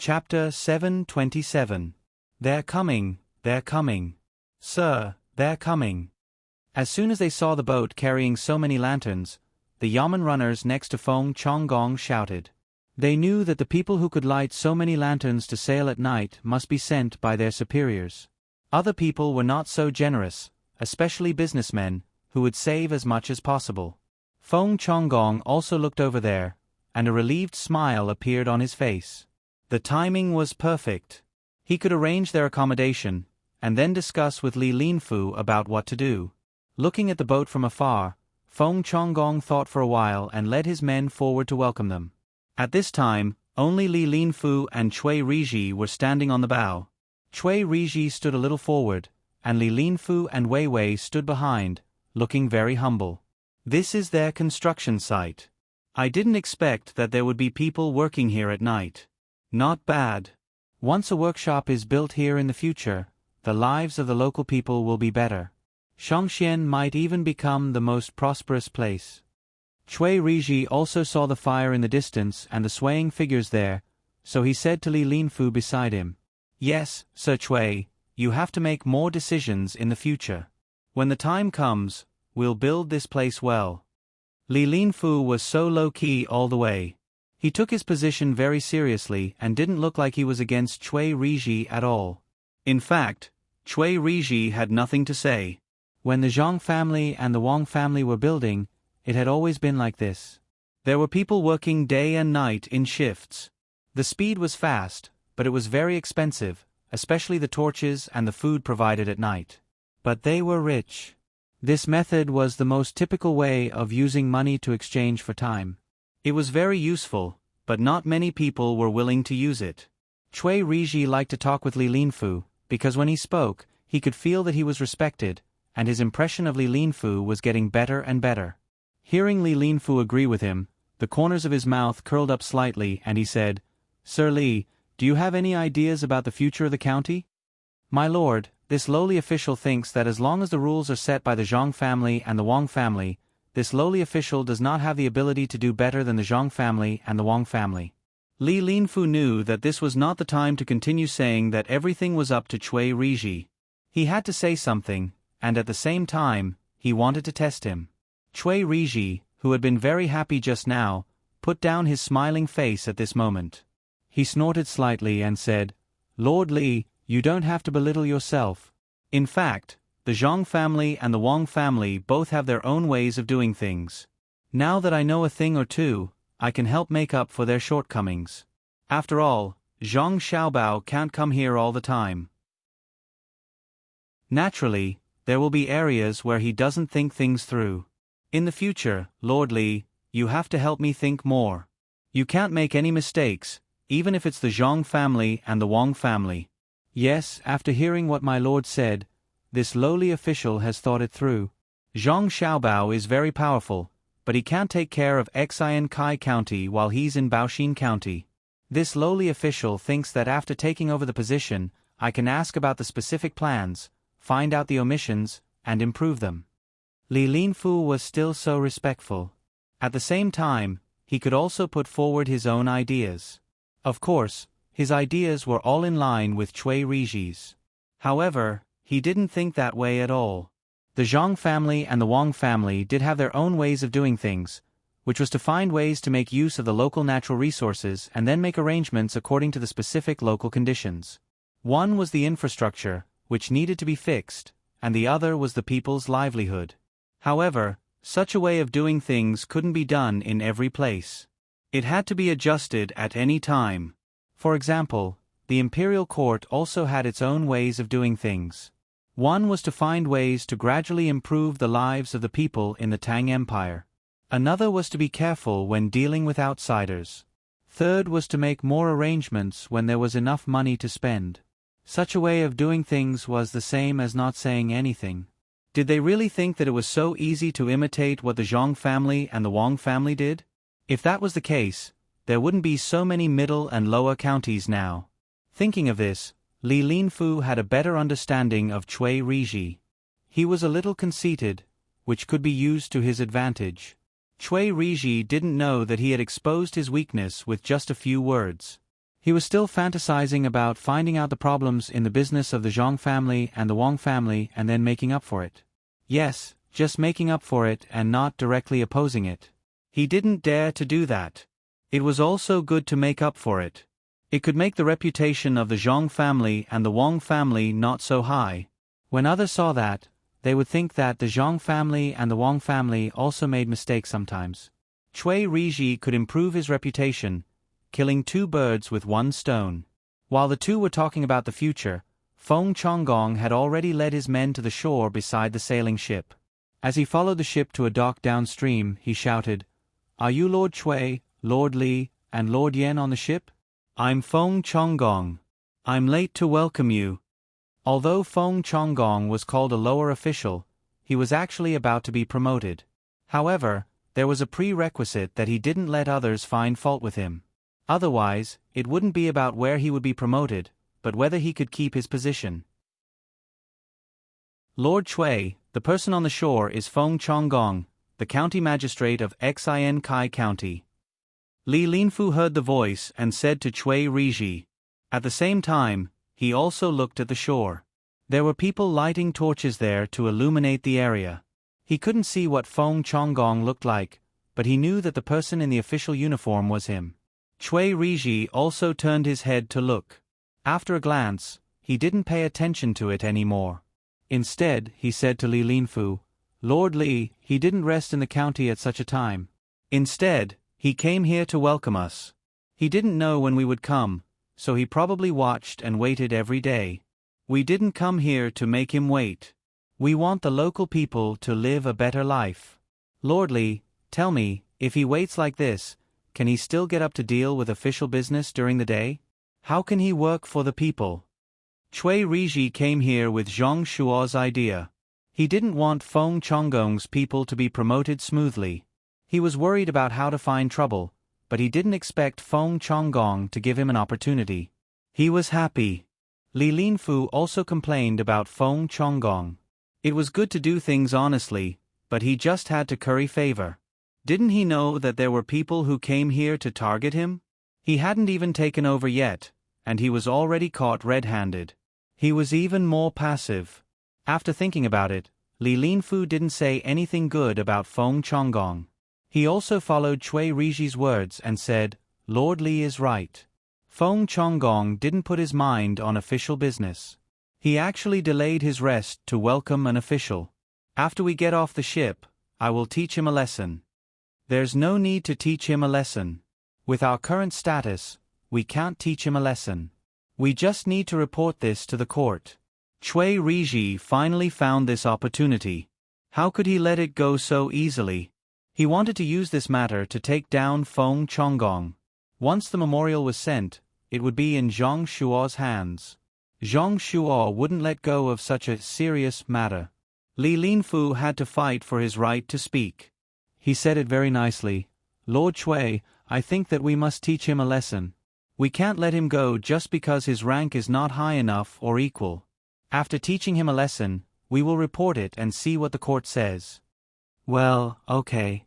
Chapter 727. They're coming, they're coming. Sir, they're coming. As soon as they saw the boat carrying so many lanterns, the yamen runners next to Feng Chonggong shouted. They knew that the people who could light so many lanterns to sail at night must be sent by their superiors. Other people were not so generous, especially businessmen, who would save as much as possible. Feng Chonggong also looked over there, and a relieved smile appeared on his face. The timing was perfect. He could arrange their accommodation, and then discuss with Li Linfu about what to do. Looking at the boat from afar, Feng Chonggong thought for a while and led his men forward to welcome them. At this time, only Li Linfu and Cui Riji were standing on the bow. Cui Riji stood a little forward, and Li Linfu and Wei Wei stood behind, looking very humble. This is their construction site. I didn't expect that there would be people working here at night. Not bad. Once a workshop is built here in the future, the lives of the local people will be better. Shangxian might even become the most prosperous place. Cui Riji also saw the fire in the distance and the swaying figures there, so he said to Li Linfu beside him, "Yes, Sir Cui, you have to make more decisions in the future. When the time comes, we'll build this place well." Li Linfu was so low-key all the way. He took his position very seriously and didn't look like he was against Cui Riji at all. In fact, Cui Riji had nothing to say. When the Zhang family and the Wang family were building, it had always been like this. There were people working day and night in shifts. The speed was fast, but it was very expensive, especially the torches and the food provided at night. But they were rich. This method was the most typical way of using money to exchange for time. It was very useful, but not many people were willing to use it. Cui Riji liked to talk with Li Linfu, because when he spoke, he could feel that he was respected, and his impression of Li Linfu was getting better and better. Hearing Li Linfu agree with him, the corners of his mouth curled up slightly and he said, "Sir Li, do you have any ideas about the future of the county?" "My lord, this lowly official thinks that as long as the rules are set by the Zhang family and the Wang family, this lowly official does not have the ability to do better than the Zhang family and the Wang family." Li Linfu knew that this was not the time to continue saying that everything was up to Cui Riji. He had to say something, and at the same time, he wanted to test him. Cui Riji, who had been very happy just now, put down his smiling face at this moment. He snorted slightly and said, "Lord Li, you don't have to belittle yourself. In fact, the Zhang family and the Wang family both have their own ways of doing things. Now that I know a thing or two, I can help make up for their shortcomings. After all, Zhang Xiaobao can't come here all the time. Naturally, there will be areas where he doesn't think things through. In the future, Lord Li, you have to help me think more. You can't make any mistakes, even if it's the Zhang family and the Wang family." Yes, after hearing what my lord said, this lowly official has thought it through. Zhang Xiaobao is very powerful, but he can't take care of Xian Kai County while he's in Baoxin County. This lowly official thinks that after taking over the position, I can ask about the specific plans, find out the omissions, and improve them. Li Linfu was still so respectful. At the same time, he could also put forward his own ideas. Of course, his ideas were all in line with Cui Riji's. However, he didn't think that way at all. The Zhang family and the Wang family did have their own ways of doing things, which was to find ways to make use of the local natural resources and then make arrangements according to the specific local conditions. One was the infrastructure, which needed to be fixed, and the other was the people's livelihood. However, such a way of doing things couldn't be done in every place. It had to be adjusted at any time. For example, the imperial court also had its own ways of doing things. One was to find ways to gradually improve the lives of the people in the Tang Empire. Another was to be careful when dealing with outsiders. Third was to make more arrangements when there was enough money to spend. Such a way of doing things was the same as not saying anything. Did they really think that it was so easy to imitate what the Zhang family and the Wang family did? If that was the case, there wouldn't be so many middle and lower counties now. Thinking of this, Li Linfu had a better understanding of Cui Riji. He was a little conceited, which could be used to his advantage. Cui Riji didn't know that he had exposed his weakness with just a few words. He was still fantasizing about finding out the problems in the business of the Zhang family and the Wang family and then making up for it. Yes, just making up for it and not directly opposing it. He didn't dare to do that. It was also good to make up for it. It could make the reputation of the Zhang family and the Wang family not so high. When others saw that, they would think that the Zhang family and the Wang family also made mistakes sometimes. Cui Riji could improve his reputation, killing 2 birds with 1 stone. While the two were talking about the future, Feng Chonggong had already led his men to the shore beside the sailing ship. As he followed the ship to a dock downstream, he shouted, "Are you Lord Cui, Lord Li, and Lord Yen on the ship? I'm Feng Chonggong. I'm late to welcome you." Although Feng Chonggong was called a lower official, he was actually about to be promoted. However, there was a prerequisite that he didn't let others find fault with him. Otherwise, it wouldn't be about where he would be promoted, but whether he could keep his position. Lord Cui, the person on the shore, is Feng Chonggong, the county magistrate of Xin Kai County. Li Linfu heard the voice and said to Cui Riji. At the same time, he also looked at the shore. There were people lighting torches there to illuminate the area. He couldn't see what Feng Chonggong looked like, but he knew that the person in the official uniform was him. Cui Riji also turned his head to look. After a glance, he didn't pay attention to it anymore. Instead, he said to Li Linfu, "Lord Li, he didn't rest in the county at such a time. Instead, he came here to welcome us. He didn't know when we would come, so he probably watched and waited every day. We didn't come here to make him wait. We want the local people to live a better life. Lord Li, tell me, if he waits like this, can he still get up to deal with official business during the day? How can he work for the people?" Cui Riji came here with Zhang Shuo's idea. He didn't want Feng Chonggong's people to be promoted smoothly. He was worried about how to find trouble, but he didn't expect Feng Chonggong to give him an opportunity. He was happy. Li Linfu also complained about Feng Chonggong. It was good to do things honestly, but he just had to curry favor. Didn't he know that there were people who came here to target him? He hadn't even taken over yet, and he was already caught red-handed. He was even more passive. After thinking about it, Li Linfu didn't say anything good about Feng Chonggong. He also followed Cui Riji's words and said, "Lord Li is right." Feng Chonggong didn't put his mind on official business. He actually delayed his rest to welcome an official. "After we get off the ship, I will teach him a lesson." There's no need to teach him a lesson. With our current status, we can't teach him a lesson. We just need to report this to the court. Cui Riji finally found this opportunity. How could he let it go so easily? He wanted to use this matter to take down Feng Chonggong. Once the memorial was sent, it would be in Zhang Shuo's hands. Zhang Shuo wouldn't let go of such a serious matter. Li Linfu had to fight for his right to speak. He said it very nicely. "Lord Cui, I think that we must teach him a lesson. We can't let him go just because his rank is not high enough or equal. After teaching him a lesson, we will report it and see what the court says." Well, okay.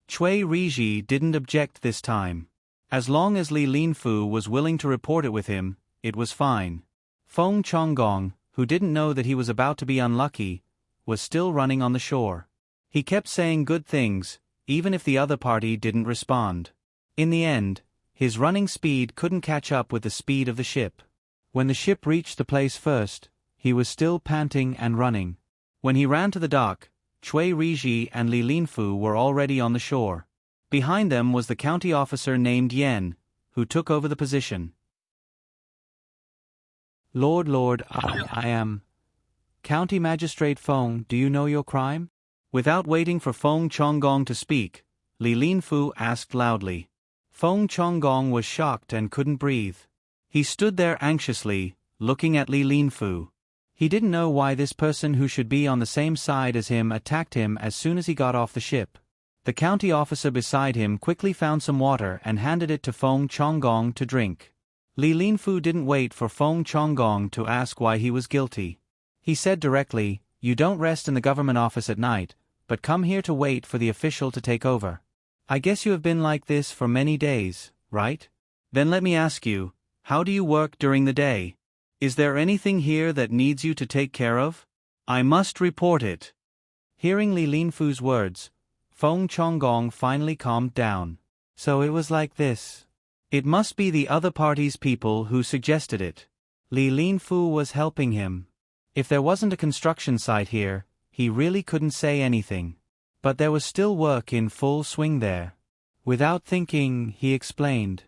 Cui Riji didn't object this time. As long as Li Linfu was willing to report it with him, it was fine. Feng Chonggong, who didn't know that he was about to be unlucky, was still running on the shore. He kept saying good things, even if the other party didn't respond. In the end, his running speed couldn't catch up with the speed of the ship. When the ship reached the place first, he was still panting and running. When he ran to the dock, Cui Riji and Li Linfu were already on the shore. Behind them was the county officer named Yen, who took over the position. Lord, I am County Magistrate Feng, do you know your crime?" Without waiting for Feng Chonggong to speak, Li Linfu asked loudly. Feng Chonggong was shocked and couldn't breathe. He stood there anxiously, looking at Li Linfu. He didn't know why this person who should be on the same side as him attacked him as soon as he got off the ship. The county officer beside him quickly found some water and handed it to Feng Chonggong to drink. Li Linfu didn't wait for Feng Chonggong to ask why he was guilty. He said directly, "You don't rest in the government office at night, but come here to wait for the official to take over. I guess you have been like this for many days, right?" Then let me ask you, how do you work during the day? Is there anything here that needs you to take care of? I must report it. Hearing Li Linfu's words, Feng Chonggong finally calmed down. So it was like this. It must be the other party's people who suggested it. Li Linfu was helping him. If there wasn't a construction site here, he really couldn't say anything. But there was still work in full swing there. Without thinking, he explained.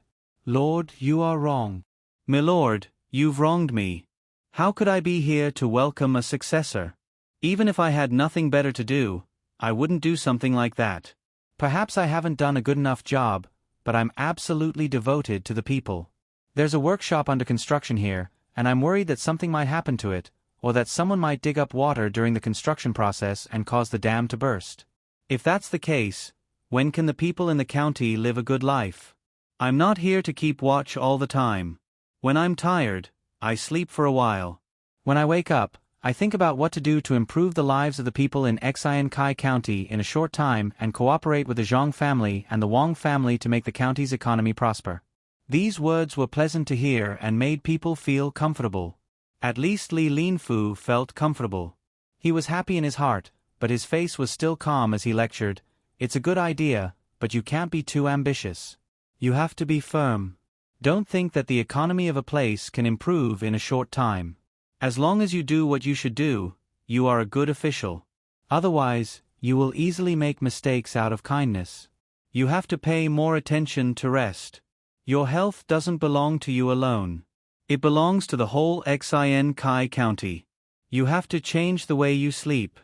Lord, you are wrong. Milord, you've wronged me. How could I be here to welcome a successor? Even if I had nothing better to do, I wouldn't do something like that. Perhaps I haven't done a good enough job, but I'm absolutely devoted to the people. There's a workshop under construction here, and I'm worried that something might happen to it, or that someone might dig up water during the construction process and cause the dam to burst. If that's the case, when can the people in the county live a good life? I'm not here to keep watch all the time. When I'm tired, I sleep for a while. When I wake up, I think about what to do to improve the lives of the people in Xiankai County in a short time and cooperate with the Zhang family and the Wang family to make the county's economy prosper. These words were pleasant to hear and made people feel comfortable. At least Li Linfu felt comfortable. He was happy in his heart, but his face was still calm as he lectured. It's a good idea, but you can't be too ambitious. You have to be firm. Don't think that the economy of a place can improve in a short time. As long as you do what you should do, you are a good official. Otherwise, you will easily make mistakes out of kindness. You have to pay more attention to rest. Your health doesn't belong to you alone. It belongs to the whole Xiankai County. You have to change the way you sleep.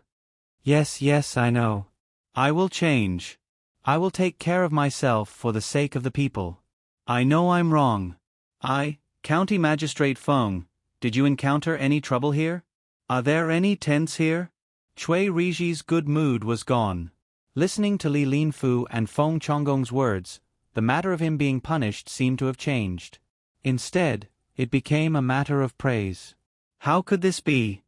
Yes, I know. I will change. I will take care of myself for the sake of the people. I know I'm wrong. County Magistrate Feng, did you encounter any trouble here? Are there any tents here? Cui Riji's good mood was gone. Listening to Li Linfu and Feng Chonggong's words, the matter of him being punished seemed to have changed. Instead, it became a matter of praise. How could this be?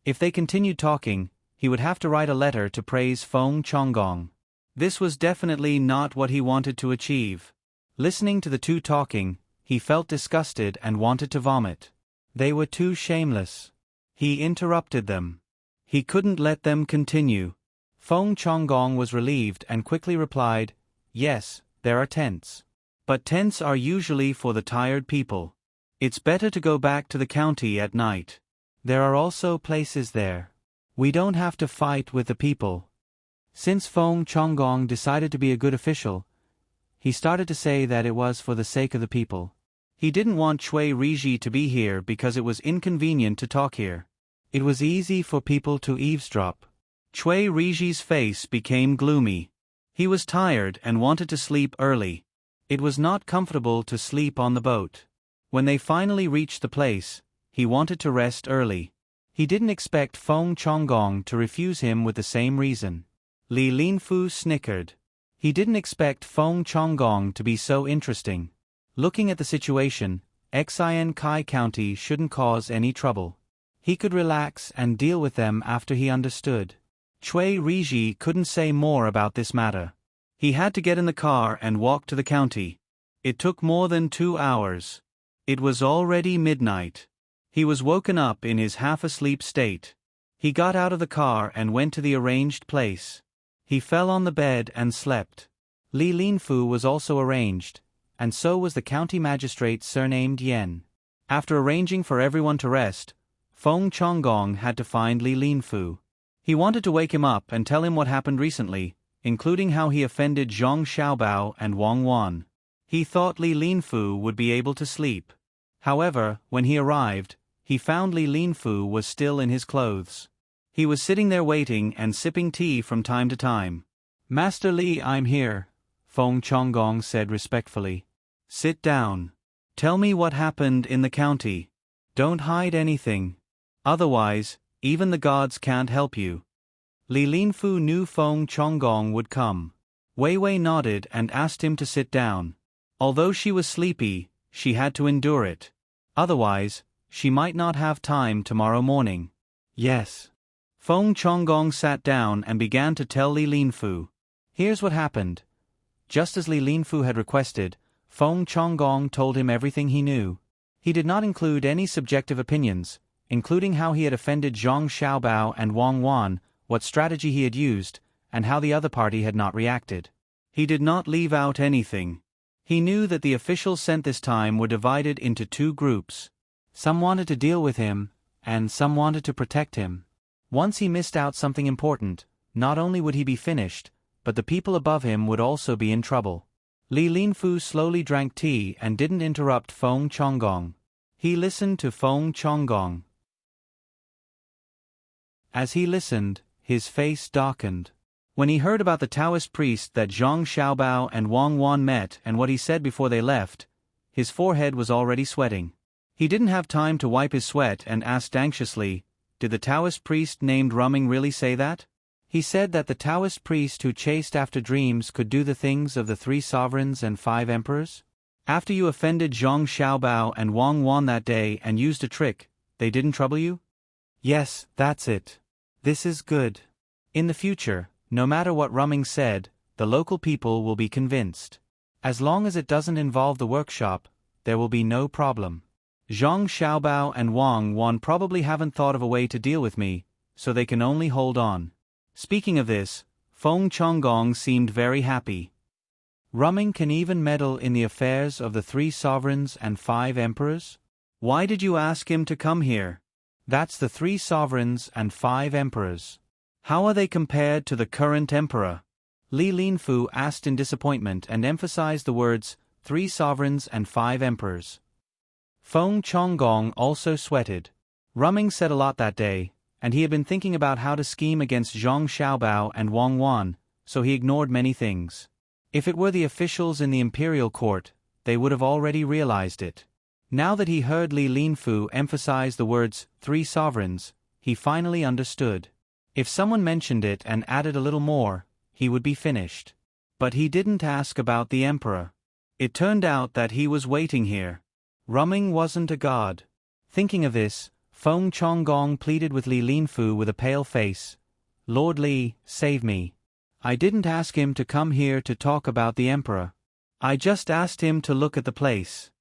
If they continued talking, he would have to write a letter to praise Feng Chonggong. This was definitely not what he wanted to achieve. Listening to the two talking, he felt disgusted and wanted to vomit. They were too shameless. He interrupted them. He couldn't let them continue. Feng Chonggong was relieved and quickly replied, Yes, there are tents. But tents are usually for the tired people. It's better to go back to the county at night. There are also places there. We don't have to fight with the people. Since Feng Chonggong decided to be a good official, he started to say that it was for the sake of the people. He didn't want Cui Riji to be here because it was inconvenient to talk here. It was easy for people to eavesdrop. Cui Riji's face became gloomy. He was tired and wanted to sleep early. It was not comfortable to sleep on the boat. When they finally reached the place, he wanted to rest early. He didn't expect Feng Chonggong to refuse him with the same reason. Li Linfu snickered. He didn't expect Feng Chonggong to be so interesting. Looking at the situation, Xiankai County shouldn't cause any trouble. He could relax and deal with them after he understood. Cui Riji couldn't say more about this matter. He had to get in the car and walk to the county. It took more than 2 hours. It was already midnight. He was woken up in his half-asleep state. He got out of the car and went to the arranged place. He fell on the bed and slept. Li Linfu was also arranged, and so was the county magistrate surnamed Yen. After arranging for everyone to rest, Feng Chonggong had to find Li Linfu. He wanted to wake him up and tell him what happened recently, including how he offended Zhang Xiaobao and Wang Wan. He thought Li Linfu would be able to sleep. However, when he arrived, he found Li Linfu was still in his clothes. He was sitting there waiting and sipping tea from time to time. Master Li, I'm here, Feng Chonggong said respectfully. Sit down. Tell me what happened in the county. Don't hide anything. Otherwise, even the gods can't help you. Li Linfu knew Feng Chonggong would come. Wei Wei nodded and asked him to sit down. Although she was sleepy, she had to endure it. Otherwise, she might not have time tomorrow morning. Yes. Feng Chonggong sat down and began to tell Li Linfu. Here's what happened. Just as Li Linfu had requested, Feng Chonggong told him everything he knew. He did not include any subjective opinions, including how he had offended Zhang Xiaobao and Wang Wan, what strategy he had used, and how the other party had not reacted. He did not leave out anything. He knew that the officials sent this time were divided into two groups. Some wanted to deal with him, and some wanted to protect him. Once he missed out something important, not only would he be finished, but the people above him would also be in trouble. Li Linfu slowly drank tea and didn't interrupt Feng Chonggong. He listened to Feng Chonggong. As he listened, his face darkened. When he heard about the Taoist priest that Zhang Xiaobao and Wang Wan met and what he said before they left, his forehead was already sweating. He didn't have time to wipe his sweat and asked anxiously, "Did the Taoist priest named Rumming really say that?" He said that the Taoist priest who chased after dreams could do the things of the 3 sovereigns and 5 emperors? After you offended Zhang Xiaobao and Wang Wan that day and used a trick, they didn't trouble you? Yes, that's it. This is good. In the future, no matter what Rumming said, the local people will be convinced. As long as it doesn't involve the workshop, there will be no problem. Zhang Xiaobao and Wang Wan probably haven't thought of a way to deal with me, so they can only hold on. Speaking of this, Feng Chonggong seemed very happy. Rumming can even meddle in the affairs of the 3 sovereigns and 5 emperors? Why did you ask him to come here? That's the 3 sovereigns and 5 emperors. How are they compared to the current emperor? Li Linfu asked in disappointment and emphasized the words, 3 sovereigns and 5 emperors. Feng Chonggong also sweated. Rumming said a lot that day, and he had been thinking about how to scheme against Zhang Xiaobao and Wang Wan, so he ignored many things. If it were the officials in the imperial court, they would have already realized it. Now that he heard Li Linfu emphasize the words, 3 sovereigns, he finally understood. If someone mentioned it and added a little more, he would be finished. But he didn't ask about the emperor. It turned out that he was waiting here. Rumming wasn't a god. Thinking of this, Feng Chonggong pleaded with Li Linfu with a pale face. "Lord Li, save me. I didn't ask him to come here to talk about the emperor. I just asked him to look at the place."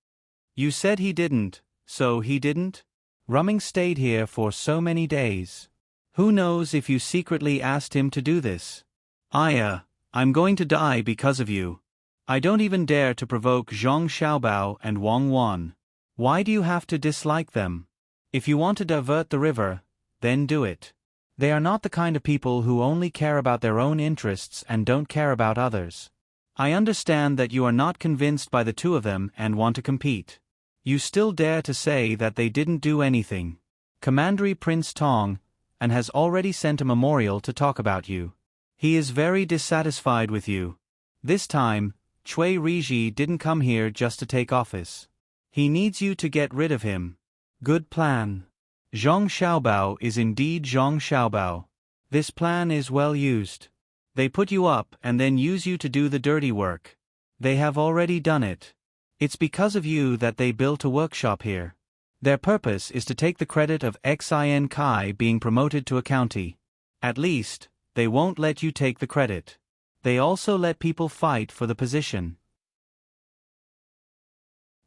"You said he didn't, so he didn't?" "Rumming stayed here for so many days. Who knows if you secretly asked him to do this?" I'm going to die because of you. I don't even dare to provoke Zhang Xiaobao and Wang Wan. Why do you have to dislike them? If you want to divert the river, then do it. They are not the kind of people who only care about their own interests and don't care about others. I understand that you are not convinced by the 2 of them and want to compete. You still dare to say that they didn't do anything. Commandery Prince Tang, and has already sent a memorial to talk about you. He is very dissatisfied with you. This time, Cui Riji didn't come here just to take office. He needs you to get rid of him. Good plan. Zhang Xiaobao is indeed Zhang Xiaobao. This plan is well used. They put you up and then use you to do the dirty work. They have already done it. It's because of you that they built a workshop here. Their purpose is to take the credit of Xin Kai being promoted to a county. At least, they won't let you take the credit. They also let people fight for the position.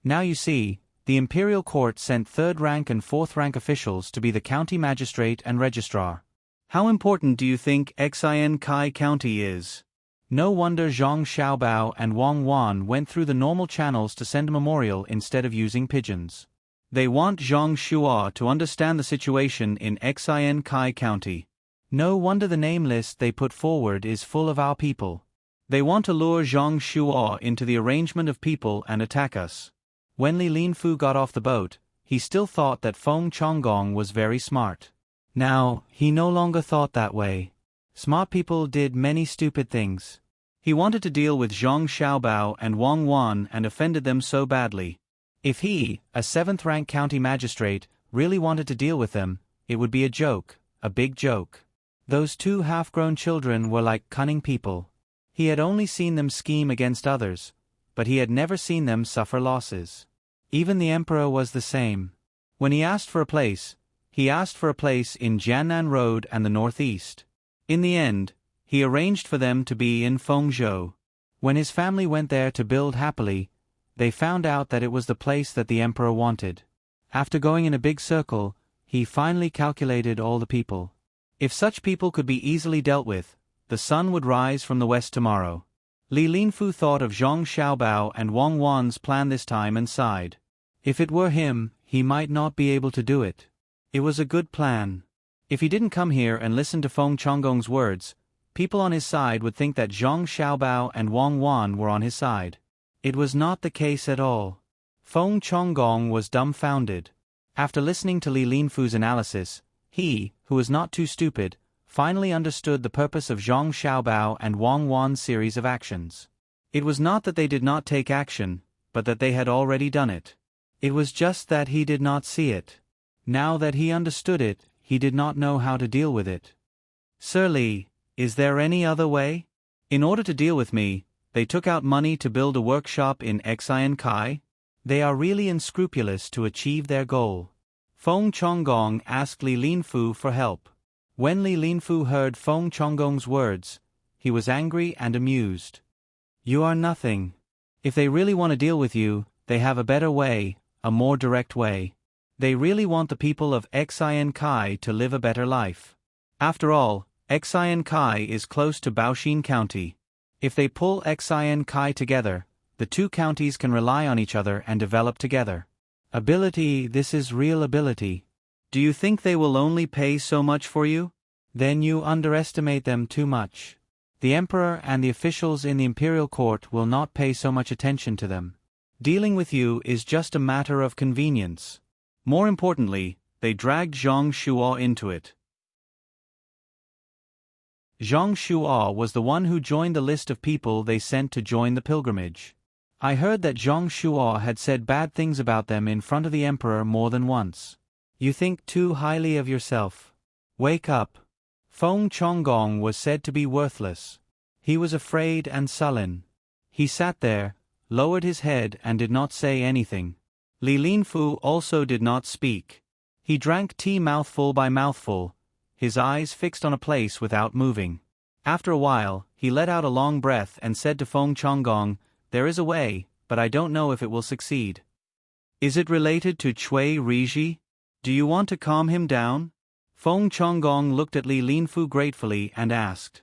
Now you see, the imperial court sent 3rd rank and 4th rank officials to be the county magistrate and registrar. How important do you think Xin Kai County is? No wonder Zhang Xiaobao and Wang Wan went through the normal channels to send a memorial instead of using pigeons. They want Zhang Shua to understand the situation in Xin Kai County. No wonder the name list they put forward is full of our people. They want to lure Zhang Shua into the arrangement of people and attack us. When Li Linfu got off the boat, he still thought that Feng Chonggong was very smart. Now, he no longer thought that way. Smart people did many stupid things. He wanted to deal with Zhang Xiaobao and Wang Wan and offended them so badly. If he, a 7th rank county magistrate, really wanted to deal with them, it would be a joke, a big joke. Those 2 half-grown children were like cunning people. He had only seen them scheme against others, but he had never seen them suffer losses. Even the emperor was the same. When he asked for a place, he asked for a place in Jiannan Road and the northeast. In the end, he arranged for them to be in Fengzhou. When his family went there to build happily, they found out that it was the place that the emperor wanted. After going in a big circle, he finally calculated all the people. If such people could be easily dealt with, the sun would rise from the west tomorrow. Li Linfu thought of Zhang Xiaobao and Wang Wan's plan this time and sighed. If it were him, he might not be able to do it. It was a good plan. If he didn't come here and listen to Feng Changgong's words, people on his side would think that Zhang Xiaobao and Wang Wan were on his side. It was not the case at all. Feng Changgong was dumbfounded. After listening to Li Linfu's analysis, he, who was not too stupid, finally understood the purpose of Zhang Xiaobao and Wang Wan's series of actions. It was not that they did not take action, but that they had already done it. It was just that he did not see it. Now that he understood it, he did not know how to deal with it. Sir Li, is there any other way? In order to deal with me, they took out money to build a workshop in Xian Kai? They are really unscrupulous to achieve their goal. Feng Changgong asked Li Linfu for help. When Li Linfu heard Feng Changgong's words, he was angry and amused. You are nothing. If they really want to deal with you, they have a better way, a more direct way. They really want the people of Xian Kai to live a better life. After all, Xian Kai is close to Baoxin County. If they pull Xian Kai together, the two counties can rely on each other and develop together. Ability, this is real ability. Do you think they will only pay so much for you? Then you underestimate them too much. The emperor and the officials in the imperial court will not pay so much attention to them. Dealing with you is just a matter of convenience. More importantly, they dragged Zhang Shuo into it. Zhang Shuo was the one who joined the list of people they sent to join the pilgrimage. I heard that Zhang Shuo had said bad things about them in front of the emperor more than once. You think too highly of yourself. Wake up. Feng Changgong was said to be worthless. He was afraid and sullen. He sat there, lowered his head and did not say anything. Li Linfu also did not speak. He drank tea mouthful by mouthful, his eyes fixed on a place without moving. After a while, he let out a long breath and said to Feng Changgong, "There is a way, but I don't know if it will succeed." "Is it related to Cui Riji? Do you want to calm him down?" Feng Changgong looked at Li Linfu gratefully and asked.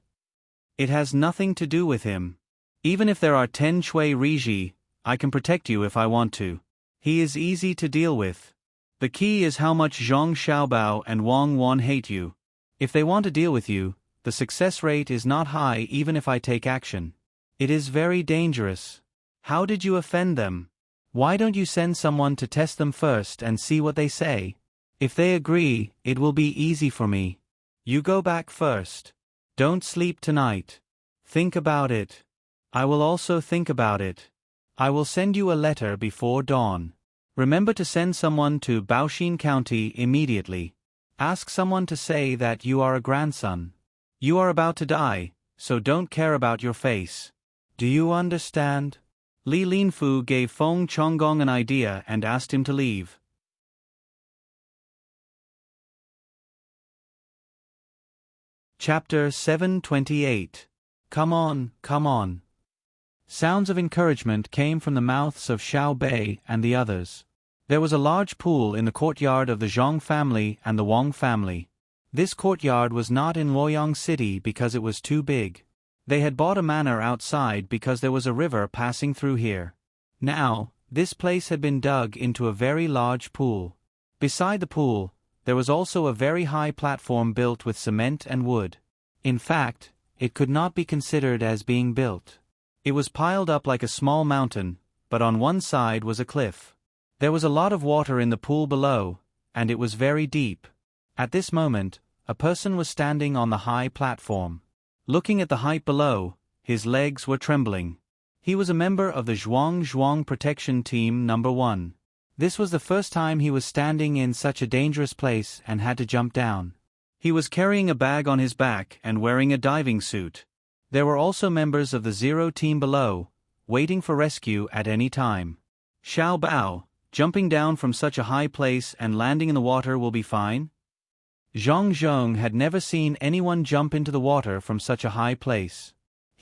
"It has nothing to do with him. Even if there are 10 Cui Riji, I can protect you if I want to. He is easy to deal with. The key is how much Zhang Xiaobao and Wang Wan hate you. If they want to deal with you, the success rate is not high even if I take action. It is very dangerous. How did you offend them? Why don't you send someone to test them first and see what they say? If they agree, it will be easy for me. You go back first. Don't sleep tonight. Think about it. I will also think about it. I will send you a letter before dawn. Remember to send someone to Baoxin County immediately. Ask someone to say that you are a grandson. You are about to die, so don't care about your face. Do you understand?" Li Linfu gave Feng Changgong an idea and asked him to leave. Chapter 728. Come on, come on. Sounds of encouragement came from the mouths of Xiao Bei and the others. There was a large pool in the courtyard of the Zhang family and the Wang family. This courtyard was not in Luoyang City because it was too big. They had bought a manor outside because there was a river passing through here. Now, this place had been dug into a very large pool. Beside the pool, there was also a very high platform built with cement and wood. In fact, it could not be considered as being built. It was piled up like a small mountain, but on one side was a cliff. There was a lot of water in the pool below, and it was very deep. At this moment, a person was standing on the high platform. Looking at the height below, his legs were trembling. He was a member of the Zhuang Protection Team No. 1. This was the first time he was standing in such a dangerous place and had to jump down. He was carrying a bag on his back and wearing a diving suit. There were also members of the Zero Team below, waiting for rescue at any time. Xiao Bao, jumping down from such a high place and landing in the water will be fine? Zhang Zhong had never seen anyone jump into the water from such a high place.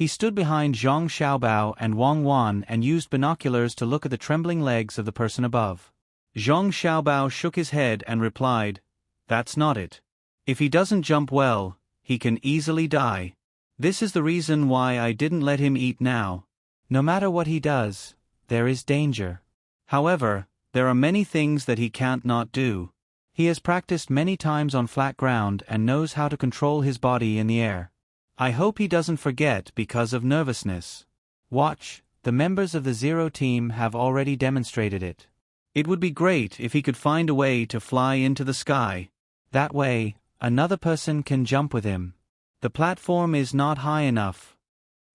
He stood behind Zhang Xiaobao and Wang Wan and used binoculars to look at the trembling legs of the person above. Zhang Xiaobao shook his head and replied, "That's not it. If he doesn't jump well, he can easily die. This is the reason why I didn't let him eat now. No matter what he does, there is danger. However, there are many things that he can't not do. He has practiced many times on flat ground and knows how to control his body in the air. I hope he doesn't forget because of nervousness. Watch, the members of the Zero team have already demonstrated it. It would be great if he could find a way to fly into the sky. That way, another person can jump with him. The platform is not high enough."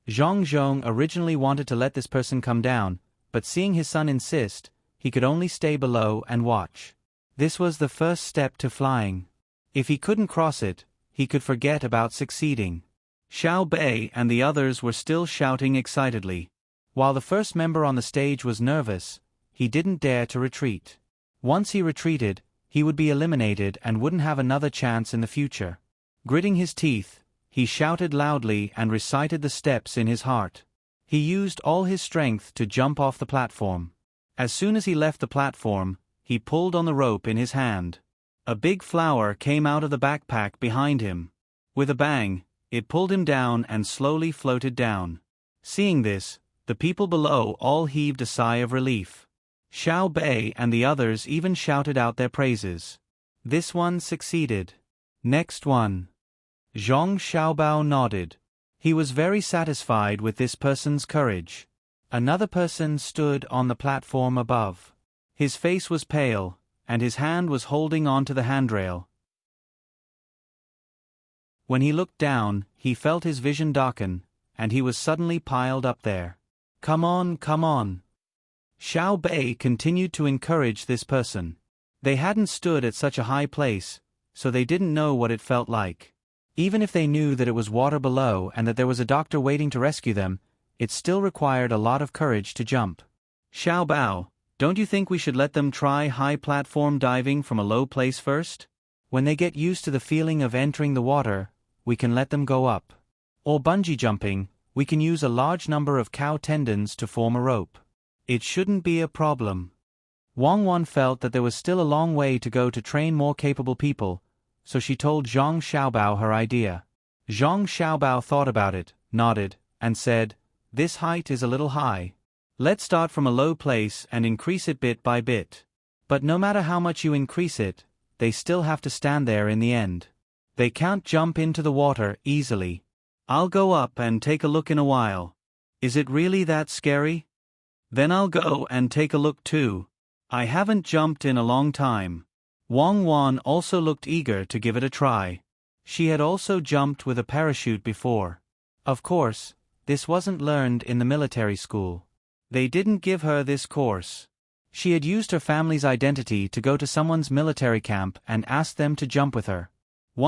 Zhang Zhong originally wanted to let this person come down, but seeing his son insist, he could only stay below and watch. This was the first step to flying. If he couldn't cross it, he could forget about succeeding. Xiao Bei and the others were still shouting excitedly. While the first member on the stage was nervous, he didn't dare to retreat. Once he retreated, he would be eliminated and wouldn't have another chance in the future. Gritting his teeth, he shouted loudly and recited the steps in his heart. He used all his strength to jump off the platform. As soon as he left the platform, he pulled on the rope in his hand. A big flower came out of the backpack behind him. With a bang, it pulled him down and slowly floated down. Seeing this, the people below all heaved a sigh of relief. Xiao Bei and the others even shouted out their praises. This one succeeded. Next one. Zhang Xiaobao nodded. He was very satisfied with this person's courage. Another person stood on the platform above. His face was pale, and his hand was holding onto the handrail. When he looked down, he felt his vision darken, and he was suddenly piled up there. "Come on, come on." Xiao Bei continued to encourage this person. They hadn't stood at such a high place, so they didn't know what it felt like. Even if they knew that it was water below and that there was a doctor waiting to rescue them, it still required a lot of courage to jump. "Xiao Bao, don't you think we should let them try high platform diving from a low place first? When they get used to the feeling of entering the water, we can let them go up. Or bungee jumping, we can use a large number of cow tendons to form a rope. It shouldn't be a problem." Wang Wan felt that there was still a long way to go to train more capable people, so she told Zhang Xiaobao her idea. Zhang Xiaobao thought about it, nodded, and said, "This height is a little high. Let's start from a low place and increase it bit by bit. But no matter how much you increase it, they still have to stand there in the end. They can't jump into the water easily. I'll go up and take a look in a while. Is it really that scary? Then I'll go and take a look too. I haven't jumped in a long time." Wang Wan also looked eager to give it a try. She had also jumped with a parachute before. Of course, this wasn't learned in the military school. They didn't give her this course. She had used her family's identity to go to someone's military camp and ask them to jump with her.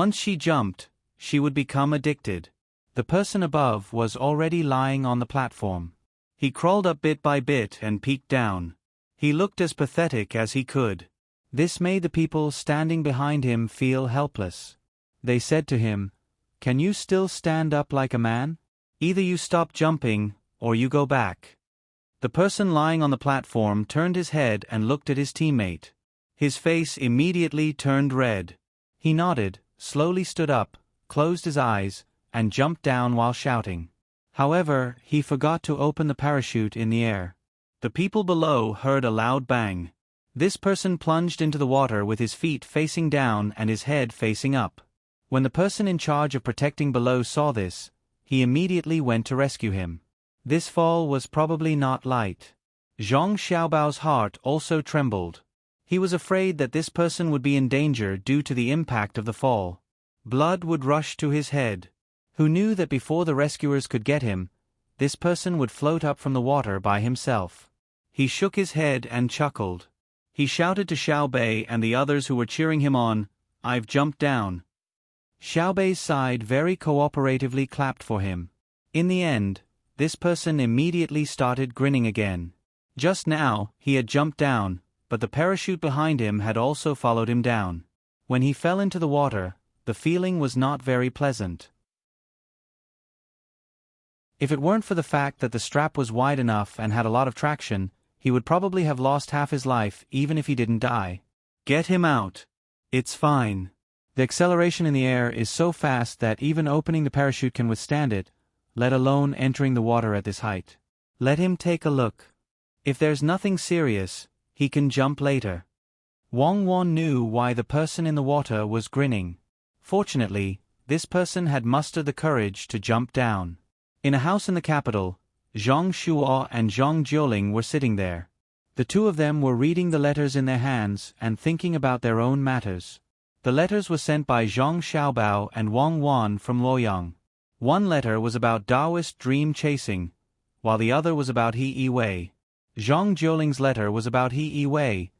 Once she jumped, she would become addicted. The person above was already lying on the platform. He crawled up bit by bit and peeked down. He looked as pathetic as he could. This made the people standing behind him feel helpless. They said to him, "Can you still stand up like a man? Either you stop jumping, or you go back." The person lying on the platform turned his head and looked at his teammate. His face immediately turned red. He nodded, slowly stood up, closed his eyes, and jumped down while shouting. However, he forgot to open the parachute in the air. The people below heard a loud bang. This person plunged into the water with his feet facing down and his head facing up. When the person in charge of protecting below saw this, he immediately went to rescue him. This fall was probably not light. Zhang Xiaobao's heart also trembled. He was afraid that this person would be in danger due to the impact of the fall. Blood would rush to his head. Who knew that before the rescuers could get him, this person would float up from the water by himself? He shook his head and chuckled. He shouted to Xiao Bei and the others who were cheering him on, "I've jumped down." Xiao Bei's side very cooperatively clapped for him. In the end, this person immediately started grinning again. Just now, he had jumped down, but the parachute behind him had also followed him down. When he fell into the water, the feeling was not very pleasant. If it weren't for the fact that the strap was wide enough and had a lot of traction, he would probably have lost half his life even if he didn't die. Get him out. It's fine. The acceleration in the air is so fast that even opening the parachute can withstand it, let alone entering the water at this height. Let him take a look. If there's nothing serious, he can jump later. Wang Wan knew why the person in the water was grinning. Fortunately, this person had mustered the courage to jump down. In a house in the capital, Zhang Shuo and Zhang Jiuling were sitting there. The two of them were reading the letters in their hands and thinking about their own matters. The letters were sent by Zhang Xiaobao and Wang Wan from Luoyang. One letter was about Taoist dream chasing, while the other was about He Yi-Wei. Zhang Jiuling's letter was about He Yi-Wei,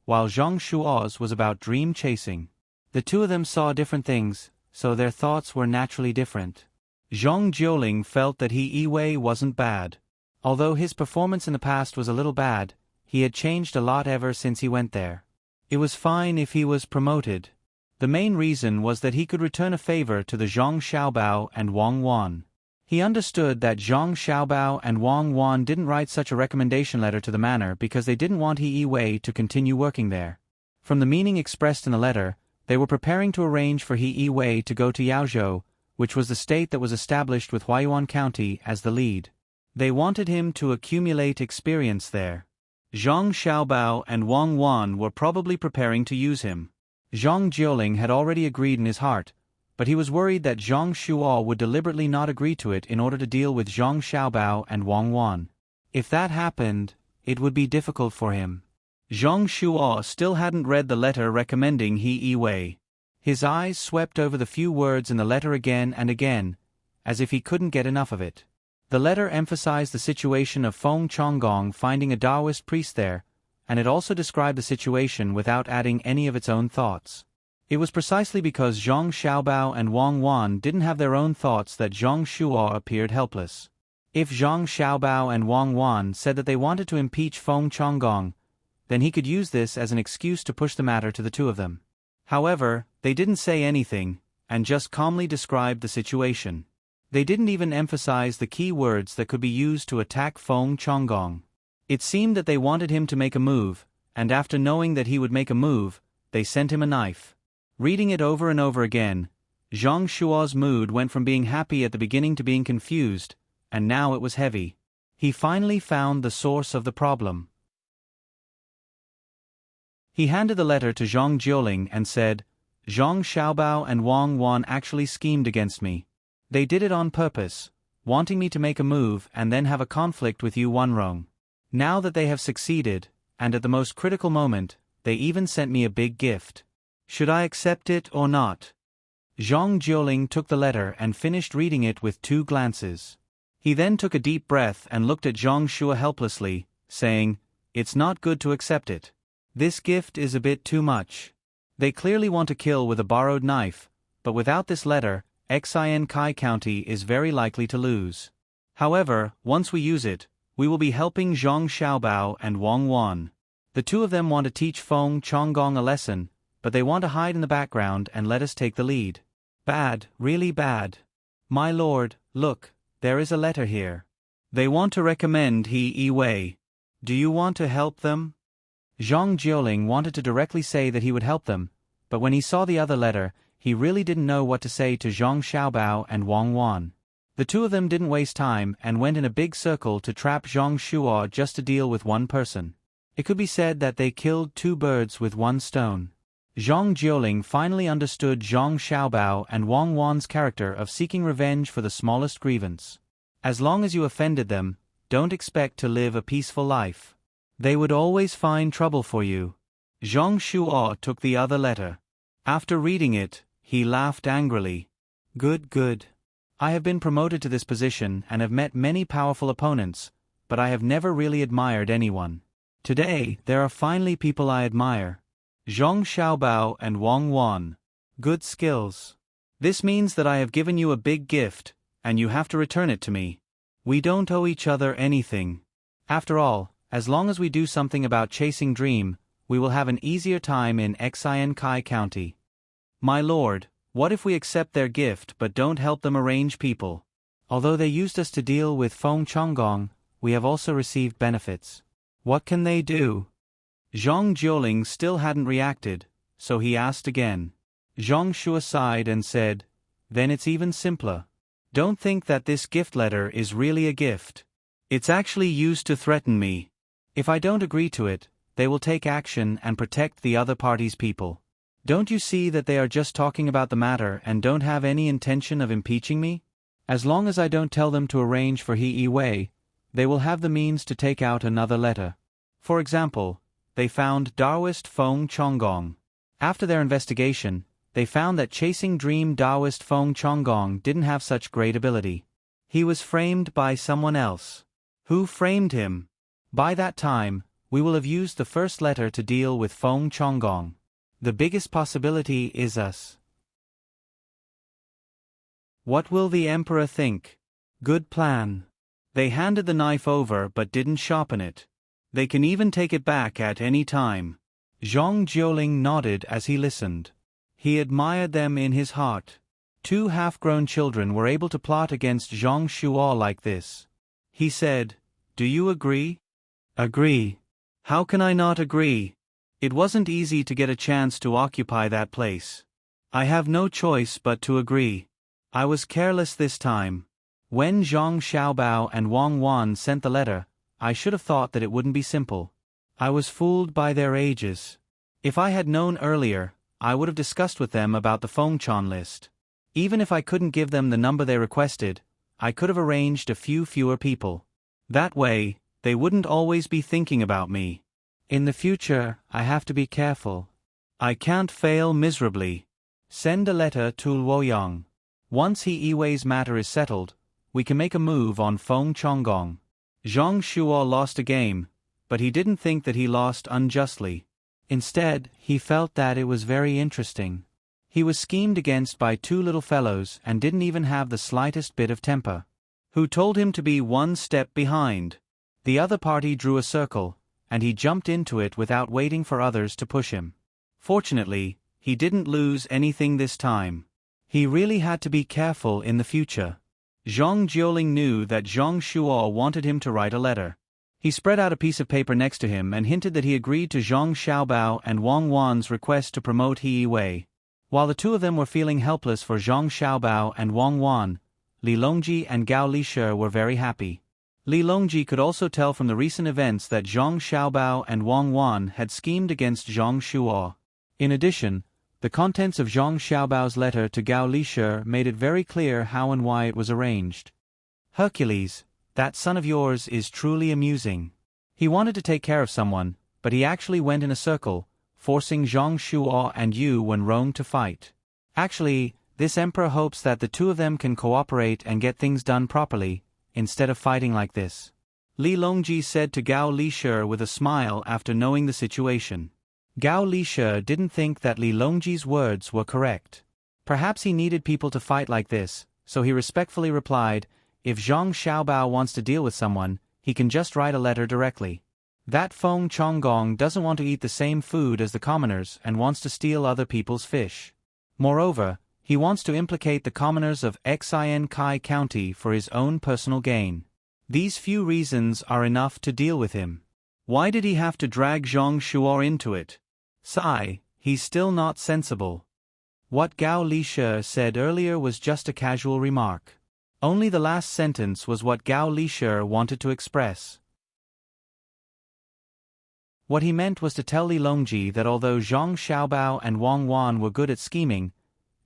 while Zhang Shuo's was about dream chasing. The two of them saw different things, so their thoughts were naturally different. Zhang Jiuling felt that He Yi-Wei wasn't bad. Although his performance in the past was a little bad, he had changed a lot ever since he went there. It was fine if he was promoted. The main reason was that he could return a favor to the Zhang Xiaobao and Wang Wan. He understood that Zhang Xiaobao and Wang Wan didn't write such a recommendation letter to the manor because they didn't want He Yi-Wei to continue working there. From the meaning expressed in the letter, they were preparing to arrange for He Yi-Wei to go to Yaozhou, which was the state that was established with Huaiyuan County as the lead. They wanted him to accumulate experience there. Zhang Xiaobao and Wang Wan were probably preparing to use him. Zhang Jiuling had already agreed in his heart, but he was worried that Zhang Shuo would deliberately not agree to it in order to deal with Zhang Xiaobao and Wang Wan. If that happened, it would be difficult for him. Zhang Shuo still hadn't read the letter recommending He Yi-Wei. His eyes swept over the few words in the letter again and again, as if he couldn't get enough of it. The letter emphasized the situation of Feng Chonggong finding a Taoist priest there, and it also described the situation without adding any of its own thoughts. It was precisely because Zhang Xiaobao and Wang Wan didn't have their own thoughts that Zhang Shuo appeared helpless. If Zhang Xiaobao and Wang Wan said that they wanted to impeach Feng Chonggong, then he could use this as an excuse to push the matter to the two of them. However, they didn't say anything, and just calmly described the situation. They didn't even emphasize the key words that could be used to attack Feng Chonggong. It seemed that they wanted him to make a move, and after knowing that he would make a move, they sent him a knife. Reading it over and over again, Zhang Shuo's mood went from being happy at the beginning to being confused, and now it was heavy. He finally found the source of the problem. He handed the letter to Zhang Jiuling and said, "Zhang Xiaobao and Wang Wan actually schemed against me. They did it on purpose, wanting me to make a move and then have a conflict with you Wanrong. Now that they have succeeded, and at the most critical moment, they even sent me a big gift. Should I accept it or not?" Zhang Jiuling took the letter and finished reading it with 2 glances. He then took a deep breath and looked at Zhang Shuo helplessly, saying, "It's not good to accept it. This gift is a bit too much. They clearly want to kill with a borrowed knife, but without this letter, Xin Kai County is very likely to lose. However, once we use it, we will be helping Zhang Xiaobao and Wang Wan. The two of them want to teach Feng Chonggong a lesson, but they want to hide in the background and let us take the lead. Bad, really bad. My lord, look, there is a letter here. They want to recommend He Yi-Wei. Do you want to help them?" Zhang Jiuling wanted to directly say that he would help them, but when he saw the other letter, he really didn't know what to say to Zhang Xiaobao and Wang Wan. The two of them didn't waste time and went in a big circle to trap Zhang Shuo just to deal with one person. It could be said that they killed 2 birds with 1 stone. Zhang Jiuling finally understood Zhang Xiaobao and Wang Wan's character of seeking revenge for the smallest grievance. As long as you offended them, don't expect to live a peaceful life. They would always find trouble for you. Zhang Shuo took the other letter. After reading it, he laughed angrily. Good. I have been promoted to this position and have met many powerful opponents, but I have never really admired anyone. Today, there are finally people I admire. Zhang Xiaobao and Wang Wan. Good skills. This means that I have given you a big gift, and you have to return it to me. We don't owe each other anything. After all, as long as we do something about chasing dream, we will have an easier time in Xin Kai County. My lord, what if we accept their gift but don't help them arrange people? Although they used us to deal with Feng Chonggong, we have also received benefits. What can they do? Zhang Jiuling still hadn't reacted, so he asked again. Zhang Shua sighed and said, "Then it's even simpler. Don't think that this gift letter is really a gift. It's actually used to threaten me. If I don't agree to it, they will take action and protect the other party's people. Don't you see that they are just talking about the matter and don't have any intention of impeaching me? As long as I don't tell them to arrange for He Wei, they will have the means to take out another letter. For example, they found Taoist Feng Chonggong. After their investigation, they found that chasing dream Taoist Feng Chonggong didn't have such great ability. He was framed by someone else. Who framed him? By that time, we will have used the first letter to deal with Feng Chonggong. The biggest possibility is us. What will the emperor think? Good plan. They handed the knife over but didn't sharpen it. They can even take it back at any time. Zhang Jiuling nodded as he listened. He admired them in his heart. 2 half-grown children were able to plot against Zhang Shua like this. He said, "Do you agree?" "Agree. How can I not agree? It wasn't easy to get a chance to occupy that place. I have no choice but to agree. I was careless this time. When Zhang Xiaobao and Wang Wan sent the letter, I should have thought that it wouldn't be simple. I was fooled by their ages. If I had known earlier, I would have discussed with them about the Fengchan list. Even if I couldn't give them the number they requested, I could have arranged a few fewer people. That way, they wouldn't always be thinking about me. In the future, I have to be careful. I can't fail miserably. Send a letter to Luoyang. Once He Wei's matter is settled, we can make a move on Feng Chonggong." Zhang Shua lost a game, but he didn't think that he lost unjustly. Instead, he felt that it was very interesting. He was schemed against by 2 little fellows and didn't even have the slightest bit of temper. Who told him to be 1 step behind? The other party drew a circle, and he jumped into it without waiting for others to push him. Fortunately, he didn't lose anything this time. He really had to be careful in the future. Zhang Jiuling knew that Zhang Shua wanted him to write a letter. He spread out a piece of paper next to him and hinted that he agreed to Zhang Xiaobao and Wang Wan's request to promote He Wei. While the 2 of them were feeling helpless for Zhang Xiaobao and Wang Wan, Li Longji and Gao Lishe were very happy. Li Longji could also tell from the recent events that Zhang Xiaobao and Wang Wan had schemed against Zhang Shua. In addition, the contents of Zhang Xiaobao's letter to Gao Lishe made it very clear how and why it was arranged. "Hercules, that son of yours is truly amusing. He wanted to take care of someone, but he actually went in a circle, forcing Zhang Shua and you when wrong to fight. Actually, this emperor hopes that the 2 of them can cooperate and get things done properly, instead of fighting like this." Li Longji said to Gao Lishe with a smile after knowing the situation. Gao Lishe didn't think that Li Longji's words were correct. Perhaps he needed people to fight like this, so he respectfully replied, "If Zhang Xiaobao wants to deal with someone, he can just write a letter directly. That Feng Chonggong doesn't want to eat the same food as the commoners and wants to steal other people's fish. Moreover, he wants to implicate the commoners of Xin Kai County for his own personal gain. These few reasons are enough to deal with him. Why did he have to drag Zhang Shua into it? Sigh, he's still not sensible." What Gao Lishe said earlier was just a casual remark. Only the last sentence was what Gao Lishe wanted to express. What he meant was to tell Li Longji that although Zhang Xiaobao and Wang Wan were good at scheming,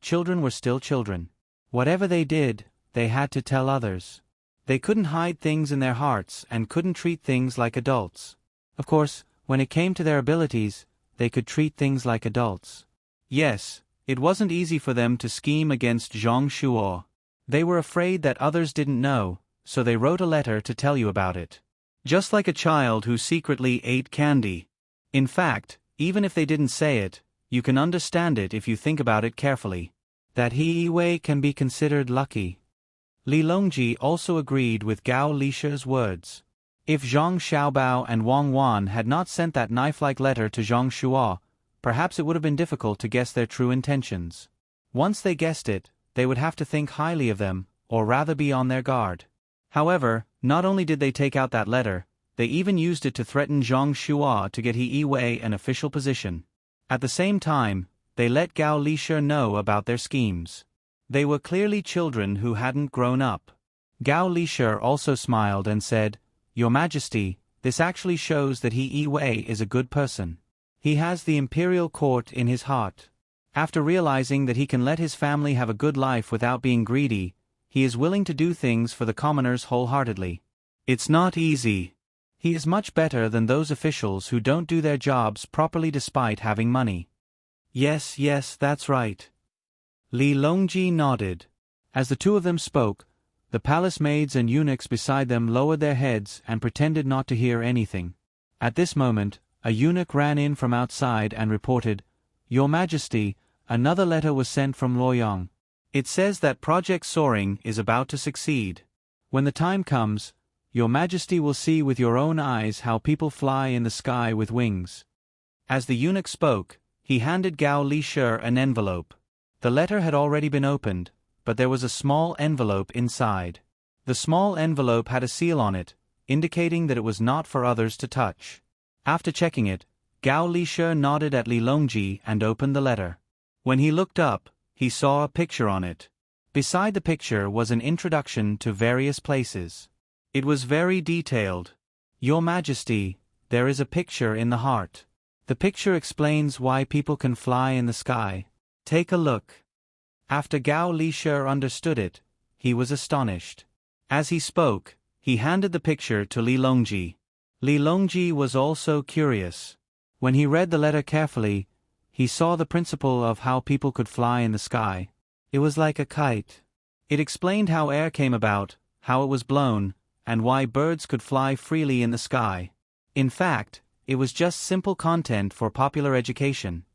children were still children. Whatever they did, they had to tell others. They couldn't hide things in their hearts and couldn't treat things like adults. Of course, when it came to their abilities, they could treat things like adults. Yes, it wasn't easy for them to scheme against Zhang Shua. They were afraid that others didn't know, so they wrote a letter to tell you about it. Just like a child who secretly ate candy. In fact, even if they didn't say it, you can understand it if you think about it carefully. That He Wei can be considered lucky. Li Longji also agreed with Gao Lishe's words. If Zhang Xiaobao and Wang Wan had not sent that knife-like letter to Zhang Shua, perhaps it would have been difficult to guess their true intentions. Once they guessed it, they would have to think highly of them, or rather be on their guard. However, not only did they take out that letter, they even used it to threaten Zhang Shua to get He Wei an official position. At the same time, they let Gao Lishe know about their schemes. They were clearly children who hadn't grown up. Gao Lishe also smiled and said, "Your Majesty, this actually shows that He Wei is a good person. He has the imperial court in his heart. After realizing that he can let his family have a good life without being greedy, he is willing to do things for the commoners wholeheartedly. It's not easy. He is much better than those officials who don't do their jobs properly despite having money." Yes, that's right. Li Longji nodded. As the two of them spoke, the palace maids and eunuchs beside them lowered their heads and pretended not to hear anything. At this moment, a eunuch ran in from outside and reported, "Your Majesty, another letter was sent from Luoyang. It says that Project Soaring is about to succeed. When the time comes, Your Majesty will see with your own eyes how people fly in the sky with wings." As the eunuch spoke, he handed Gao Lishe an envelope. The letter had already been opened, but there was a small envelope inside. The small envelope had a seal on it, indicating that it was not for others to touch. After checking it, Gao Lishe nodded at Li Longji and opened the letter. When he looked up, he saw a picture on it. Beside the picture was an introduction to various places. It was very detailed. "Your Majesty, there is a picture in the heart. The picture explains why people can fly in the sky. Take a look." After Gao Lishe understood it, he was astonished. As he spoke, he handed the picture to Li Longji. Li Longji was also curious. When he read the letter carefully, he saw the principle of how people could fly in the sky. It was like a kite. It explained how air came about, how it was blown, and why birds could fly freely in the sky. In fact, it was just simple content for popular education.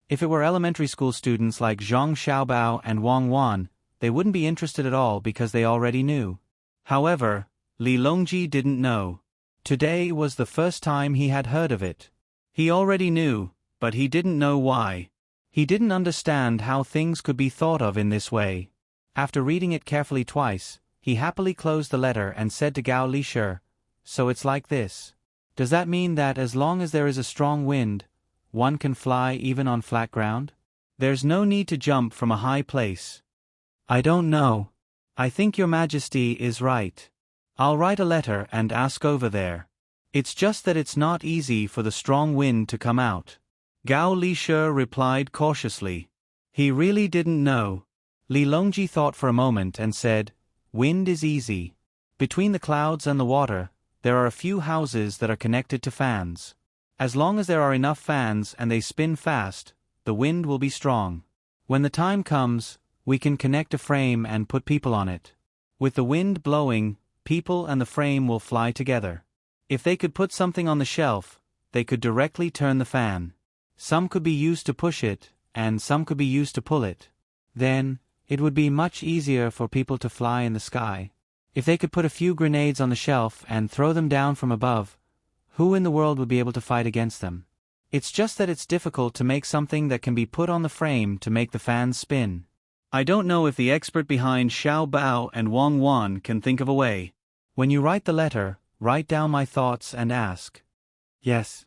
If it were elementary school students like Zhang Xiaobao and Wang Wan, they wouldn't be interested at all because they already knew. However, Li Longji didn't know. Today was the first time he had heard of it. He already knew, but he didn't know why. He didn't understand how things could be thought of in this way. After reading it carefully twice, he happily closed the letter and said to Gao Lishe, "So it's like this. Does that mean that as long as there is a strong wind, one can fly even on flat ground? There's no need to jump from a high place?" "I don't know. I think Your Majesty is right. I'll write a letter and ask over there. It's just that it's not easy for the strong wind to come out." Gao Lishe replied cautiously. He really didn't know. Li Longji thought for a moment and said, "Wind is easy. Between the clouds and the water, there are a few houses that are connected to fans. As long as there are enough fans and they spin fast, the wind will be strong. When the time comes, we can connect a frame and put people on it. With the wind blowing, people and the frame will fly together. If they could put something on the shelf, they could directly turn the fan. Some could be used to push it, and some could be used to pull it. Then, it would be much easier for people to fly in the sky. If they could put a few grenades on the shelf and throw them down from above, who in the world would be able to fight against them? It's just that it's difficult to make something that can be put on the frame to make the fans spin. I don't know if the expert behind Xiao Bao and Wang Wan can think of a way. When you write the letter, write down my thoughts and ask." "Yes."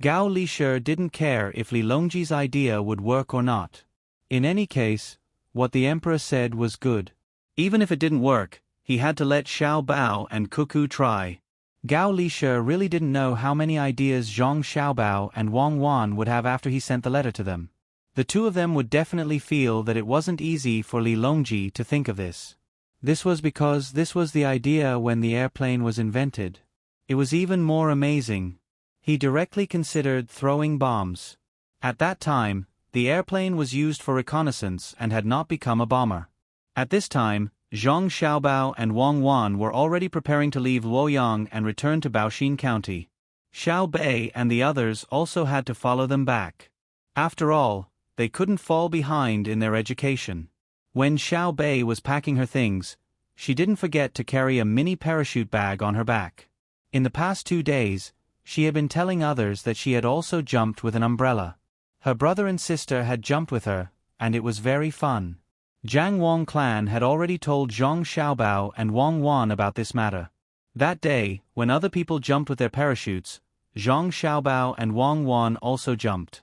Gao Lishe didn't care if Li Longji's idea would work or not. In any case, what the emperor said was good. Even if it didn't work, he had to let Xiao Bao and Cuckoo try. Gao Lishe really didn't know how many ideas Zhang Xiaobao and Wang Wan would have after he sent the letter to them. The two of them would definitely feel that it wasn't easy for Li Longji to think of this. This was because this was the idea when the airplane was invented. It was even more amazing. He directly considered throwing bombs. At that time, the airplane was used for reconnaissance and had not become a bomber. At this time, Zhang Xiaobao and Wang Wan were already preparing to leave Luoyang and return to Baoxin County. Xiao Bei and the others also had to follow them back. After all, they couldn't fall behind in their education. When Xiao Bei was packing her things, she didn't forget to carry a mini parachute bag on her back. In the past 2 days, she had been telling others that she had also jumped with an umbrella. Her brother and sister had jumped with her, and it was very fun. Jiang Wang clan had already told Zhang Xiaobao and Wang Wan about this matter. That day, when other people jumped with their parachutes, Zhang Xiaobao and Wang Wan also jumped.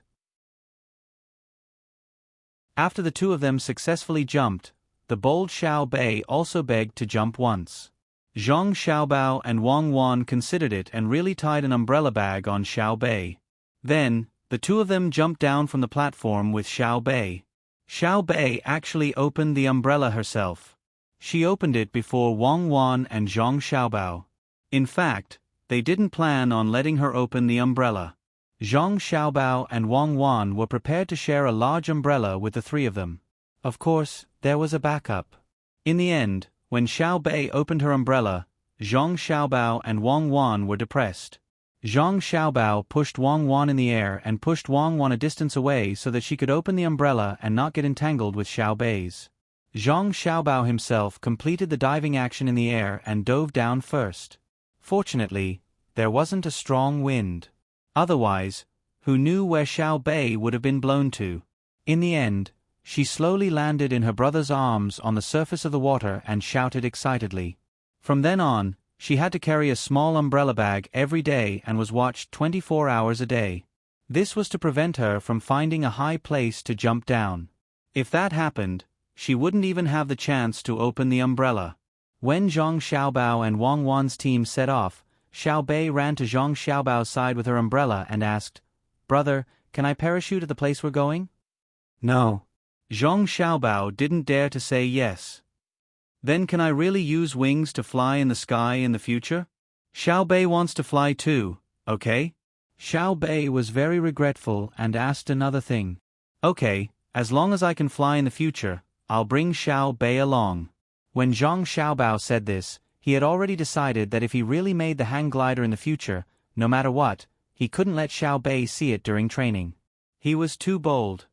After the two of them successfully jumped, the bold Xiao Bei also begged to jump once. Zhang Xiaobao and Wang Wan considered it and really tied an umbrella bag on Xiao Bei. Then, the two of them jumped down from the platform with Xiao Bei. Xiao Bei actually opened the umbrella herself. She opened it before Wang Wan and Zhang Xiaobao. In fact, they didn't plan on letting her open the umbrella. Zhang Xiaobao and Wang Wan were prepared to share a large umbrella with the three of them. Of course, there was a backup. In the end, when Xiao Bei opened her umbrella, Zhang Xiaobao and Wang Wan were depressed. Zhang Xiaobao pushed Wang Wan in the air and pushed Wang Wan a distance away so that she could open the umbrella and not get entangled with Xiao Bei's. Zhang Xiaobao himself completed the diving action in the air and dove down first. Fortunately, there wasn't a strong wind. Otherwise, who knew where Xiao Bei would have been blown to? In the end, she slowly landed in her brother's arms on the surface of the water and shouted excitedly. From then on, she had to carry a small umbrella bag every day and was watched 24 hours a day. This was to prevent her from finding a high place to jump down. If that happened, she wouldn't even have the chance to open the umbrella. When Zhang Xiaobao and Wang Wan's team set off, Xiao Bei ran to Zhang Xiaobao's side with her umbrella and asked, "Brother, can I parachute at the place we're going?" "No." Zhang Xiaobao didn't dare to say yes. "Then can I really use wings to fly in the sky in the future?" "Xiao Bei wants to fly too, okay?" Xiao Bei was very regretful and asked another thing. "Okay, as long as I can fly in the future, I'll bring Xiao Bei along." When Zhang Xiaobao said this, he had already decided that if he really made the hang glider in the future, no matter what, he couldn't let Xiao Bei see it during training. He was too bold.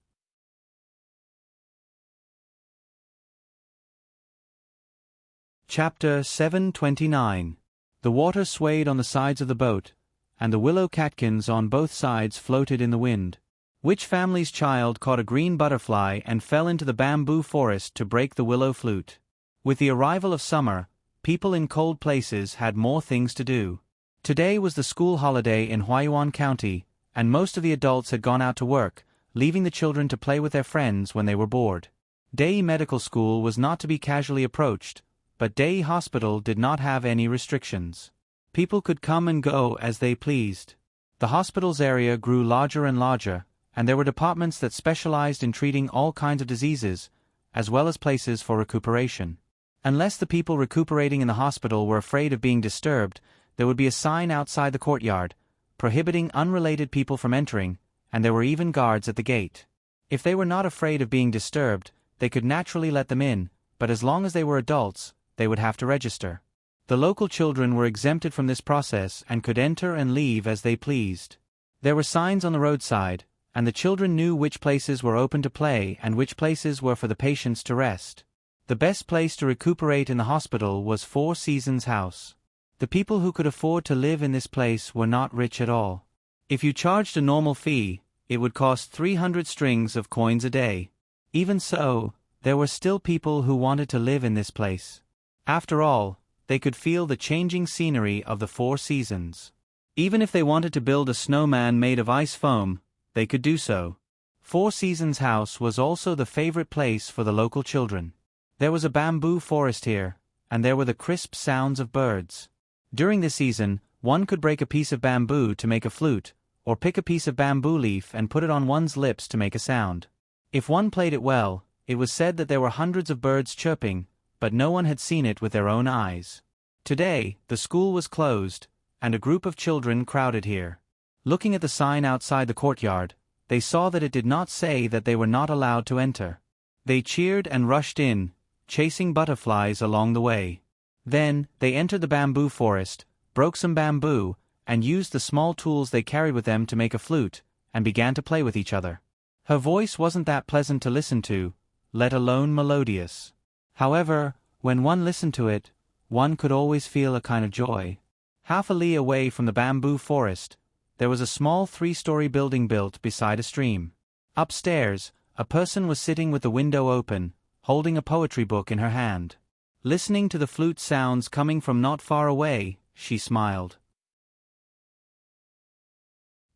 Chapter 729. The water swayed on the sides of the boat, and the willow catkins on both sides floated in the wind. Which family's child caught a green butterfly and fell into the bamboo forest to break the willow flute? With the arrival of summer, people in cold places had more things to do. Today was the school holiday in Huaiyuan County, and most of the adults had gone out to work, leaving the children to play with their friends when they were bored. Dei Medical School was not to be casually approached, but Dei Hospital did not have any restrictions. People could come and go as they pleased. The hospital's area grew larger and larger, and there were departments that specialized in treating all kinds of diseases, as well as places for recuperation. Unless the people recuperating in the hospital were afraid of being disturbed, there would be a sign outside the courtyard, prohibiting unrelated people from entering, and there were even guards at the gate. If they were not afraid of being disturbed, they could naturally let them in, but as long as they were adults, they would have to register. The local children were exempted from this process and could enter and leave as they pleased. There were signs on the roadside, and the children knew which places were open to play and which places were for the patients to rest. The best place to recuperate in the hospital was Four Seasons House. The people who could afford to live in this place were not rich at all. If you charged a normal fee, it would cost 300 strings of coins a day. Even so, there were still people who wanted to live in this place. After all, they could feel the changing scenery of the Four Seasons. Even if they wanted to build a snowman made of ice foam, they could do so. Four Seasons House was also the favorite place for the local children. There was a bamboo forest here, and there were the crisp sounds of birds. During the season, one could break a piece of bamboo to make a flute, or pick a piece of bamboo leaf and put it on one's lips to make a sound. If one played it well, it was said that there were hundreds of birds chirping, but no one had seen it with their own eyes. Today, the school was closed, and a group of children crowded here. Looking at the sign outside the courtyard, they saw that it did not say that they were not allowed to enter. They cheered and rushed in, chasing butterflies along the way. Then, they entered the bamboo forest, broke some bamboo, and used the small tools they carried with them to make a flute, and began to play with each other. Her voice wasn't that pleasant to listen to, let alone melodious. However, when one listened to it, one could always feel a kind of joy. Half a li away from the bamboo forest, there was a small 3-story building built beside a stream. Upstairs, a person was sitting with the window open, holding a poetry book in her hand. Listening to the flute sounds coming from not far away, she smiled.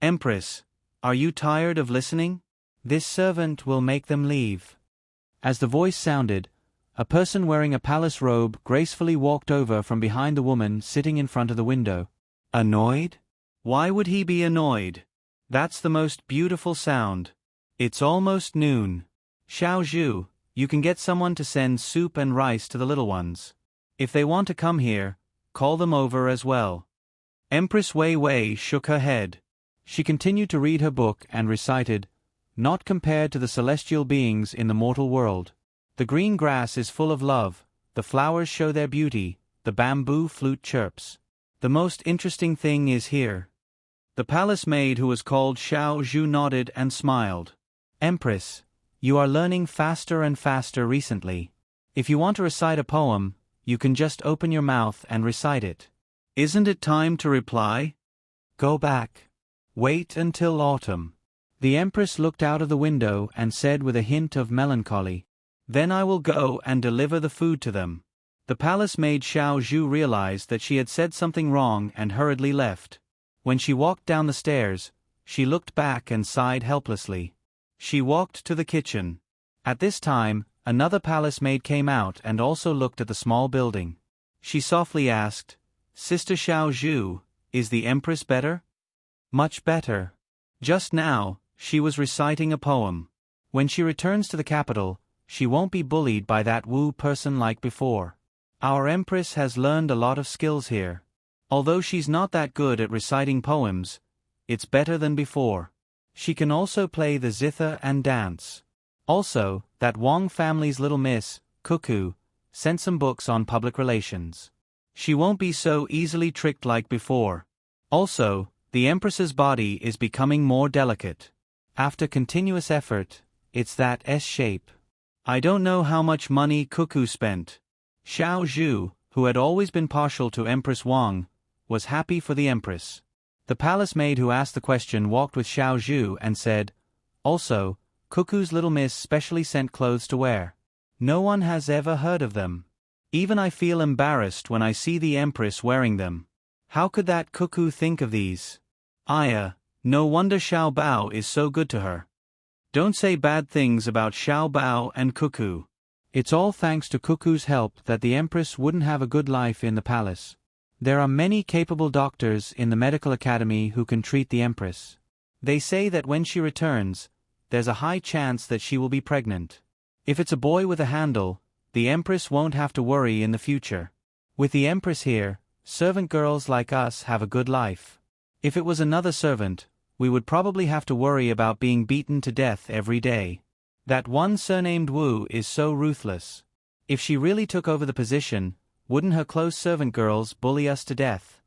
"Empress, are you tired of listening? This servant will make them leave." As the voice sounded, a person wearing a palace robe gracefully walked over from behind the woman sitting in front of the window. Annoyed? Why would he be annoyed? That's the most beautiful sound. It's almost noon. Xiao Zhu, you can get someone to send soup and rice to the little ones. If they want to come here, call them over as well. Empress Wei Wei shook her head. She continued to read her book and recited, "Not compared to the celestial beings in the mortal world. The green grass is full of love, the flowers show their beauty, the bamboo flute chirps. The most interesting thing is here." The palace maid who was called Xiao Zhu nodded and smiled. "Empress, you are learning faster and faster recently. If you want to recite a poem, you can just open your mouth and recite it. Isn't it time to reply? Go back. Wait until autumn." The Empress looked out of the window and said with a hint of melancholy, "Then I will go and deliver the food to them." The palace maid Xiao Zhu realized that she had said something wrong and hurriedly left. When she walked down the stairs, she looked back and sighed helplessly. She walked to the kitchen. At this time, another palace maid came out and also looked at the small building. She softly asked, "Sister Xiao Zhu, is the Empress better?" "Much better. Just now, she was reciting a poem. When she returns to the capital, she won't be bullied by that Wu person like before. Our Empress has learned a lot of skills here. Although she's not that good at reciting poems, it's better than before. She can also play the zither and dance. Also, that Wang family's little miss, Cuckoo, sent some books on public relations. She won't be so easily tricked like before. Also, the Empress's body is becoming more delicate. After continuous effort, it's that S-shape. I don't know how much money Cuckoo spent." Xiao Zhu, who had always been partial to Empress Wang, was happy for the Empress. The palace maid who asked the question walked with Xiao Zhu and said, "Also, Cuckoo's little miss specially sent clothes to wear. No one has ever heard of them. Even I feel embarrassed when I see the Empress wearing them. How could that Cuckoo think of these? No wonder Xiao Bao is so good to her. Don't say bad things about Xiao Bao and Cuckoo. It's all thanks to Cuckoo's help that the Empress wouldn't have a good life in the palace. There are many capable doctors in the medical academy who can treat the Empress. They say that when she returns, there's a high chance that she will be pregnant. If it's a boy with a handle, the Empress won't have to worry in the future. With the Empress here, servant girls like us have a good life. If it was another servant, we would probably have to worry about being beaten to death every day. That one surnamed Wu is so ruthless. If she really took over the position, wouldn't her close servant girls bully us to death?"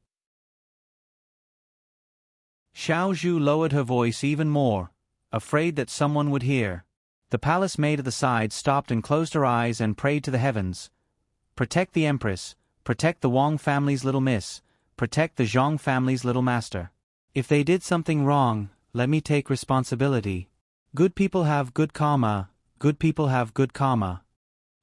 Xiao Zhu lowered her voice even more, afraid that someone would hear. The palace maid at the side stopped and closed her eyes and prayed to the heavens. "Protect the Empress, protect the Wang family's little miss, protect the Zhang family's little master. If they did something wrong, let me take responsibility. Good people have good karma, good people have good karma.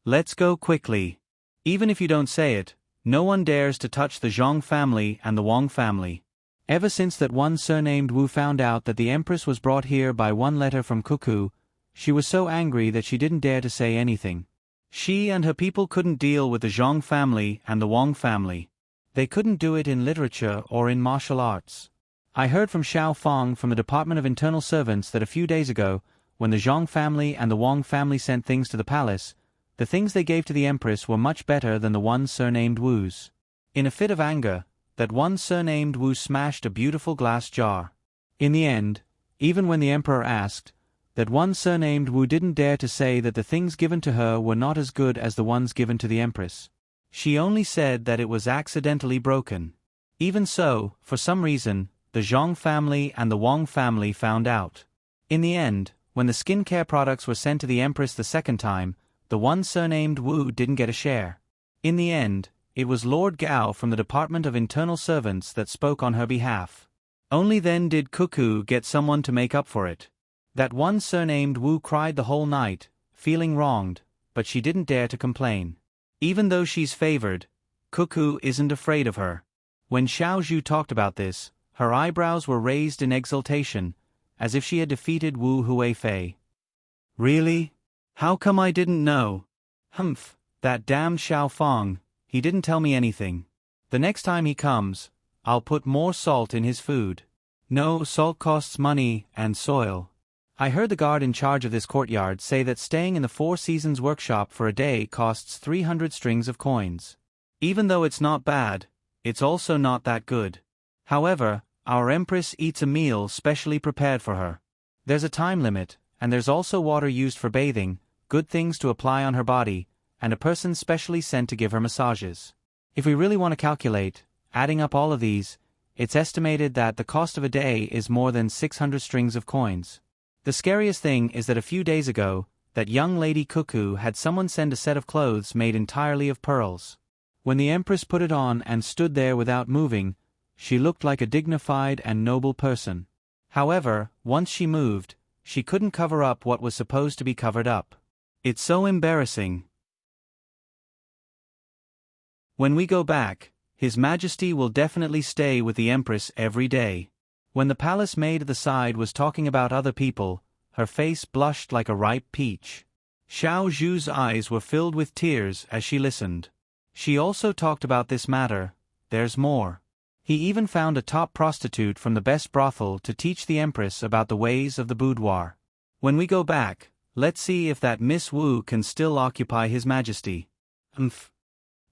Let's go quickly. Even if you don't say it, no one dares to touch the Zhang family and the Wang family." Ever since that one surnamed Wu found out that the Empress was brought here by one letter from Cuckoo, she was so angry that she didn't dare to say anything. She and her people couldn't deal with the Zhang family and the Wang family. They couldn't do it in literature or in martial arts. I heard from Xiao Fang from the Department of Internal Servants that a few days ago, when the Zhang family and the Wang family sent things to the palace, the things they gave to the Empress were much better than the one surnamed Wu's. In a fit of anger, that one surnamed Wu smashed a beautiful glass jar. In the end, even when the Emperor asked, that one surnamed Wu didn't dare to say that the things given to her were not as good as the ones given to the Empress. She only said that it was accidentally broken. Even so, for some reason, the Zhang family and the Wang family found out. In the end, when the skincare products were sent to the Empress the second time, the one surnamed Wu didn't get a share. In the end, it was Lord Gao from the Department of Internal Servants that spoke on her behalf. Only then did Cuckoo get someone to make up for it. That one surnamed Wu cried the whole night, feeling wronged, but she didn't dare to complain. Even though she's favored, Cuckoo isn't afraid of her. When Xiao Zhu talked about this, her eyebrows were raised in exultation, as if she had defeated Wu Huifei. Really? How come I didn't know? Humph, that damned Xiao Fang, he didn't tell me anything. The next time he comes, I'll put more salt in his food. No, salt costs money and soil. I heard the guard in charge of this courtyard say that staying in the Four Seasons workshop for a day costs 300 strings of coins. Even though it's not bad, it's also not that good. However, our Empress eats a meal specially prepared for her. There's a time limit, and there's also water used for bathing, good things to apply on her body, and a person specially sent to give her massages. If we really want to calculate, adding up all of these, it's estimated that the cost of a day is more than 600 strings of coins. The scariest thing is that a few days ago, that young lady Cuckoo had someone send a set of clothes made entirely of pearls. When the Empress put it on and stood there without moving, she looked like a dignified and noble person. However, once she moved, she couldn't cover up what was supposed to be covered up. It's so embarrassing. When we go back, His Majesty will definitely stay with the Empress every day. When the palace maid at the side was talking about other people, her face blushed like a ripe peach. Xiao Zhu's eyes were filled with tears as she listened. She also talked about this matter. There's more. He even found a top prostitute from the best brothel to teach the Empress about the ways of the boudoir. When we go back, let's see if that Miss Wu can still occupy His Majesty.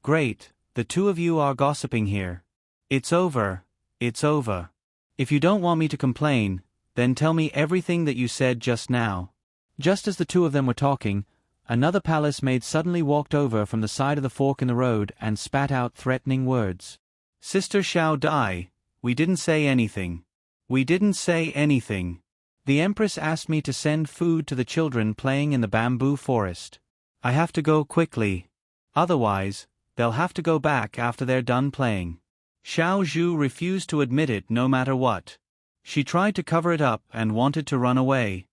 Great, the two of you are gossiping here. It's over, it's over. If you don't want me to complain, then tell me everything that you said just now. Just as the two of them were talking, another palace maid suddenly walked over from the side of the fork in the road and spat out threatening words. Sister Xiao Dai, we didn't say anything. We didn't say anything. The Empress asked me to send food to the children playing in the bamboo forest. I have to go quickly. Otherwise, they'll have to go back after they're done playing. Xiao Zhu refused to admit it no matter what. She tried to cover it up and wanted to run away.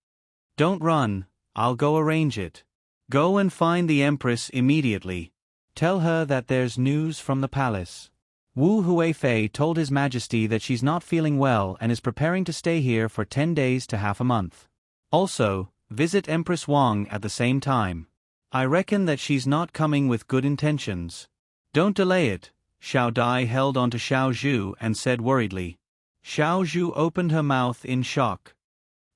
Don't run, I'll go arrange it. Go and find the Empress immediately. Tell her that there's news from the palace. Wu Huifei told His Majesty that she's not feeling well and is preparing to stay here for 10 days to half a month. Also, visit Empress Wang at the same time. I reckon that she's not coming with good intentions. Don't delay it. Xiao Dai held onto Xiao Zhu and said worriedly. Xiao Zhu opened her mouth in shock.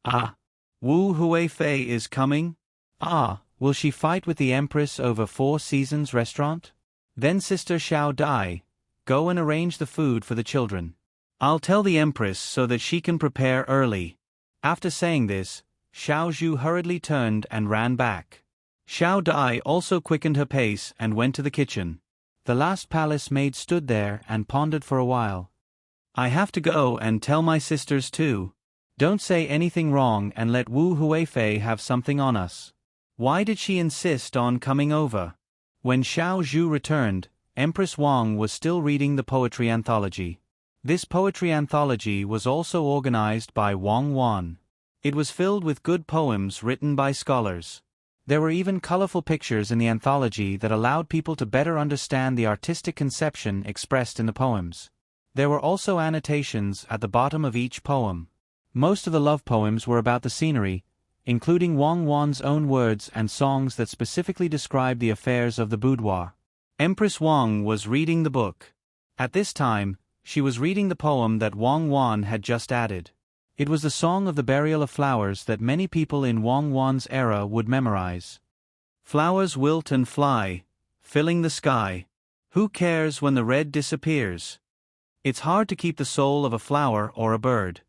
Ah! Wu Huifei is coming? Ah, will she fight with the Empress over Four Seasons restaurant? Then Sister Xiao Dai, go and arrange the food for the children. I'll tell the Empress so that she can prepare early. After saying this, Xiao Zhu hurriedly turned and ran back. Xiao Dai also quickened her pace and went to the kitchen. The last palace maid stood there and pondered for a while. I have to go and tell my sisters too. Don't say anything wrong and let Wu Huifei have something on us. Why did she insist on coming over? When Xiao Zhu returned, Empress Wang was still reading the poetry anthology. This poetry anthology was also organized by Wang Wan. It was filled with good poems written by scholars. There were even colorful pictures in the anthology that allowed people to better understand the artistic conception expressed in the poems. There were also annotations at the bottom of each poem. Most of the love poems were about the scenery, including Wang Wan's own words and songs that specifically described the affairs of the boudoir. Empress Wang was reading the book. At this time, she was reading the poem that Wang Wan had just added. It was the song of the burial of flowers that many people in Wang Wan's era would memorize. Flowers wilt and fly, filling the sky. Who cares when the red disappears? It's hard to keep the soul of a flower or a bird.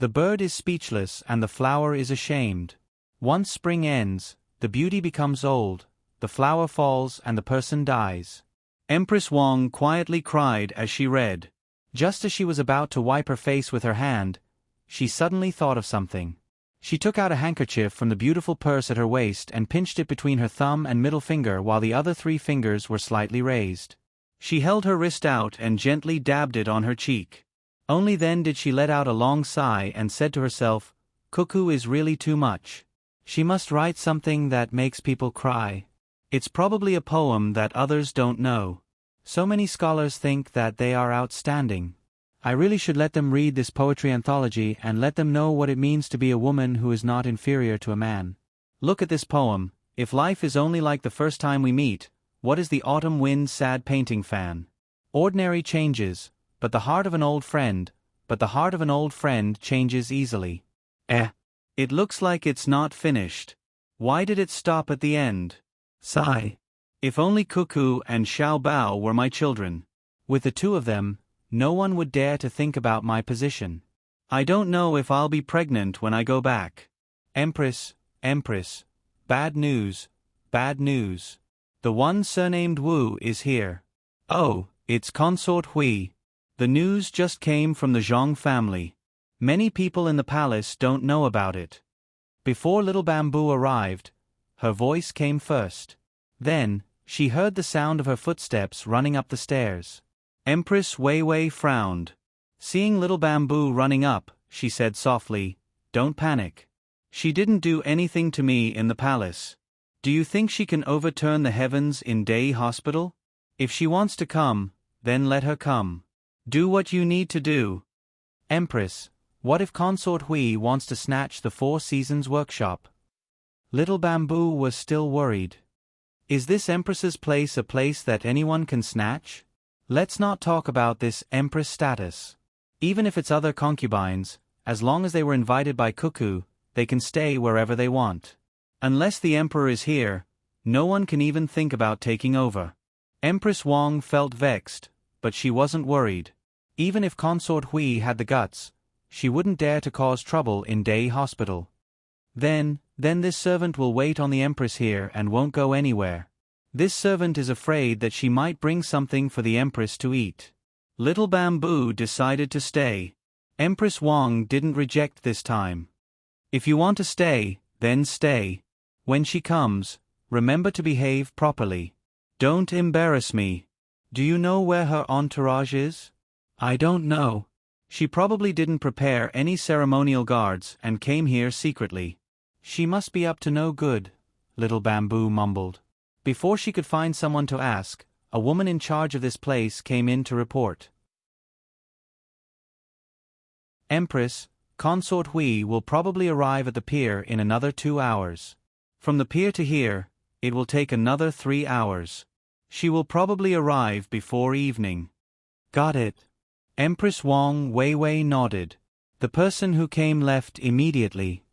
The bird is speechless and the flower is ashamed. Once spring ends, the beauty becomes old, the flower falls and the person dies. Empress Wang quietly cried as she read. Just as she was about to wipe her face with her hand, she suddenly thought of something. She took out a handkerchief from the beautiful purse at her waist and pinched it between her thumb and middle finger while the other 3 fingers were slightly raised. She held her wrist out and gently dabbed it on her cheek. Only then did she let out a long sigh and said to herself, Cuckoo is really too much. She must write something that makes people cry. It's probably a poem that others don't know. So many scholars think that they are outstanding. I really should let them read this poetry anthology and let them know what it means to be a woman who is not inferior to a man. Look at this poem. If life is only like the first time we meet, what is the autumn wind's sad painting fan? Ordinary changes, but the heart of an old friend changes easily. It looks like it's not finished. Why did it stop at the end? Sigh. If only Cuckoo and Xiao Bao were my children. With the two of them, no one would dare to think about my position. I don't know if I'll be pregnant when I go back. Empress, Empress. Bad news, bad news. The one surnamed Wu is here. Oh, it's Consort Hui. The news just came from the Zhang family. Many people in the palace don't know about it. Before Little Bamboo arrived, her voice came first. Then, she heard the sound of her footsteps running up the stairs. Empress Wei Wei frowned. Seeing Little Bamboo running up, she said softly, "Don't panic. She didn't do anything to me in the palace. Do you think she can overturn the heavens in Day Hospital? If she wants to come, then let her come. Do what you need to do." Empress, what if Consort Hui wants to snatch the Four Seasons workshop? Little Bamboo was still worried. Is this Empress's place a place that anyone can snatch? Let's not talk about this Empress status. Even if it's other concubines, as long as they were invited by Cuckoo, they can stay wherever they want. Unless the Emperor is here, no one can even think about taking over. Empress Wang felt vexed, but she wasn't worried. Even if Consort Hui had the guts, she wouldn't dare to cause trouble in Day Hospital. Then this servant will wait on the Empress here and won't go anywhere. This servant is afraid that she might bring something for the Empress to eat. Little Bamboo decided to stay. Empress Wang didn't reject this time. If you want to stay, then stay. When she comes, remember to behave properly. Don't embarrass me. Do you know where her entourage is? I don't know. She probably didn't prepare any ceremonial guards and came here secretly. She must be up to no good, Little Bamboo mumbled. Before she could find someone to ask, a woman in charge of this place came in to report. Empress, Consort Hui will probably arrive at the pier in another 2 hours. From the pier to here, it will take another 3 hours. She will probably arrive before evening. Got it. Empress Wang Wei nodded. The person who came left immediately.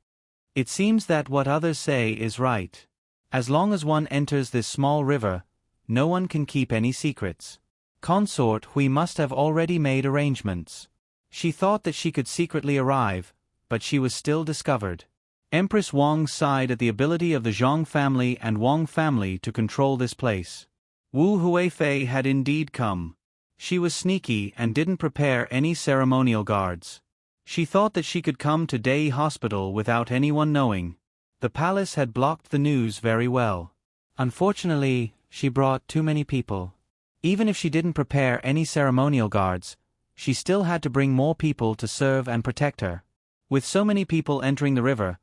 It seems that what others say is right. As long as one enters this small river, no one can keep any secrets. Consort Hui must have already made arrangements. She thought that she could secretly arrive, but she was still discovered. Empress Wang sighed at the ability of the Zhang family and Wang family to control this place. Wu Huifei had indeed come. She was sneaky and didn't prepare any ceremonial guards. She thought that she could come to Day Hospital without anyone knowing. The palace had blocked the news very well. Unfortunately, she brought too many people. Even if she didn't prepare any ceremonial guards, she still had to bring more people to serve and protect her. With so many people entering the river,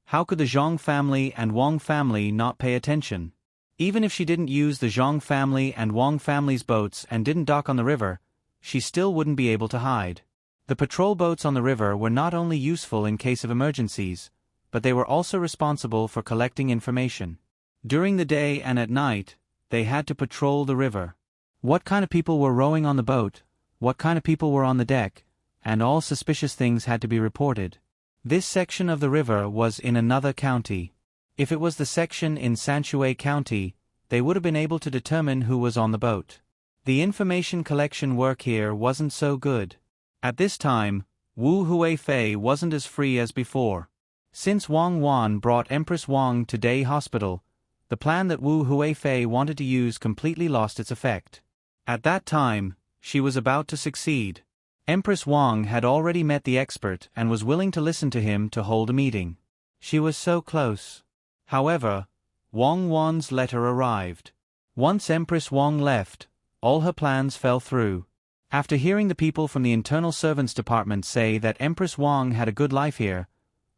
how could the Zhang family and Wang family not pay attention? Even if she didn't use the Zhang family and Wang family's boats and didn't dock on the river, she still wouldn't be able to hide. The patrol boats on the river were not only useful in case of emergencies, but they were also responsible for collecting information. During the day and at night, they had to patrol the river. What kind of people were rowing on the boat, what kind of people were on the deck, and all suspicious things had to be reported. This section of the river was in another county. If it was the section in Sanshui County, they would have been able to determine who was on the boat. The information collection work here wasn't so good. At this time, Wu Huifei wasn't as free as before. Since Wang Wan brought Empress Wang to Day Hospital, the plan that Wu Huifei wanted to use completely lost its effect. At that time, she was about to succeed. Empress Wang had already met the expert and was willing to listen to him to hold a meeting. She was so close. However, Wang Wan's letter arrived. Once Empress Wang left, all her plans fell through. After hearing the people from the Internal Servants Department say that Empress Wang had a good life here,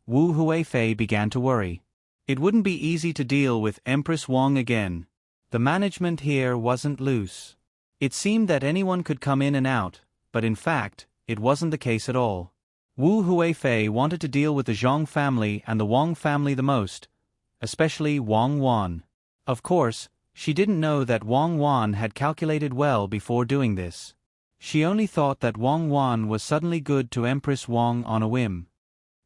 Wu Huifei began to worry. It wouldn't be easy to deal with Empress Wang again. The management here wasn't loose. It seemed that anyone could come in and out, but in fact, it wasn't the case at all. Wu Huifei wanted to deal with the Zhang family and the Wang family the most, especially Wang Wan. Of course, she didn't know that Wang Wan had calculated well before doing this. She only thought that Wang Wan was suddenly good to Empress Wang on a whim.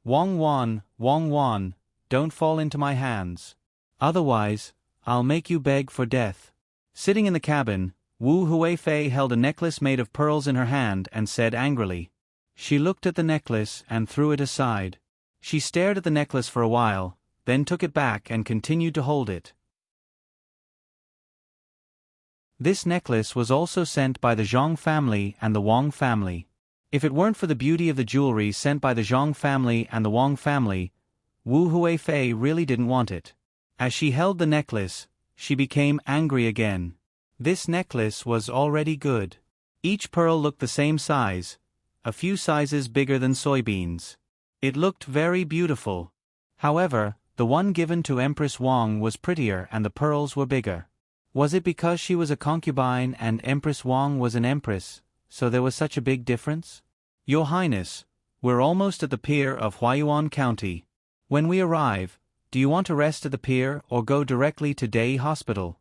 Wang Wan, don't fall into my hands. Otherwise, I'll make you beg for death. Sitting in the cabin, Wu Huifei held a necklace made of pearls in her hand and said angrily. She looked at the necklace and threw it aside. She stared at the necklace for a while, then took it back and continued to hold it. This necklace was also sent by the Zhang family and the Wang family. If it weren't for the beauty of the jewelry sent by the Zhang family and the Wang family, Wu Huifei really didn't want it. As she held the necklace, she became angry again. This necklace was already good. Each pearl looked the same size, a few sizes bigger than soybeans. It looked very beautiful. However, the one given to Empress Wang was prettier and the pearls were bigger. Was it because she was a concubine and Empress Wang was an empress, so there was such a big difference? Your Highness, we're almost at the pier of Huayuan County. When we arrive, do you want to rest at the pier or go directly to Dei Hospital?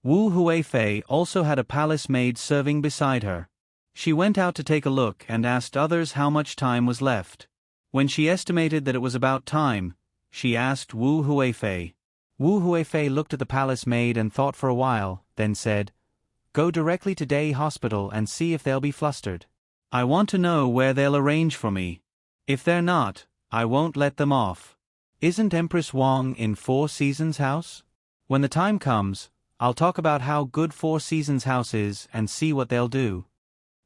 Wu Huifei also had a palace maid serving beside her. She went out to take a look and asked others how much time was left. When she estimated that it was about time, she asked Wu Huifei. Wu Huifei looked at the palace maid and thought for a while, then said, "Go directly to Dei Hospital and see if they'll be flustered. I want to know where they'll arrange for me. If they're not, I won't let them off. Isn't Empress Wang in Four Seasons House? When the time comes, I'll talk about how good Four Seasons House is and see what they'll do."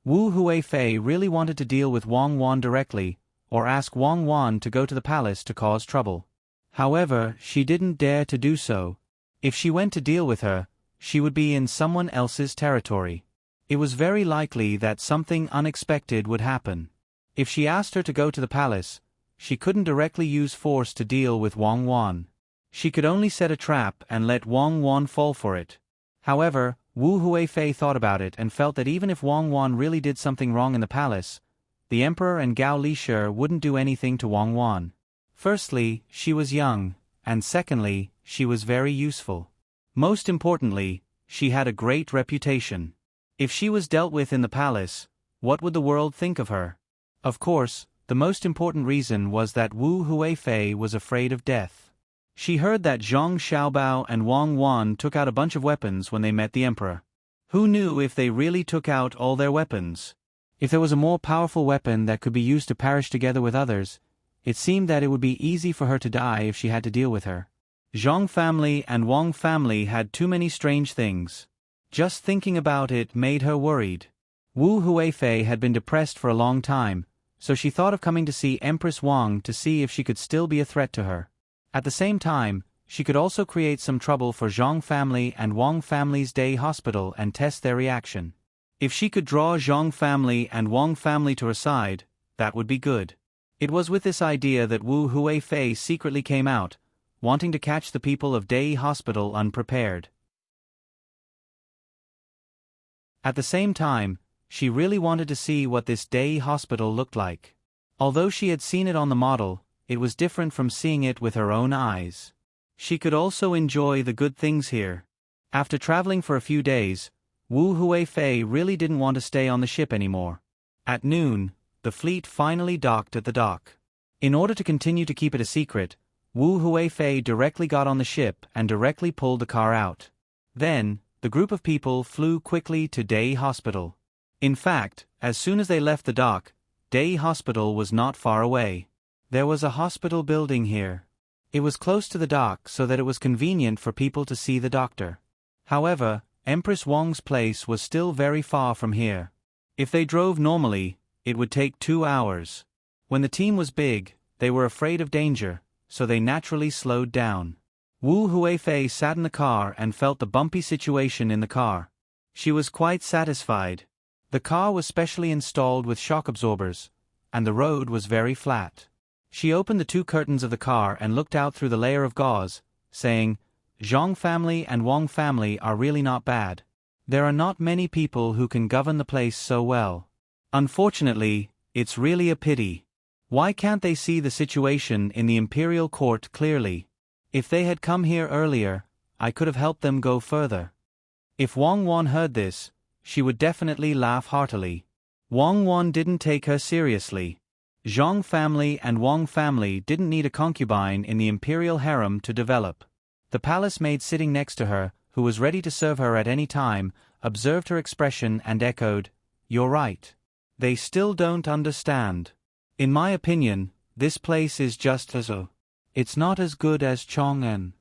Wu Huifei really wanted to deal with Wang Wan directly, or ask Wang Wan to go to the palace to cause trouble. However, she didn't dare to do so. If she went to deal with her, she would be in someone else's territory. It was very likely that something unexpected would happen. If she asked her to go to the palace, she couldn't directly use force to deal with Wang Wan. She could only set a trap and let Wang Wan fall for it. However, Wu Huifei thought about it and felt that even if Wang Wan really did something wrong in the palace, the emperor and Gao Lishe wouldn't do anything to Wang Wan. Firstly, she was young, and secondly, she was very useful. Most importantly, she had a great reputation. If she was dealt with in the palace, what would the world think of her? Of course, the most important reason was that Wu Huifei was afraid of death. She heard that Zhang Xiaobao and Wang Wan took out a bunch of weapons when they met the emperor. Who knew if they really took out all their weapons? If there was a more powerful weapon that could be used to perish together with others, it seemed that it would be easy for her to die if she had to deal with her. Zhang family and Wang family had too many strange things. Just thinking about it made her worried. Wu Huifei had been depressed for a long time, so she thought of coming to see Empress Wang to see if she could still be a threat to her. At the same time, she could also create some trouble for Zhang family and Wang family's Dei Hospital and test their reaction. If she could draw Zhang family and Wang family to her side, that would be good. It was with this idea that Wu Huifei secretly came out, wanting to catch the people of Dei Hospital unprepared. At the same time, she really wanted to see what this Dei Hospital looked like. Although she had seen it on the model, it was different from seeing it with her own eyes. She could also enjoy the good things here. After traveling for a few days, Wu Huifei really didn't want to stay on the ship anymore. At noon, the fleet finally docked at the dock. In order to continue to keep it a secret, Wu Huifei directly got on the ship and directly pulled the car out. Then, the group of people flew quickly to Dei Hospital. In fact, as soon as they left the dock, Dei Hospital was not far away. There was a hospital building here. It was close to the dock so that it was convenient for people to see the doctor. However, Empress Wang's place was still very far from here. If they drove normally, it would take 2 hours. When the team was big, they were afraid of danger, so they naturally slowed down. Wu Huifei sat in the car and felt the bumpy situation in the car. She was quite satisfied. The car was specially installed with shock absorbers, and the road was very flat. She opened the 2 curtains of the car and looked out through the layer of gauze, saying, "Zhang family and Wang family are really not bad. There are not many people who can govern the place so well. Unfortunately, it's really a pity. Why can't they see the situation in the imperial court clearly? If they had come here earlier, I could have helped them go further." If Wang Wan heard this, she would definitely laugh heartily. Wang Wan didn't take her seriously. Zhang family and Wang family didn't need a concubine in the imperial harem to develop. The palace maid sitting next to her, who was ready to serve her at any time, observed her expression and echoed, "You're right. They still don't understand. In my opinion, this place is just it's not as good as Chong'an."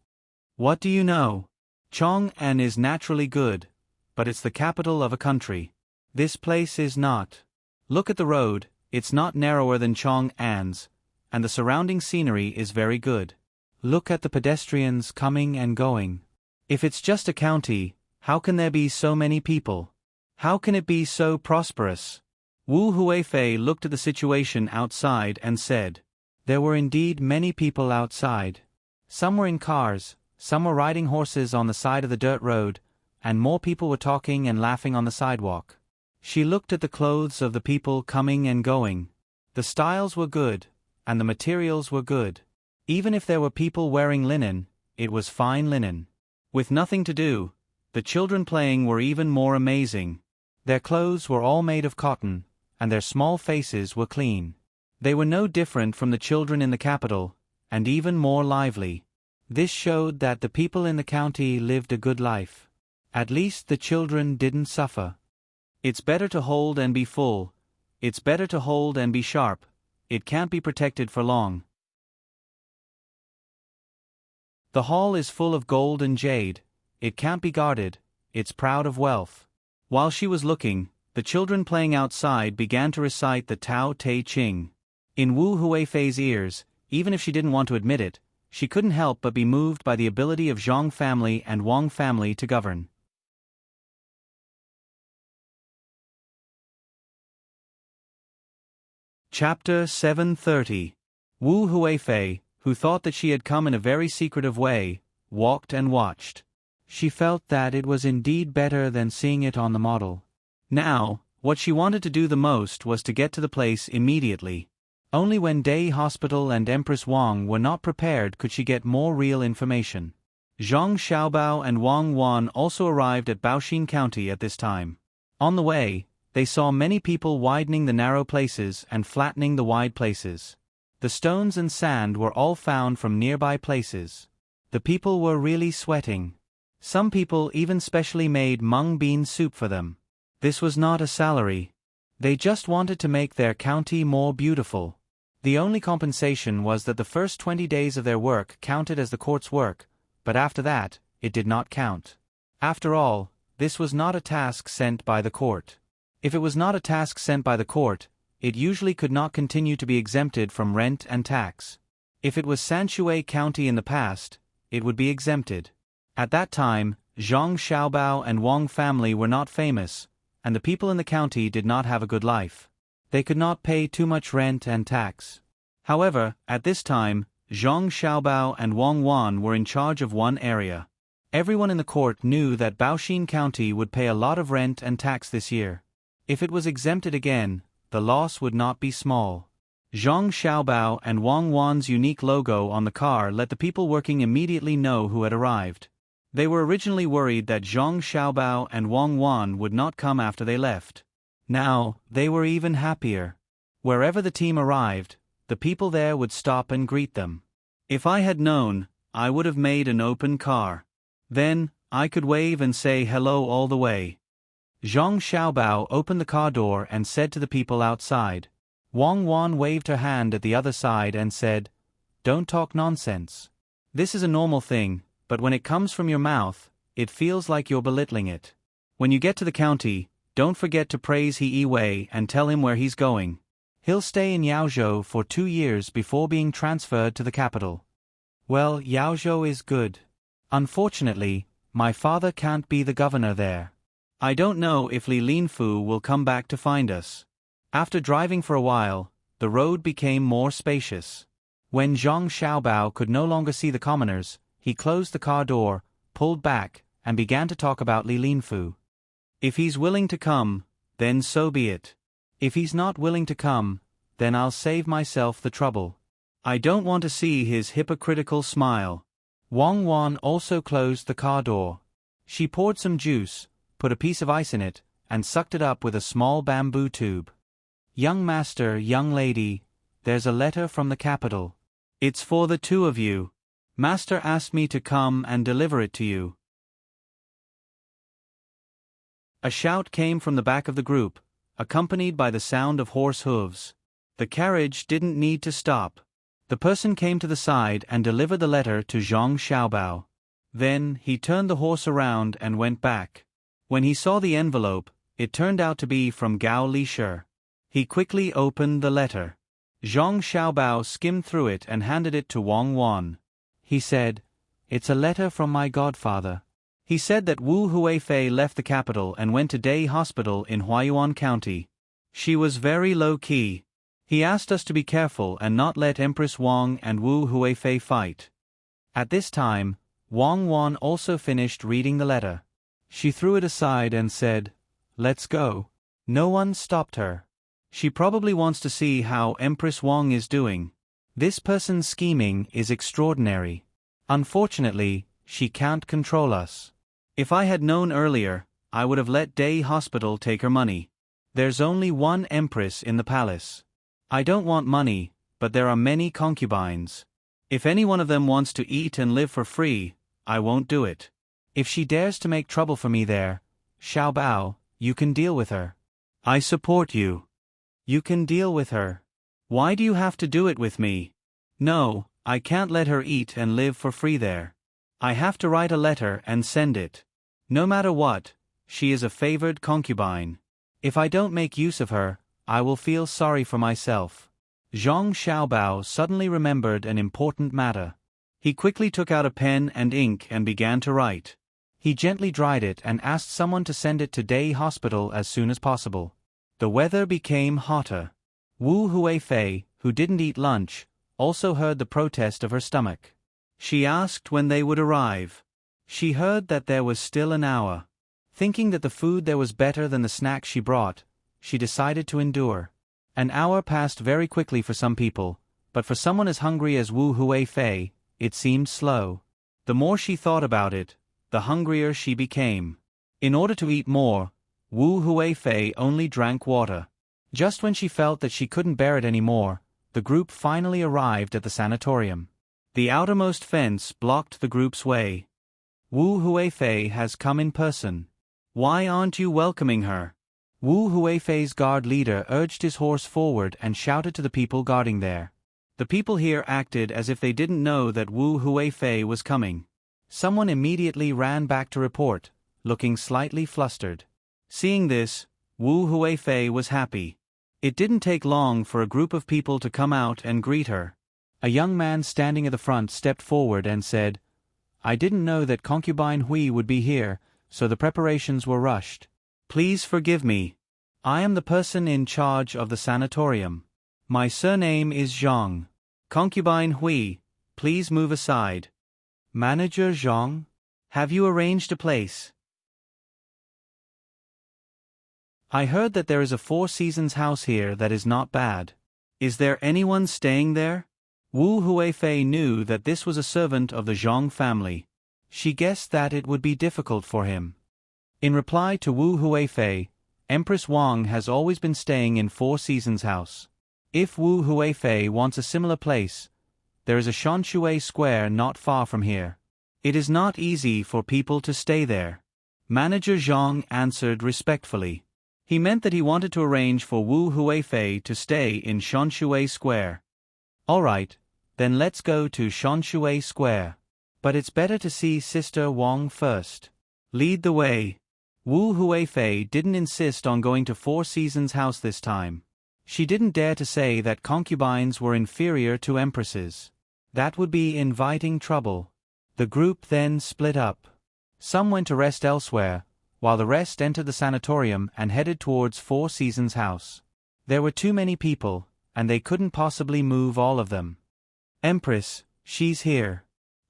"What do you know? Chong'an is naturally good, but it's the capital of a country. This place is not. Look at the road, it's not narrower than Chong'an's, and the surrounding scenery is very good. Look at the pedestrians coming and going. If it's just a county, how can there be so many people? How can it be so prosperous?" Wu Huifei looked at the situation outside and said, "There were indeed many people outside. Some were in cars, some were riding horses on the side of the dirt road, and more people were talking and laughing on the sidewalk." She looked at the clothes of the people coming and going. The styles were good, and the materials were good. Even if there were people wearing linen, it was fine linen. With nothing to do, the children playing were even more amazing. Their clothes were all made of cotton, and their small faces were clean. They were no different from the children in the capital, and even more lively. This showed that the people in the county lived a good life. At least the children didn't suffer. It's better to hold and be full. It's better to hold and be sharp. It can't be protected for long. The hall is full of gold and jade. It can't be guarded. It's proud of wealth. While she was looking, the children playing outside began to recite the Tao Te Ching. In Wu Huifei's ears, even if she didn't want to admit it, she couldn't help but be moved by the ability of Zhang family and Wang family to govern. Chapter 730. Wu Huifei, who thought that she had come in a very secretive way, walked and watched. She felt that it was indeed better than seeing it on the model. Now, what she wanted to do the most was to get to the place immediately. Only when Dei Hospital and Empress Wang were not prepared could she get more real information. Zhang Xiaobao and Wang Wan also arrived at Baoxin County at this time. On the way, they saw many people widening the narrow places and flattening the wide places. The stones and sand were all found from nearby places. The people were really sweating. Some people even specially made mung bean soup for them. This was not a salary. They just wanted to make their county more beautiful. The only compensation was that the first 20 days of their work counted as the court's work, but after that, it did not count. After all, this was not a task sent by the court. If it was not a task sent by the court, it usually could not continue to be exempted from rent and tax. If it was Sanshui County in the past, it would be exempted. At that time, Zhang Xiaobao and Wang family were not famous, and the people in the county did not have a good life. They could not pay too much rent and tax. However, at this time, Zhang Xiaobao and Wang Wan were in charge of one area. Everyone in the court knew that Baoxin County would pay a lot of rent and tax this year. If it was exempted again, the loss would not be small. Zhang Xiaobao and Wang Wan's unique logo on the car let the people working immediately know who had arrived. They were originally worried that Zhang Xiaobao and Wang Wan would not come after they left. Now, they were even happier. Wherever the team arrived, the people there would stop and greet them. If I had known, I would have made an open car. Then, I could wave and say hello all the way. Zhang Xiaobao opened the car door and said to the people outside. Wang Wan waved her hand at the other side and said, "Don't talk nonsense. This is a normal thing, but when it comes from your mouth, it feels like you're belittling it. When you get to the county, don't forget to praise He Wei and tell him where he's going. He'll stay in Yaozhou for 2 years before being transferred to the capital." Well, Yaozhou is good. Unfortunately, my father can't be the governor there. I don't know if Li Linfu will come back to find us. After driving for a while, the road became more spacious. When Zhang Xiaobao could no longer see the commoners, he closed the car door, pulled back, and began to talk about Li Linfu. If he's willing to come, then so be it. If he's not willing to come, then I'll save myself the trouble. I don't want to see his hypocritical smile. Wang Wan also closed the car door. She poured some juice, put a piece of ice in it, and sucked it up with a small bamboo tube. Young master, young lady, there's a letter from the capital. It's for the two of you. Master asked me to come and deliver it to you. A shout came from the back of the group, accompanied by the sound of horse hooves. The carriage didn't need to stop. The person came to the side and delivered the letter to Zhang Xiaobao. Then, he turned the horse around and went back. When he saw the envelope, it turned out to be from Gao Lisher. He quickly opened the letter. Zhang Xiaobao skimmed through it and handed it to Wang Wan. He said, "It's a letter from my godfather. He said that Wu Huifei left the capital and went to Day Hospital in Huayuan County. She was very low-key. He asked us to be careful and not let Empress Wang and Wu Huifei fight." At this time, Wang Wan also finished reading the letter. She threw it aside and said, "Let's go." No one stopped her. She probably wants to see how Empress Wang is doing. This person's scheming is extraordinary. Unfortunately, she can't control us. If I had known earlier, I would have let Day Hospital take her money. There's only one empress in the palace. I don't want money, but there are many concubines. If any one of them wants to eat and live for free, I won't do it. If she dares to make trouble for me there, Xiaobao, you can deal with her. I support you. You can deal with her. Why do you have to do it with me? No, I can't let her eat and live for free there. I have to write a letter and send it. No matter what, she is a favored concubine. If I don't make use of her, I will feel sorry for myself. Zhang Xiaobao suddenly remembered an important matter. He quickly took out a pen and ink and began to write. He gently dried it and asked someone to send it to Day Hospital as soon as possible. The weather became hotter. Wu Huifei, who didn't eat lunch, also heard the protest of her stomach. She asked when they would arrive. She heard that there was still an hour. Thinking that the food there was better than the snacks she brought, she decided to endure. An hour passed very quickly for some people, but for someone as hungry as Wu Huifei, it seemed slow. The more she thought about it, the hungrier she became. In order to eat more, Wu Huifei only drank water. Just when she felt that she couldn't bear it anymore, the group finally arrived at the sanatorium. The outermost fence blocked the group's way. Wu Huifei has come in person. Why aren't you welcoming her? Wu Huifei's guard leader urged his horse forward and shouted to the people guarding there. The people here acted as if they didn't know that Wu Huifei was coming. Someone immediately ran back to report, looking slightly flustered. Seeing this, Wu Huifei was happy. It didn't take long for a group of people to come out and greet her. A young man standing at the front stepped forward and said, "I didn't know that concubine Hui would be here, so the preparations were rushed. Please forgive me. I am the person in charge of the sanatorium. My surname is Zhang. Concubine Hui, please move aside." "Manager Zhang? Have you arranged a place?" "I heard that there is a Four Seasons house here that is not bad. Is there anyone staying there?" Wu Huifei knew that this was a servant of the Zhang family. She guessed that it would be difficult for him. In reply to Wu Huifei, Empress Wang has always been staying in Four Seasons house. If Wu Huifei wants a similar place, there is a Shanshui Square not far from here. It is not easy for people to stay there. Manager Zhang answered respectfully. He meant that he wanted to arrange for Wu Huifei to stay in Shanshui Square. "All right, then let's go to Shanshui Square. But it's better to see Sister Wang first. Lead the way." Wu Huifei didn't insist on going to Four Seasons house this time. She didn't dare to say that concubines were inferior to empresses. That would be inviting trouble. The group then split up. Some went to rest elsewhere, while the rest entered the sanatorium and headed towards Four Seasons house. There were too many people, and they couldn't possibly move all of them. "Empress, she's here."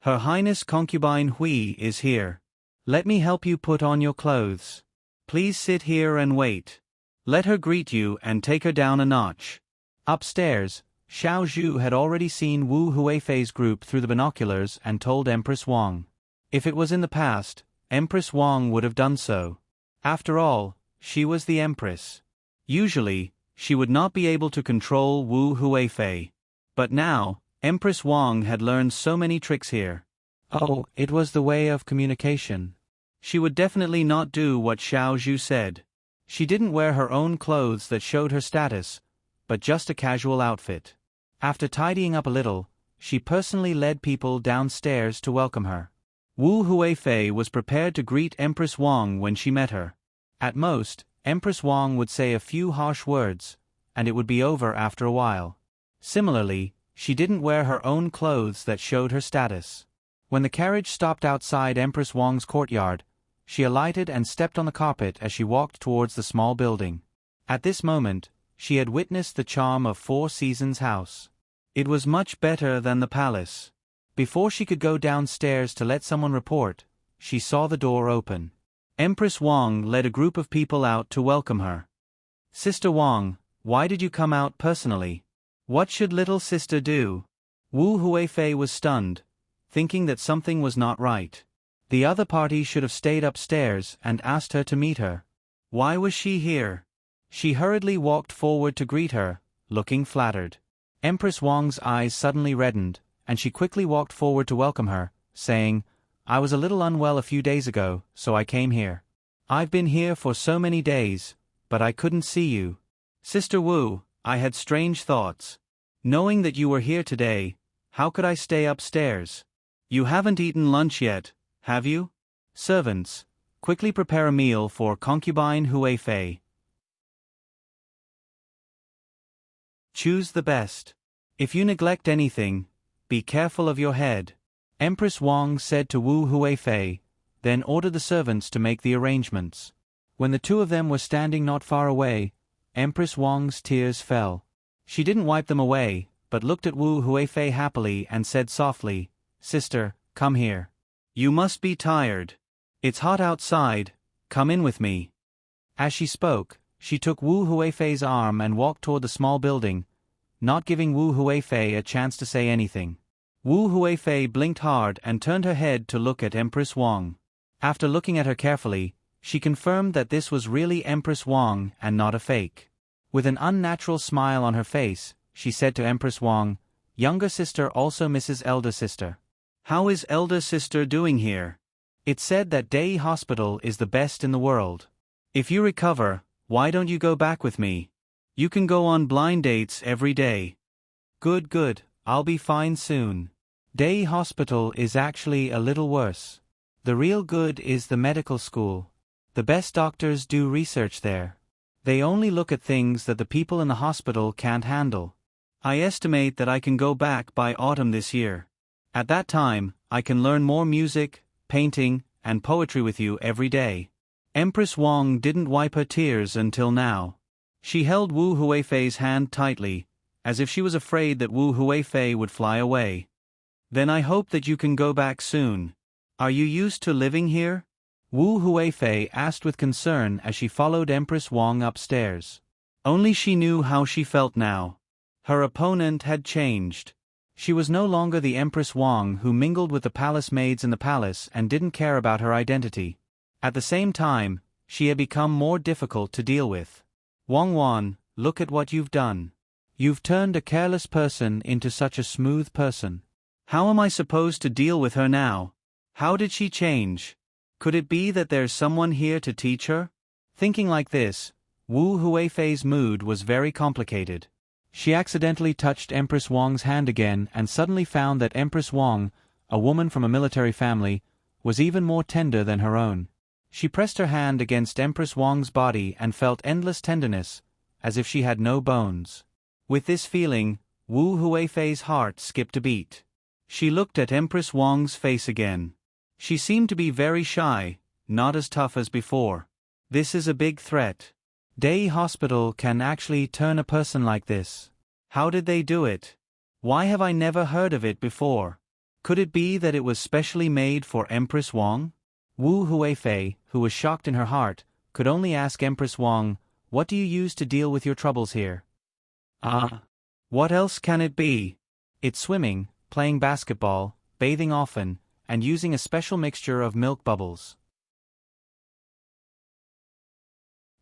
Her Highness Concubine Hui is here. Let me help you put on your clothes. Please sit here and wait. Let her greet you and take her down a notch." Upstairs, Xiao Zhu had already seen Wu Huifei's group through the binoculars and told Empress Wang. If it was in the past, Empress Wang would have done so. After all, she was the Empress. Usually, she would not be able to control Wu Huifei. But now, Empress Wang had learned so many tricks here. Oh, it was the way of communication. She would definitely not do what Xiao Zhu said. She didn't wear her own clothes that showed her status, but just a casual outfit. After tidying up a little, she personally led people downstairs to welcome her. Wu Huifei was prepared to greet Empress Wang when she met her. At most, Empress Wang would say a few harsh words, and it would be over after a while. Similarly, she didn't wear her own clothes that showed her status. When the carriage stopped outside Empress Wang's courtyard, she alighted and stepped on the carpet as she walked towards the small building. At this moment, she had witnessed the charm of Four Seasons House. It was much better than the palace. Before she could go downstairs to let someone report, she saw the door open. Empress Wang led a group of people out to welcome her. "Sister Wang, why did you come out personally? What should little sister do?" Wu Huifei was stunned, thinking that something was not right. The other party should have stayed upstairs and asked her to meet her. Why was she here? She hurriedly walked forward to greet her, looking flattered. Empress Wang's eyes suddenly reddened, and she quickly walked forward to welcome her, saying, "I was a little unwell a few days ago, so I came here. I've been here for so many days, but I couldn't see you. Sister Wu, I had strange thoughts. Knowing that you were here today, how could I stay upstairs? You haven't eaten lunch yet, have you? Servants, quickly prepare a meal for Concubine Huifei. Choose the best. If you neglect anything, be careful of your head." Empress Wang said to Wu Huifei, then ordered the servants to make the arrangements. When the two of them were standing not far away, Empress Wang's tears fell. She didn't wipe them away, but looked at Wu Huifei happily and said softly, "Sister, come here. You must be tired. It's hot outside, come in with me." As she spoke, she took Wu Huifei's arm and walked toward the small building, not giving Wu Huifei a chance to say anything. Wu Huifei blinked hard and turned her head to look at Empress Wang. After looking at her carefully, she confirmed that this was really Empress Wang and not a fake. With an unnatural smile on her face, she said to Empress Wang, "Younger sister also misses elder sister. How is elder sister doing here? It's said that Day Hospital is the best in the world. If you recover, why don't you go back with me? You can go on blind dates every day." Good, I'll be fine soon. Day Hospital is actually a little worse. The real good is the medical school. The best doctors do research there. They only look at things that the people in the hospital can't handle. I estimate that I can go back by autumn this year. At that time, I can learn more music, painting, and poetry with you every day. Empress Wang didn't wipe her tears until now. She held Wu Huifei's hand tightly, as if she was afraid that Wu Huifei would fly away. "Then I hope that you can go back soon. Are you used to living here?" Wu Huifei asked with concern as she followed Empress Wang upstairs. Only she knew how she felt now. Her opponent had changed. She was no longer the Empress Wang who mingled with the palace maids in the palace and didn't care about her identity. At the same time, she had become more difficult to deal with. "Wang, look at what you've done. You've turned a careless person into such a smooth person. How am I supposed to deal with her now? How did she change? Could it be that there's someone here to teach her?" Thinking like this, Wu Huifei's mood was very complicated. She accidentally touched Empress Wang's hand again and suddenly found that Empress Wang, a woman from a military family, was even more tender than her own. She pressed her hand against Empress Wang's body and felt endless tenderness, as if she had no bones. With this feeling, Wu Huifei's heart skipped a beat. She looked at Empress Wang's face again. She seemed to be very shy, not as tough as before. This is a big threat. Day Hospital can actually turn a person like this. How did they do it? Why have I never heard of it before? Could it be that it was specially made for Empress Wang? Wu Huifei, who was shocked in her heart, could only ask Empress Wang, "What do you use to deal with your troubles here?" "Ah. What else can it be? It's swimming, playing basketball, bathing often, and using a special mixture of milk bubbles.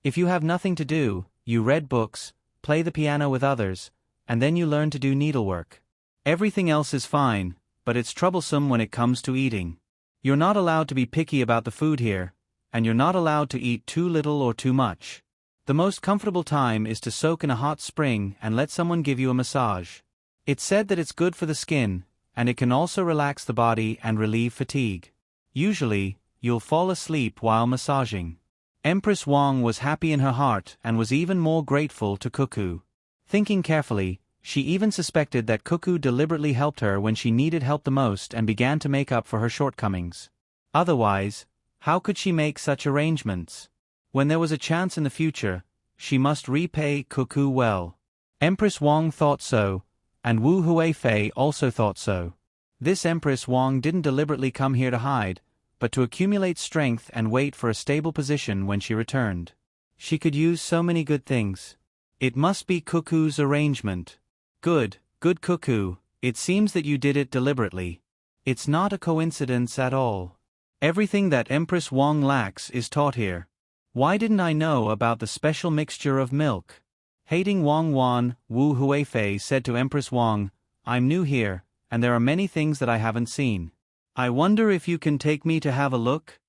If you have nothing to do, you read books, play the piano with others, and then you learn to do needlework. Everything else is fine, but it's troublesome when it comes to eating. You're not allowed to be picky about the food here, and you're not allowed to eat too little or too much. The most comfortable time is to soak in a hot spring and let someone give you a massage. It's said that it's good for the skin, and it can also relax the body and relieve fatigue. Usually, you'll fall asleep while massaging." Empress Wang was happy in her heart and was even more grateful to Cuckoo. Thinking carefully, she even suspected that Cuckoo deliberately helped her when she needed help the most and began to make up for her shortcomings. Otherwise, how could she make such arrangements? When there was a chance in the future, she must repay Cuckoo well. Empress Wang thought so, and Wu Huifei also thought so. This Empress Wang didn't deliberately come here to hide, but to accumulate strength and wait for a stable position when she returned. She could use so many good things. It must be Cuckoo's arrangement. Good Cuckoo, it seems that you did it deliberately. It's not a coincidence at all. Everything that Empress Wang lacks is taught here. Why didn't I know about the special mixture of milk? Hating Wang Wan, Wu Huifei said to Empress Wang, "I'm new here, and there are many things that I haven't seen. I wonder if you can take me to have a look?"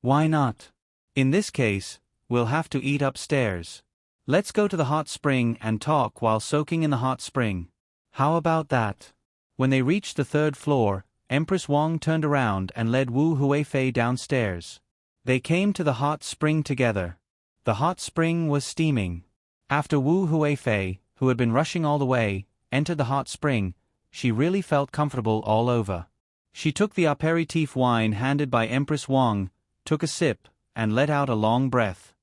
"Why not? In this case, we'll have to eat upstairs. Let's go to the hot spring and talk while soaking in the hot spring. How about that?" When they reached the third floor, Empress Wang turned around and led Wu Huifei downstairs. They came to the hot spring together. The hot spring was steaming. After Wu Huifei, who had been rushing all the way, entered the hot spring, she really felt comfortable all over. She took the aperitif wine handed by Empress Wang, took a sip, and let out a long breath.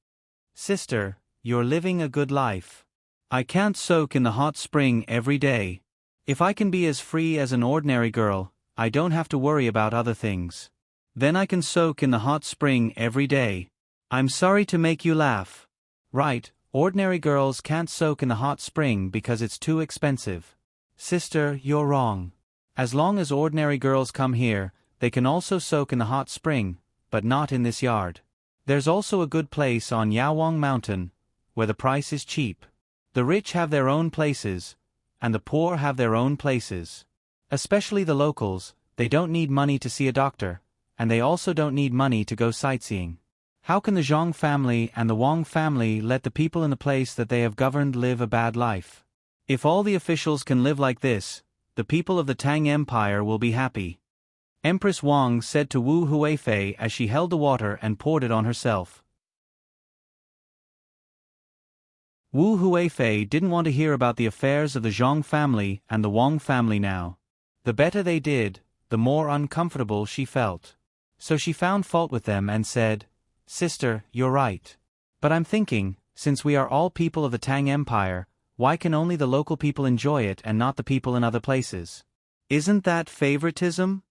"Sister, you're living a good life. I can't soak in the hot spring every day. If I can be as free as an ordinary girl, I don't have to worry about other things. Then I can soak in the hot spring every day. I'm sorry to make you laugh. Right, ordinary girls can't soak in the hot spring because it's too expensive. Sister, you're wrong. As long as ordinary girls come here, they can also soak in the hot spring, but not in this yard. There's also a good place on Yawang Mountain, where the price is cheap. The rich have their own places, and the poor have their own places. Especially the locals, they don't need money to see a doctor, and they also don't need money to go sightseeing. How can the Zhang family and the Wang family let the people in the place that they have governed live a bad life? If all the officials can live like this, the people of the Tang Empire will be happy." Empress Wang said to Wu Huifei as she held the water and poured it on herself. Wu Huifei didn't want to hear about the affairs of the Zhang family and the Wang family now. The better they did, the more uncomfortable she felt. So she found fault with them and said, "Sister, you're right. But I'm thinking, since we are all people of the Tang Empire, why can only the local people enjoy it and not the people in other places? Isn't that favoritism?"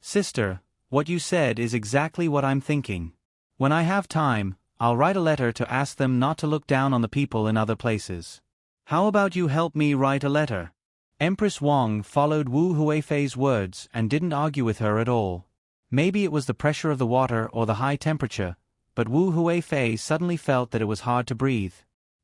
"Sister, what you said is exactly what I'm thinking. When I have time, I'll write a letter to ask them not to look down on the people in other places. How about you help me write a letter?" Empress Wang followed Wu Huifei's words and didn't argue with her at all. Maybe it was the pressure of the water or the high temperature, but Wu Huifei suddenly felt that it was hard to breathe.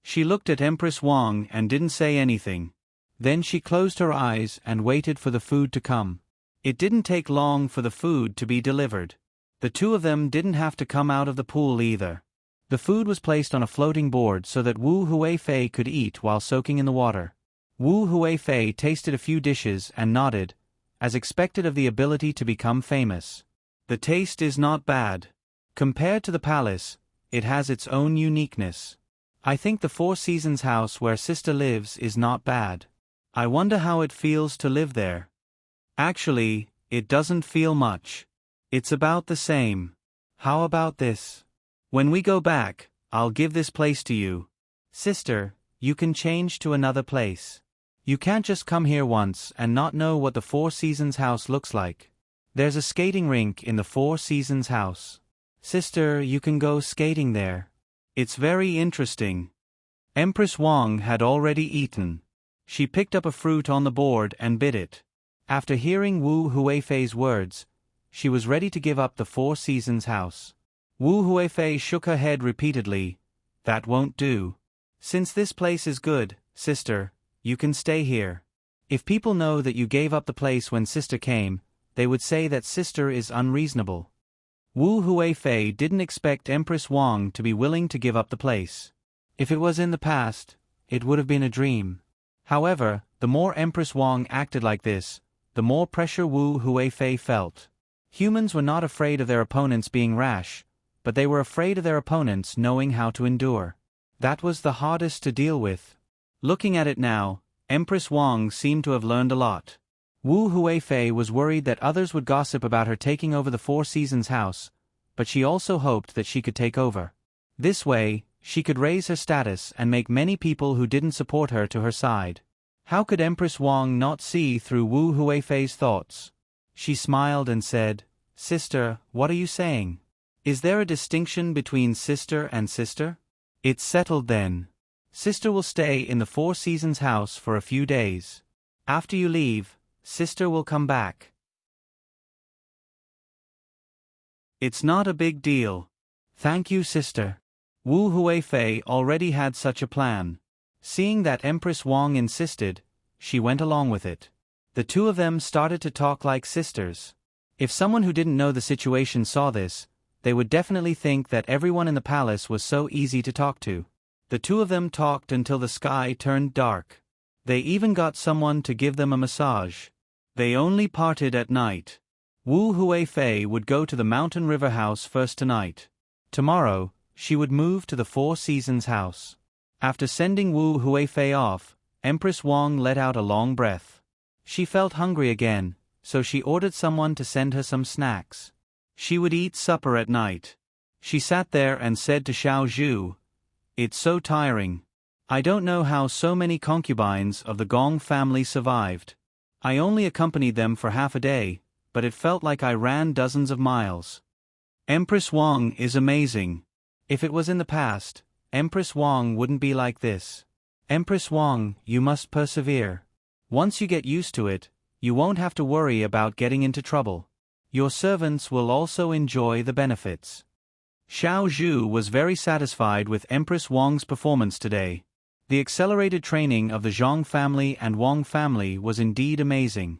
She looked at Empress Wang and didn't say anything. Then she closed her eyes and waited for the food to come. It didn't take long for the food to be delivered. The two of them didn't have to come out of the pool either. The food was placed on a floating board so that Wu Huifei could eat while soaking in the water. Wu Huifei tasted a few dishes and nodded, as expected of the ability to become famous. The taste is not bad. Compared to the palace, it has its own uniqueness. I think the Four Seasons house where sister lives is not bad. I wonder how it feels to live there. Actually, it doesn't feel much. It's about the same. How about this? When we go back, I'll give this place to you. Sister, you can change to another place. You can't just come here once and not know what the Four Seasons house looks like. There's a skating rink in the Four Seasons house. Sister, you can go skating there. It's very interesting. Empress Wang had already eaten. She picked up a fruit on the board and bit it. After hearing Wu Huifei's words, she was ready to give up the Four Seasons house. Wu Huifei shook her head repeatedly. That won't do. Since this place is good, sister, you can stay here. If people know that you gave up the place when sister came, they would say that sister is unreasonable. Wu Huifei didn't expect Empress Wang to be willing to give up the place. If it was in the past, it would have been a dream. However, the more Empress Wang acted like this, the more pressure Wu Huifei felt. Humans were not afraid of their opponents being rash, but they were afraid of their opponents knowing how to endure. That was the hardest to deal with. Looking at it now, Empress Wang seemed to have learned a lot. Wu Huifei was worried that others would gossip about her taking over the Four Seasons house, but she also hoped that she could take over. This way, she could raise her status and make many people who didn't support her to her side. How could Empress Wang not see through Wu Huifei's thoughts? She smiled and said, Sister, what are you saying? Is there a distinction between sister and sister? It's settled then. Sister will stay in the Four Seasons house for a few days. After you leave, sister will come back. It's not a big deal. Thank you, sister. Wu Huifei already had such a plan. Seeing that Empress Wang insisted, she went along with it. The two of them started to talk like sisters. If someone who didn't know the situation saw this, they would definitely think that everyone in the palace was so easy to talk to. The two of them talked until the sky turned dark. They even got someone to give them a massage. They only parted at night. Wu Huifei would go to the Mountain River house first tonight. Tomorrow, she would move to the Four Seasons house. After sending Wu Huifei off, Empress Wang let out a long breath. She felt hungry again, so she ordered someone to send her some snacks. She would eat supper at night. She sat there and said to Xiao Zhu, It's so tiring. I don't know how so many concubines of the Gong family survived. I only accompanied them for half a day, but it felt like I ran dozens of miles. Empress Wang is amazing. If it was in the past, Empress Wang wouldn't be like this. Empress Wang, you must persevere. Once you get used to it, you won't have to worry about getting into trouble. Your servants will also enjoy the benefits. Xiao Zhu was very satisfied with Empress Wang's performance today. The accelerated training of the Zhang family and Wang family was indeed amazing.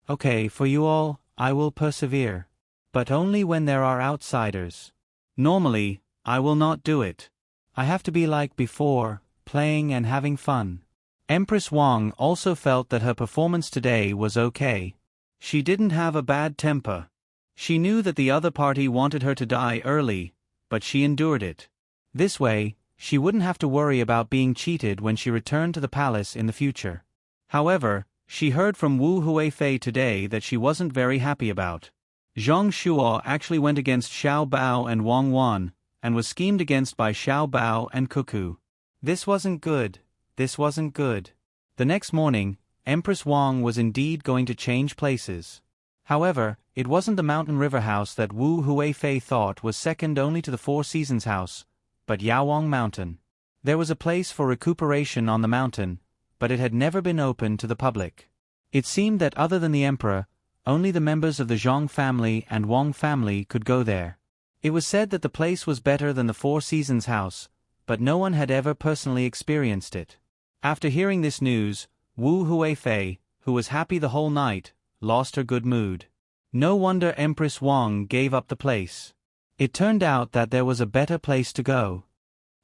Okay, for you all, I will persevere. But only when there are outsiders. Normally, I will not do it. I have to be like before, playing and having fun. Empress Wang also felt that her performance today was okay. She didn't have a bad temper. She knew that the other party wanted her to die early, but she endured it. This way, she wouldn't have to worry about being cheated when she returned to the palace in the future. However, she heard from Wu Huifei today that she wasn't very happy about. Zhang Shuo actually went against Xiao Bao and Wang Wan, and was schemed against by Xiao Bao and Cuckoo. This wasn't good. This wasn't good. The next morning, Empress Wang was indeed going to change places. However, it wasn't the Mountain River house that Wu Huifei thought was second only to the Four Seasons house, but Yawang Mountain. There was a place for recuperation on the mountain, but it had never been open to the public. It seemed that other than the emperor, only the members of the Zhang family and Wang family could go there. It was said that the place was better than the Four Seasons house, but no one had ever personally experienced it. After hearing this news, Wu Huifei, who was happy the whole night, lost her good mood. No wonder Empress Wang gave up the place. It turned out that there was a better place to go.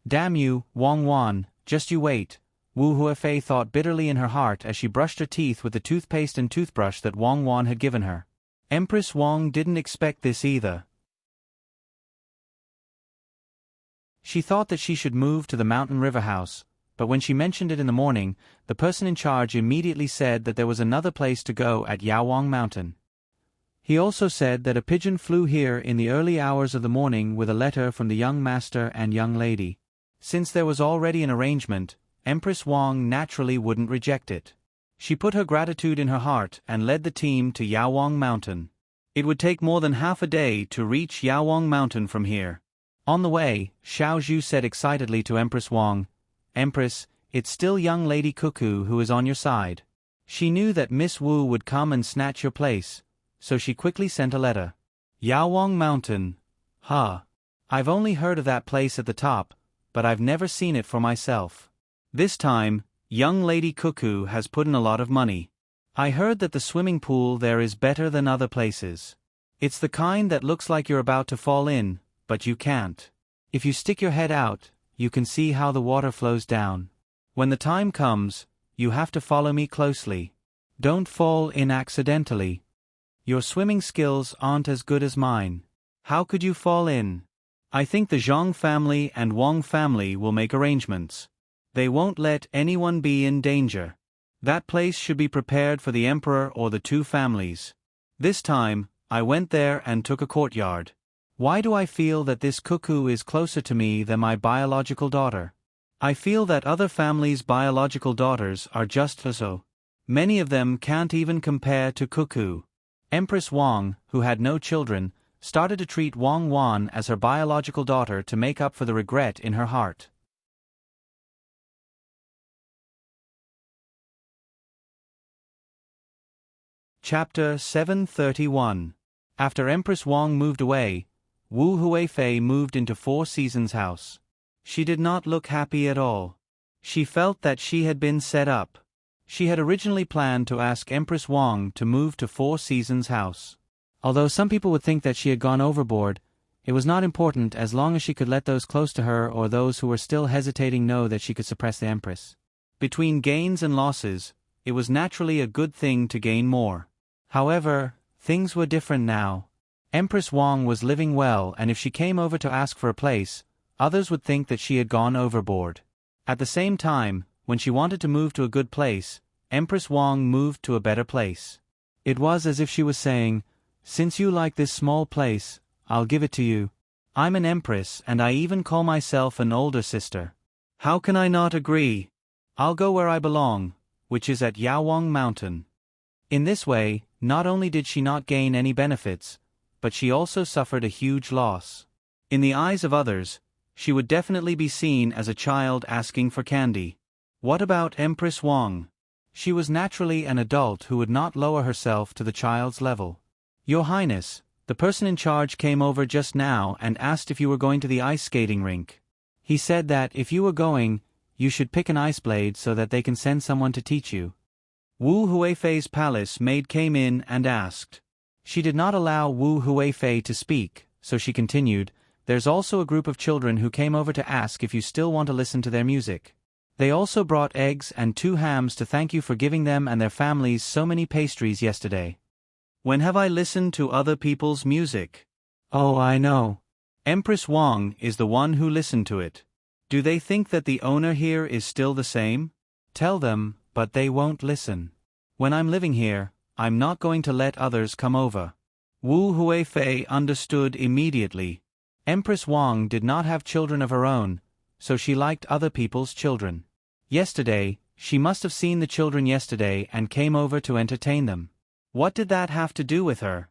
Damn you, Wang Wan, just you wait, Wu Huifei thought bitterly in her heart as she brushed her teeth with the toothpaste and toothbrush that Wang Wan had given her. Empress Wang didn't expect this either. She thought that she should move to the Mountain River house, but when she mentioned it in the morning, the person in charge immediately said that there was another place to go at Yawang Mountain. He also said that a pigeon flew here in the early hours of the morning with a letter from the young master and young lady. Since there was already an arrangement, Empress Wang naturally wouldn't reject it. She put her gratitude in her heart and led the team to Yawang Mountain. It would take more than half a day to reach Yawang Mountain from here. On the way, Xiao Zhu said excitedly to Empress Wang, "Empress, it's still young Lady Cuckoo who is on your side." She knew that Miss Wu would come and snatch your place, so she quickly sent a letter. Yawang Mountain. Huh. I've only heard of that place at the top, but I've never seen it for myself. This time, young Lady Cuckoo has put in a lot of money. I heard that the swimming pool there is better than other places. It's the kind that looks like you're about to fall in, but you can't. If you stick your head out, you can see how the water flows down. When the time comes, you have to follow me closely. Don't fall in accidentally. Your swimming skills aren't as good as mine. How could you fall in? I think the Zhang family and Wang family will make arrangements. They won't let anyone be in danger. That place should be prepared for the emperor or the two families. This time, I went there and took a courtyard. Why do I feel that this cuckoo is closer to me than my biological daughter? I feel that other families' biological daughters are just so. Many of them can't even compare to Cuckoo. Empress Wang, who had no children, started to treat Wang Wan as her biological daughter to make up for the regret in her heart. Chapter 731. After Empress Wang moved away, Wu Huifei moved into Four Seasons' house. She did not look happy at all. She felt that she had been set up. She had originally planned to ask Empress Wang to move to Four Seasons' house. Although some people would think that she had gone overboard, it was not important as long as she could let those close to her or those who were still hesitating know that she could suppress the Empress. Between gains and losses, it was naturally a good thing to gain more. However, things were different now. Empress Wang was living well, and if she came over to ask for a place, others would think that she had gone overboard. At the same time, when she wanted to move to a good place, Empress Wang moved to a better place. It was as if she was saying, "Since you like this small place, I'll give it to you. I'm an empress and I even call myself an older sister. How can I not agree? I'll go where I belong, which is at Yawang Mountain." In this way, not only did she not gain any benefits, but she also suffered a huge loss. In the eyes of others, she would definitely be seen as a child asking for candy. What about Empress Wang? She was naturally an adult who would not lower herself to the child's level. "Your Highness, the person in charge came over just now and asked if you were going to the ice skating rink. He said that if you were going, you should pick an ice blade so that they can send someone to teach you." Wu Huifei's palace maid came in and asked. She did not allow Wu Huifei to speak, so she continued, "There's also a group of children who came over to ask if you still want to listen to their music. They also brought eggs and 2 hams to thank you for giving them and their families so many pastries yesterday." When have I listened to other people's music? Oh, I know. Empress Wang is the one who listened to it. Do they think that the owner here is still the same? Tell them, but they won't listen. When I'm living here, I'm not going to let others come over. Wu Huifei understood immediately. Empress Wang did not have children of her own, so she liked other people's children. Yesterday, she must have seen the children yesterday and came over to entertain them. What did that have to do with her?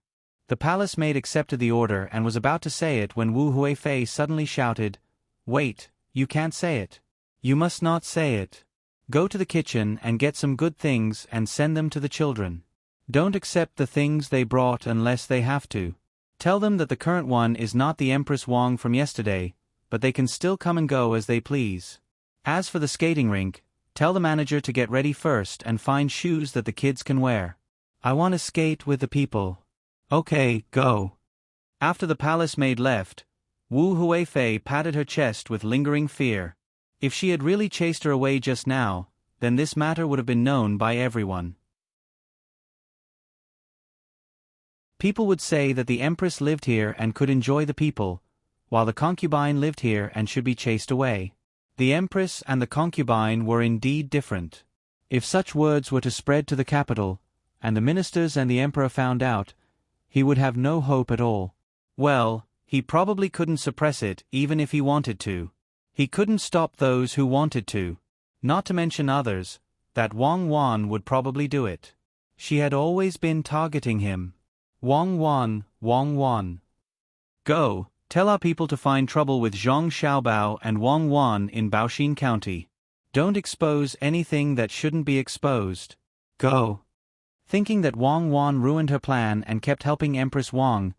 The palace maid accepted the order and was about to say it when Wu Huifei suddenly shouted, "Wait, you can't say it. You must not say it. Go to the kitchen and get some good things and send them to the children. Don't accept the things they brought unless they have to. Tell them that the current one is not the Empress Wang from yesterday, but they can still come and go as they please. As for the skating rink, tell the manager to get ready first and find shoes that the kids can wear. I want to skate with the people." "Okay, go." After the palace maid left, Wu Huifei patted her chest with lingering fear. If she had really chased her away just now, then this matter would have been known by everyone. People would say that the Empress lived here and could enjoy the people, while the concubine lived here and should be chased away. The Empress and the concubine were indeed different. If such words were to spread to the capital, and the ministers and the Emperor found out, he would have no hope at all. Well, he probably couldn't suppress it even if he wanted to. He couldn't stop those who wanted to. Not to mention others, that Wang Wan would probably do it. She had always been targeting him. Wang Wan, Wang Wan. Go, tell our people to find trouble with Zhang Xiaobao and Wang Wan in Baoxin County. Don't expose anything that shouldn't be exposed. Go. Thinking that Wang Wan ruined her plan and kept helping Empress Wang,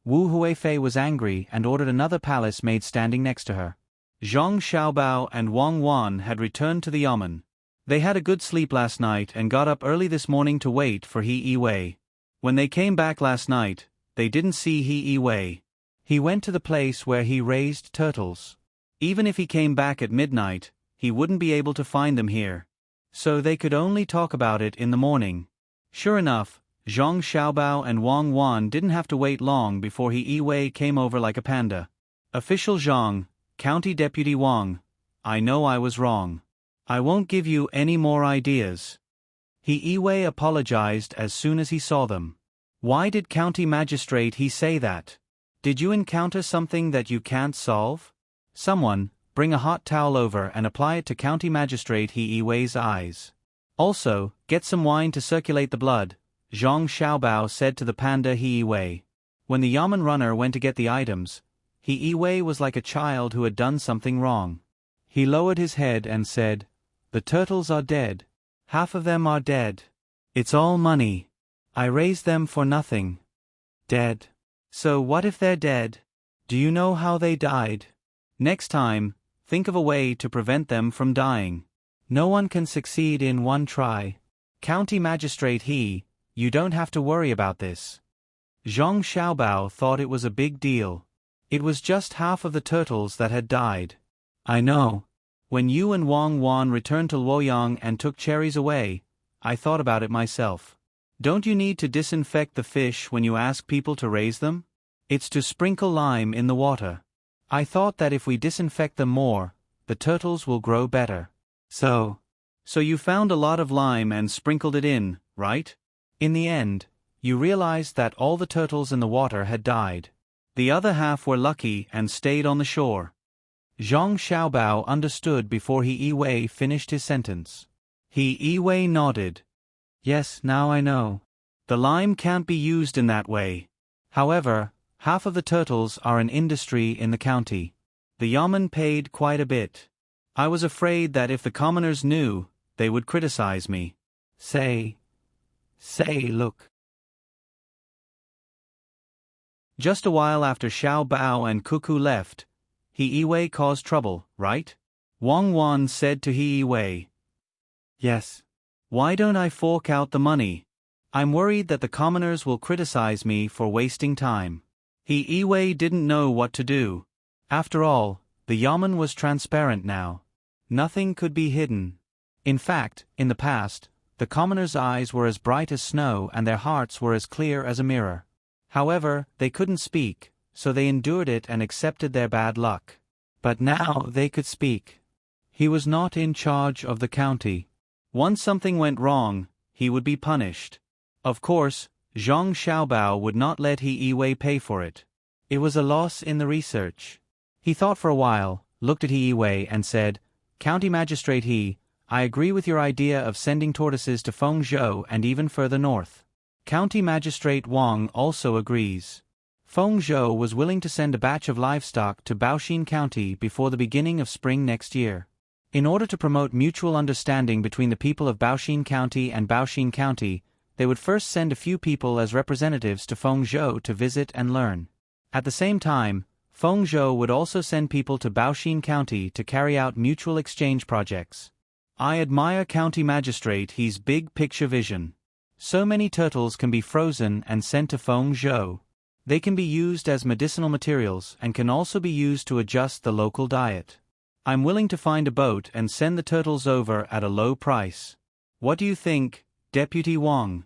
Wu Huifei was angry and ordered another palace maid standing next to her. Zhang Xiaobao and Wang Wan had returned to the yamen. They had a good sleep last night and got up early this morning to wait for He Yiwei. When they came back last night, they didn't see He Yiwei. He went to the place where he raised turtles. Even if he came back at midnight, he wouldn't be able to find them here. So they could only talk about it in the morning. Sure enough, Zhang Xiaobao and Wang Wan didn't have to wait long before He Yiwei came over like a panda. Official Zhang, County Deputy Wang, I know I was wrong. I won't give you any more ideas. He Yiwei apologized as soon as he saw them. Why did County Magistrate he say that? Did you encounter something that you can't solve? Someone, bring a hot towel over and apply it to County Magistrate He Yiwei's eyes. Also, get some wine to circulate the blood, Zhang Xiaobao said to the panda He Yiwei. When the yamen runner went to get the items, He Yiwei was like a child who had done something wrong. He lowered his head and said, "The turtles are dead. Half of them are dead. It's all money. I raised them for nothing. Dead. So what if they're dead? Do you know how they died? Next time, think of a way to prevent them from dying. No one can succeed in one try. County Magistrate you don't have to worry about this." Zhang Xiaobao thought it was a big deal. It was just half of the turtles that had died. I know. When you and Wang Wan returned to Luoyang and took cherries away, I thought about it myself. Don't you need to disinfect the fish when you ask people to raise them? It's to sprinkle lime in the water. I thought that if we disinfect them more, the turtles will grow better. So you found a lot of lime and sprinkled it in, right? In the end, you realized that all the turtles in the water had died. The other half were lucky and stayed on the shore. Zhang Xiaobao understood before He Yiwei finished his sentence. He Yiwei nodded. Yes, now I know. The lime can't be used in that way. However, half of the turtles are an industry in the county. The yamen paid quite a bit. I was afraid that if the commoners knew, they would criticize me. Say, look. Just a while after Xiao Bao and Cuckoo left, He Yiwei caused trouble, right? Wang Wan said to He Yiwei. Yes. Why don't I fork out the money? I'm worried that the commoners will criticize me for wasting time. He Yiwei didn't know what to do. After all, the yamen was transparent now. Nothing could be hidden. In fact, in the past, the commoners' eyes were as bright as snow and their hearts were as clear as a mirror. However, they couldn't speak, so they endured it and accepted their bad luck. But now they could speak. He was not in charge of the county. Once something went wrong, he would be punished. Of course, Zhang Xiaobao would not let He Yiwei pay for it. It was a loss in the research. He thought for a while, looked at He Yiwei and said, "County Magistrate I agree with your idea of sending tortoises to Fengzhou and even further north." County Magistrate Wang also agrees. Fengzhou was willing to send a batch of livestock to Baoxin County before the beginning of spring next year. In order to promote mutual understanding between the people of Baoxin County and Baoxin County, they would first send a few people as representatives to Fengzhou to visit and learn. At the same time, Fengzhou would also send people to Baoxin County to carry out mutual exchange projects. I admire County Magistrate his big picture vision. So many turtles can be frozen and sent to Fengzhou. They can be used as medicinal materials and can also be used to adjust the local diet. I'm willing to find a boat and send the turtles over at a low price. What do you think, Deputy Wang?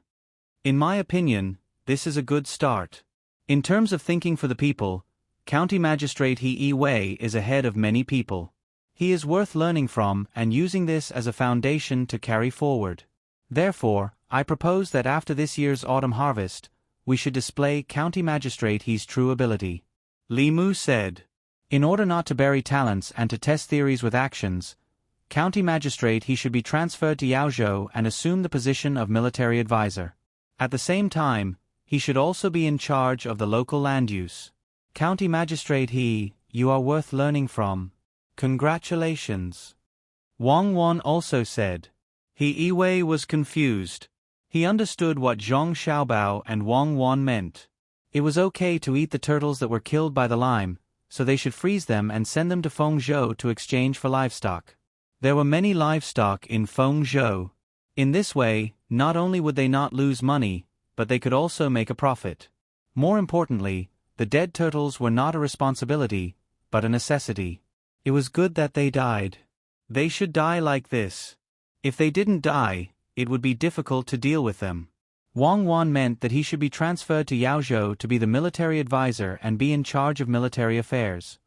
In my opinion, this is a good start. In terms of thinking for the people, County Magistrate He Yiwei is ahead of many people. He is worth learning from and using this as a foundation to carry forward. Therefore, I propose that after this year's autumn harvest, we should display County Magistrate his true ability. Li Mu said. In order not to bury talents and to test theories with actions, County magistrate he should be transferred to Yaozhou and assume the position of military advisor. At the same time, he should also be in charge of the local land use. County magistrate you are worth learning from. Congratulations. Wang Wan also said. He Yiwei was confused. He understood what Zhong Xiaobao and Wang Wan meant. It was okay to eat the turtles that were killed by the lime, so they should freeze them and send them to Fengzhou to exchange for livestock. There were many livestock in Fengzhou. In this way, not only would they not lose money, but they could also make a profit. More importantly, the dead turtles were not a responsibility, but a necessity. It was good that they died. They should die like this. If they didn't die, it would be difficult to deal with them. Wang Wan meant that he should be transferred to Yaozhou to be the military advisor and be in charge of military affairs.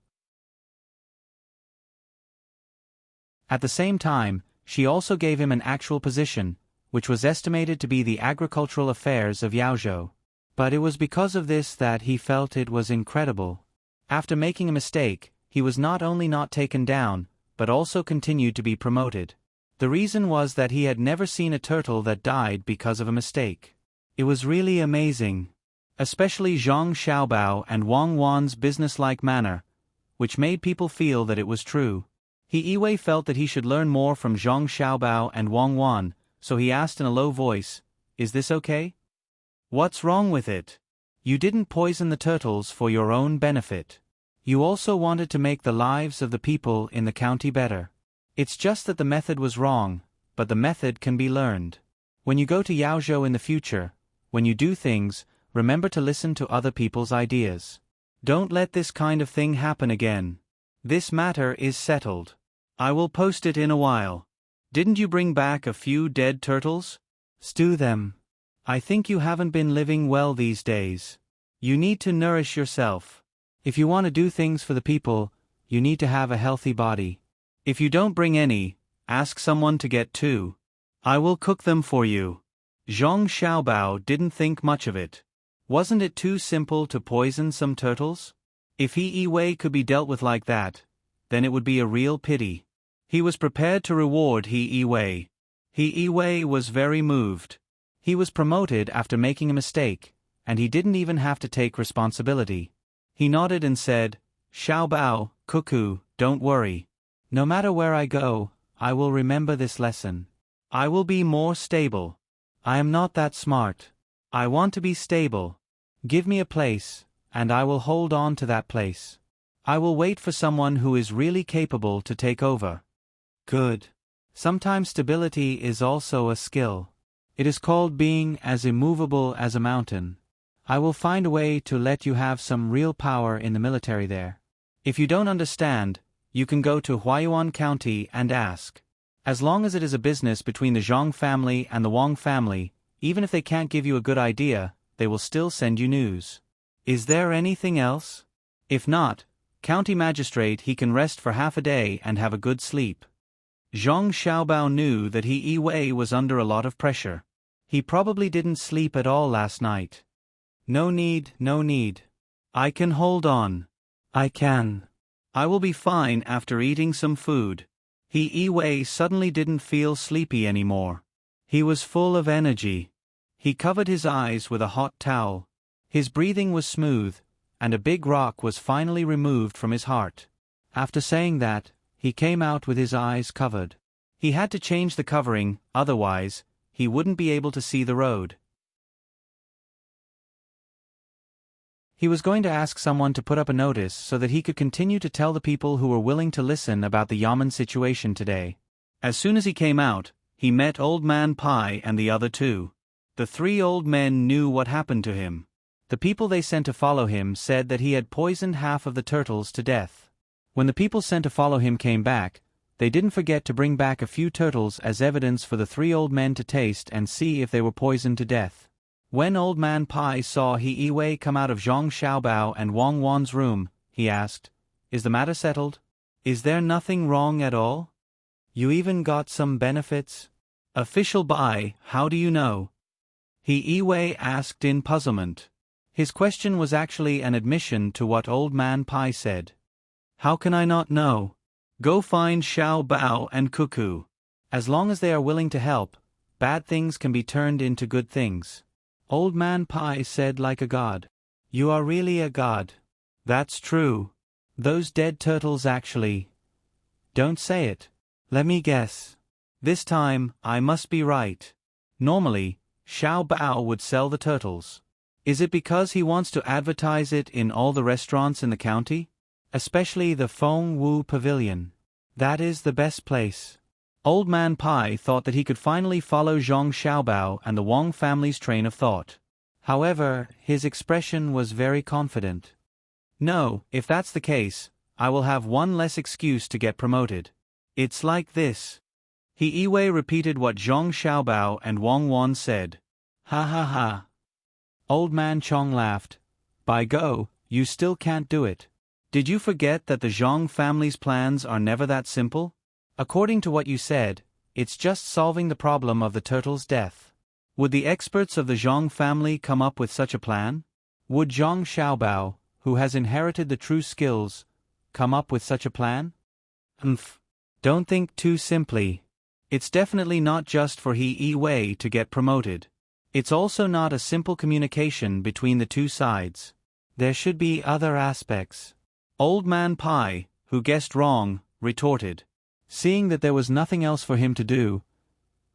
At the same time, she also gave him an actual position, which was estimated to be the agricultural affairs of Yaozhou. But it was because of this that he felt it was incredible. After making a mistake, he was not only not taken down, but also continued to be promoted. The reason was that he had never seen a turtle that died because of a mistake. It was really amazing. Especially Zhong Xiaobao and Wang Wan's businesslike manner, which made people feel that it was true. He Yiwei felt that he should learn more from Zhong Xiaobao and Wang Wan, so he asked in a low voice, "Is this okay? What's wrong with it? You didn't poison the turtles for your own benefit. You also wanted to make the lives of the people in the county better. It's just that the method was wrong, but the method can be learned. When you go to Yaozhou in the future, when you do things, remember to listen to other people's ideas. Don't let this kind of thing happen again. This matter is settled. I will post it in a while. Didn't you bring back a few dead turtles? Stew them. I think you haven't been living well these days. You need to nourish yourself. If you want to do things for the people, you need to have a healthy body. If you don't bring any, ask someone to get 2. I will cook them for you." Zhong Xiaobao didn't think much of it. Wasn't it too simple to poison some turtles? If He Yiwei could be dealt with like that, then it would be a real pity. He was prepared to reward He Yiwei. He Yiwei was very moved. He was promoted after making a mistake, and he didn't even have to take responsibility. He nodded and said, "Xiaobao, cuckoo, don't worry. No matter where I go, I will remember this lesson. I will be more stable. I am not that smart. I want to be stable. Give me a place, and I will hold on to that place. I will wait for someone who is really capable to take over." Good. Sometimes stability is also a skill. It is called being as immovable as a mountain. I will find a way to let you have some real power in the military there. If you don't understand, you can go to Huayuan County and ask. As long as it is a business between the Zhang family and the Wang family, even if they can't give you a good idea, they will still send you news. Is there anything else? If not, county magistrate he can rest for half a day and have a good sleep. Zhong Xiaobao knew that He Yiwei was under a lot of pressure. He probably didn't sleep at all last night. No need, no need. I can hold on. I can. I will be fine after eating some food. He Yiwei suddenly didn't feel sleepy anymore. He was full of energy. He covered his eyes with a hot towel. His breathing was smooth, and a big rock was finally removed from his heart. After saying that, he came out with his eyes covered. He had to change the covering, otherwise, he wouldn't be able to see the road. He was going to ask someone to put up a notice so that he could continue to tell the people who were willing to listen about the Yamen situation today. As soon as he came out, he met Old Man Pai and the other 2. The 3 old men knew what happened to him. The people they sent to follow him said that he had poisoned half of the turtles to death. When the people sent to follow him came back, they didn't forget to bring back a few turtles as evidence for the 3 old men to taste and see if they were poisoned to death. When Old Man Pai saw He Yiwei come out of Zhong Xiaobao and Wang Wan's room, he asked, "Is the matter settled? Is there nothing wrong at all? You even got some benefits?" "Official Bai, how do you know?" He Yiwei asked in puzzlement. His question was actually an admission to what Old Man Pai said. "How can I not know? Go find Xiao Bao and Cuckoo. As long as they are willing to help, bad things can be turned into good things. Old Man Pai said like a god. You are really a god. That's true. Those dead turtles actually. Don't say it. Let me guess. This time, I must be right. Normally, Xiao Bao would sell the turtles. Is it because he wants to advertise it in all the restaurants in the county? Especially the Feng Wu Pavilion. That is the best place. Old Man Pai thought that he could finally follow Zhong Xiaobao and the Wang family's train of thought. However, his expression was very confident. No, if that's the case, I will have one less excuse to get promoted. It's like this. He Iwei repeated what Zhong Xiaobao and Wang Wan said. Ha ha ha. Old Man Chong laughed. By go, you still can't do it. Did you forget that the Zhong family's plans are never that simple? According to what you said, it's just solving the problem of the turtle's death. Would the experts of the Zhong family come up with such a plan? Would Zhong Xiaobao, who has inherited the true skills, come up with such a plan? Don't think too simply. It's definitely not just for He Wei to get promoted. It's also not a simple communication between the two sides. There should be other aspects. Old Man Pai, who guessed wrong, retorted. Seeing that there was nothing else for him to do,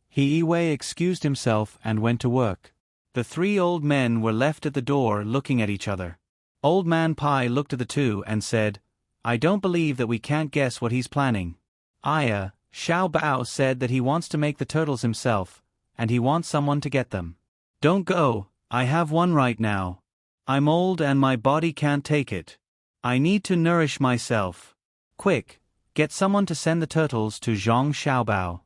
He Wei excused himself and went to work. The three old men were left at the door looking at each other. Old Man Pai looked at the two and said, I don't believe that we can't guess what he's planning. Xiao Bao said that he wants to make the turtles himself, and he wants someone to get them. Don't go, I have one right now. I'm old and my body can't take it. I need to nourish myself. Quick, get someone to send the turtles to Zhong Xiaobao.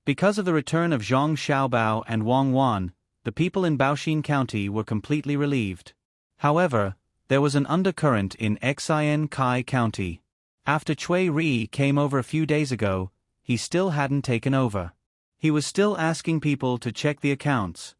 Because of the return of Zhong Xiaobao and Wang Wan, the people in Baoxin County were completely relieved. However, there was an undercurrent in Xin Kai County. After Cui Ri came over a few days ago, he still hadn't taken over. He was still asking people to check the accounts.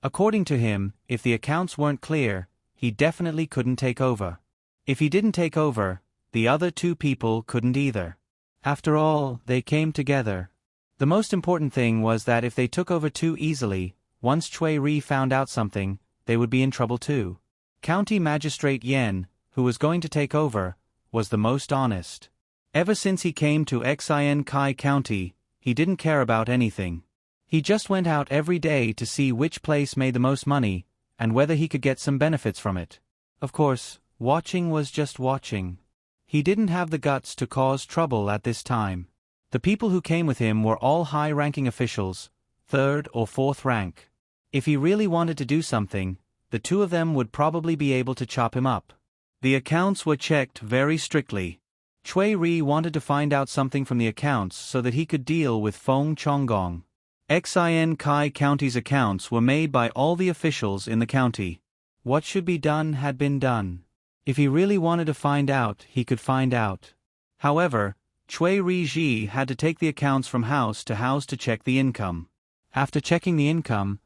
According to him, if the accounts weren't clear, he definitely couldn't take over. If he didn't take over, the other two people couldn't either. After all, they came together. The most important thing was that if they took over too easily, once Cui Ri found out something, they would be in trouble too. County Magistrate Yen, who was going to take over, was the most honest. Ever since he came to Xin Kai County, he didn't care about anything. He just went out every day to see which place made the most money, and whether he could get some benefits from it. Of course, watching was just watching. He didn't have the guts to cause trouble at this time. The people who came with him were all high-ranking officials, 3rd or 4th rank. If he really wanted to do something, the two of them would probably be able to chop him up. The accounts were checked very strictly. Cui Ri wanted to find out something from the accounts so that he could deal with Feng Chonggong. Xin Kai County's accounts were made by all the officials in the county. What should be done had been done. If he really wanted to find out, he could find out. However, Cui Ri Ji had to take the accounts from house to check the income. After checking the income,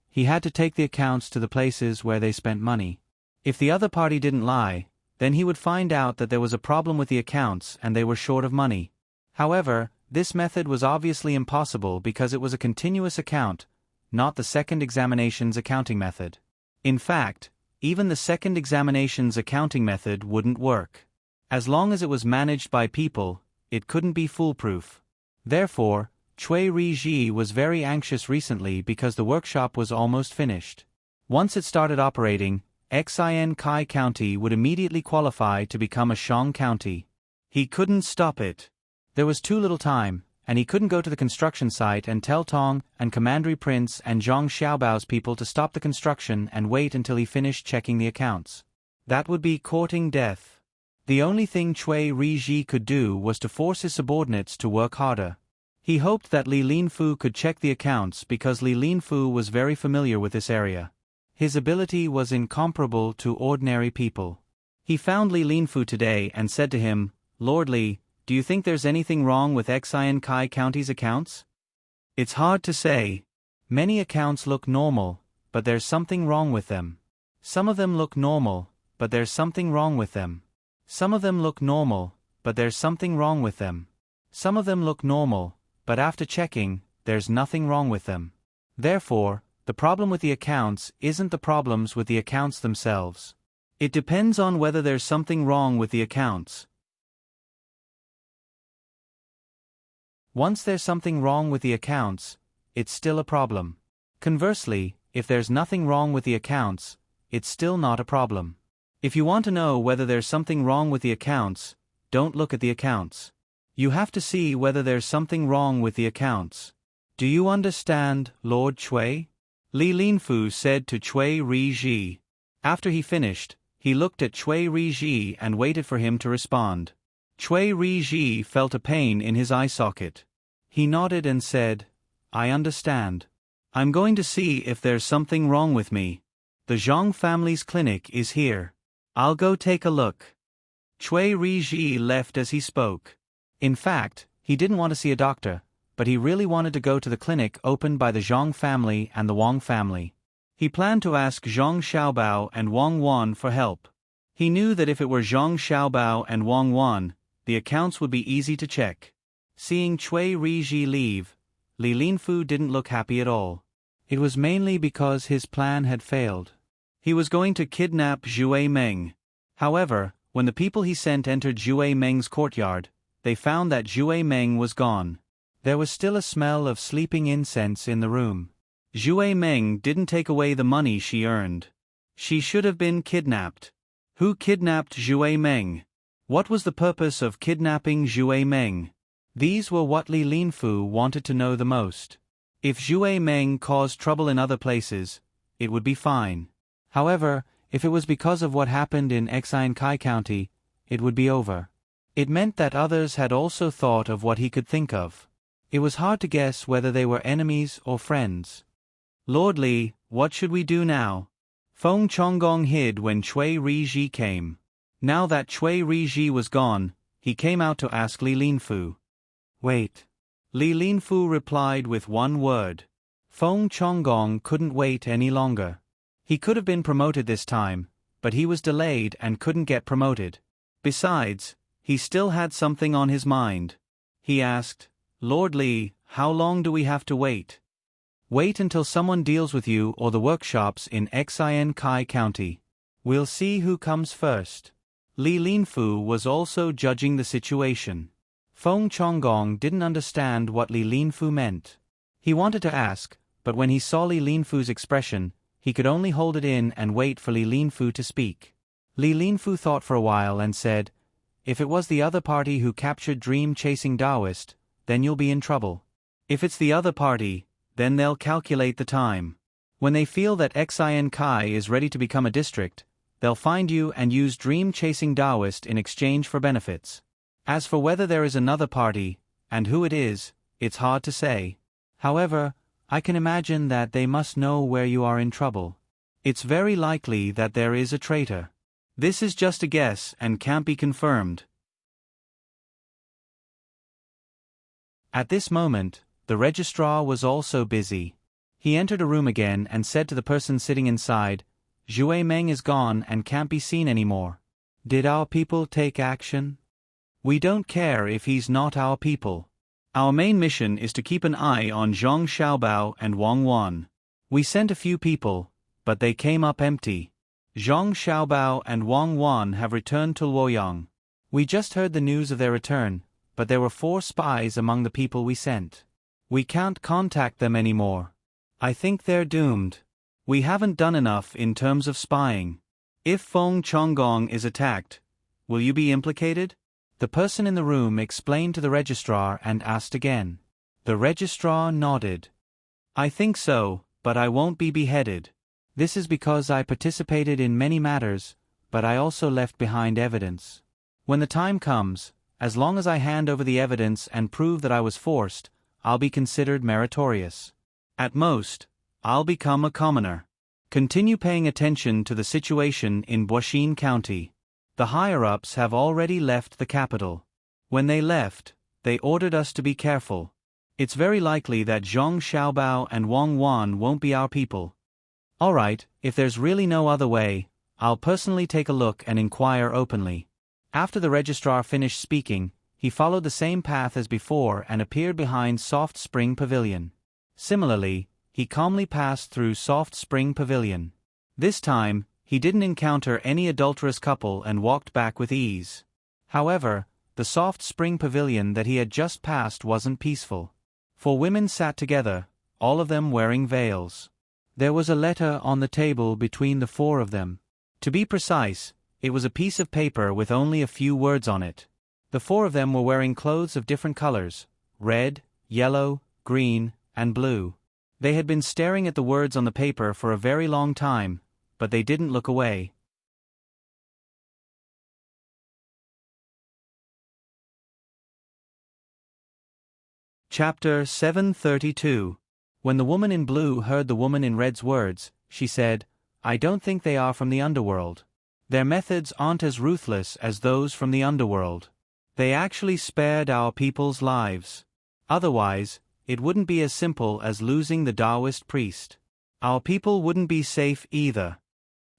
he had to take the accounts to the places where they spent money. If the other party didn't lie, then he would find out that there was a problem with the accounts and they were short of money. However, this method was obviously impossible because it was a continuous account, not the second examination's accounting method. In fact, even the second examination's accounting method wouldn't work. As long as it was managed by people, it couldn't be foolproof. Therefore, Cui Ri Ji was very anxious recently because the workshop was almost finished. Once it started operating, Xin Kai County would immediately qualify to become a Shang County. He couldn't stop it. There was too little time, and he couldn't go to the construction site and tell Tang and Commandery Prince and Zhong Xiaobao's people to stop the construction and wait until he finished checking the accounts. That would be courting death. The only thing Cui Ri Ji could do was to force his subordinates to work harder. He hoped that Li Linfu could check the accounts because Li Linfu was very familiar with this area. His ability was incomparable to ordinary people. He found Li Linfu today and said to him, Lord Li, do you think there's anything wrong with Xin Kai County's accounts? It's hard to say. Many accounts look normal, but there's something wrong with them. Some of them look normal, but there's something wrong with them. Some of them look normal, but there's something wrong with them. Some of them look normal, but after checking, there's nothing wrong with them. Therefore, the problem with the accounts isn't the problems with the accounts themselves. It depends on whether there's something wrong with the accounts. Once there's something wrong with the accounts, it's still a problem. Conversely, if there's nothing wrong with the accounts, it's still not a problem. If you want to know whether there's something wrong with the accounts, don't look at the accounts. You have to see whether there's something wrong with the accounts. Do you understand, Lord Chui? Li Linfu said to Chui Riji. After he finished, he looked at Chui Riji and waited for him to respond. Chui Riji felt a pain in his eye socket. He nodded and said, I understand. I'm going to see if there's something wrong with me. The Zhang family's clinic is here. I'll go take a look. Chui Riji left as he spoke. In fact, he didn't want to see a doctor, but he really wanted to go to the clinic opened by the Zhang family and the Wang family. He planned to ask Zhang Xiaobao and Wang Wan for help. He knew that if it were Zhang Xiaobao and Wang Wan, the accounts would be easy to check. Seeing Chui Riji leave, Li Linfu didn't look happy at all. It was mainly because his plan had failed. He was going to kidnap Zhuai Meng. However, when the people he sent entered Zhuai Meng's courtyard, they found that Zhuai Meng was gone. There was still a smell of sleeping incense in the room. Zhuai Meng didn't take away the money she earned. She should have been kidnapped. Who kidnapped Zhuai Meng? What was the purpose of kidnapping Zhuai Meng? These were what Li Linfu wanted to know the most. If Zhuai Meng caused trouble in other places, it would be fine. However, if it was because of what happened in Xiankai County, it would be over. It meant that others had also thought of what he could think of. It was hard to guess whether they were enemies or friends. Lord Li, what should we do now? Feng Chonggong hid when Chui Riji came. Now that Chui Riji was gone, he came out to ask Li Linfu. Wait. Li Linfu replied with one word. Feng Chonggong couldn't wait any longer. He could have been promoted this time, but he was delayed and couldn't get promoted. Besides, he still had something on his mind. He asked, Lord Li, how long do we have to wait? Wait until someone deals with you or the workshops in Xiankai County. We'll see who comes first. Li Linfu was also judging the situation. Feng Chonggong didn't understand what Li Linfu meant. He wanted to ask, but when he saw Li Linfu's expression, he could only hold it in and wait for Li Linfu to speak. Li Linfu thought for a while and said, If it was the other party who captured dream-chasing Taoist, then you'll be in trouble. If it's the other party, then they'll calculate the time. When they feel that Xiankai is ready to become a district, they'll find you and use dream-chasing Taoist in exchange for benefits. As for whether there is another party, and who it is, it's hard to say. However, I can imagine that they must know where you are in trouble. It's very likely that there is a traitor. This is just a guess and can't be confirmed. At this moment, the registrar was also busy. He entered a room again and said to the person sitting inside, Zhuai Meng is gone and can't be seen anymore. Did our people take action? We don't care if he's not our people. Our main mission is to keep an eye on Zhang Xiaobao and Wang Wan. We sent a few people, but they came up empty. Zhang Xiaobao and Wang Wan have returned to Luoyang. We just heard the news of their return, but there were 4 spies among the people we sent. We can't contact them anymore. I think they're doomed. We haven't done enough in terms of spying. If Feng Chonggong is attacked, will you be implicated? The person in the room explained to the registrar and asked again. The registrar nodded. I think so, but I won't be beheaded. This is because I participated in many matters, but I also left behind evidence. When the time comes, as long as I hand over the evidence and prove that I was forced, I'll be considered meritorious. At most, I'll become a commoner. Continue paying attention to the situation in Buoxin County. The higher-ups have already left the capital. When they left, they ordered us to be careful. It's very likely that Zhang Xiaobao and Wang Wan won't be our people. Alright, if there's really no other way, I'll personally take a look and inquire openly. After the registrar finished speaking, he followed the same path as before and appeared behind Soft Spring Pavilion. Similarly, he calmly passed through Soft Spring Pavilion. This time, he didn't encounter any adulterous couple and walked back with ease. However, the Soft Spring Pavilion that he had just passed wasn't peaceful. 4 women sat together, all of them wearing veils. There was a letter on the table between the 4 of them. To be precise, it was a piece of paper with only a few words on it. The 4 of them were wearing clothes of different colors: red, yellow, green, and blue. They had been staring at the words on the paper for a very long time, but they didn't look away. Chapter 732. When the woman in blue heard the woman in red's words, she said, "I don't think they are from the underworld. Their methods aren't as ruthless as those from the underworld. They actually spared our people's lives. Otherwise, it wouldn't be as simple as losing the Taoist priest. Our people wouldn't be safe either.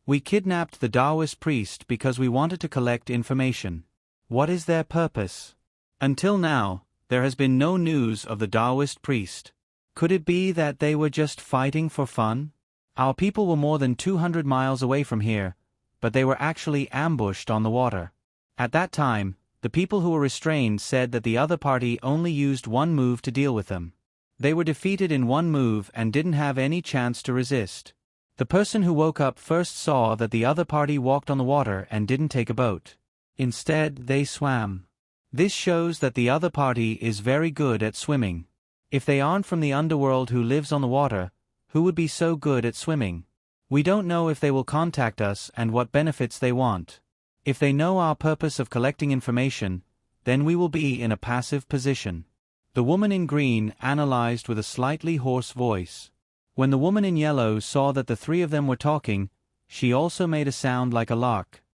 We kidnapped the Taoist priest because we wanted to collect information. What is their purpose? Until now, there has been no news of the Taoist priest. Could it be that they were just fighting for fun? Our people were more than 200 miles away from here, but they were actually ambushed on the water. At that time, the people who were restrained said that the other party only used one move to deal with them. They were defeated in one move and didn't have any chance to resist. The person who woke up first saw that the other party walked on the water and didn't take a boat. Instead, they swam. This shows that the other party is very good at swimming. If they aren't from the underworld who lives on the water, who would be so good at swimming? We don't know if they will contact us and what benefits they want. If they know our purpose of collecting information, then we will be in a passive position." The woman in green analyzed with a slightly hoarse voice. When the woman in yellow saw that the 3 of them were talking, she also made a sound like a lark.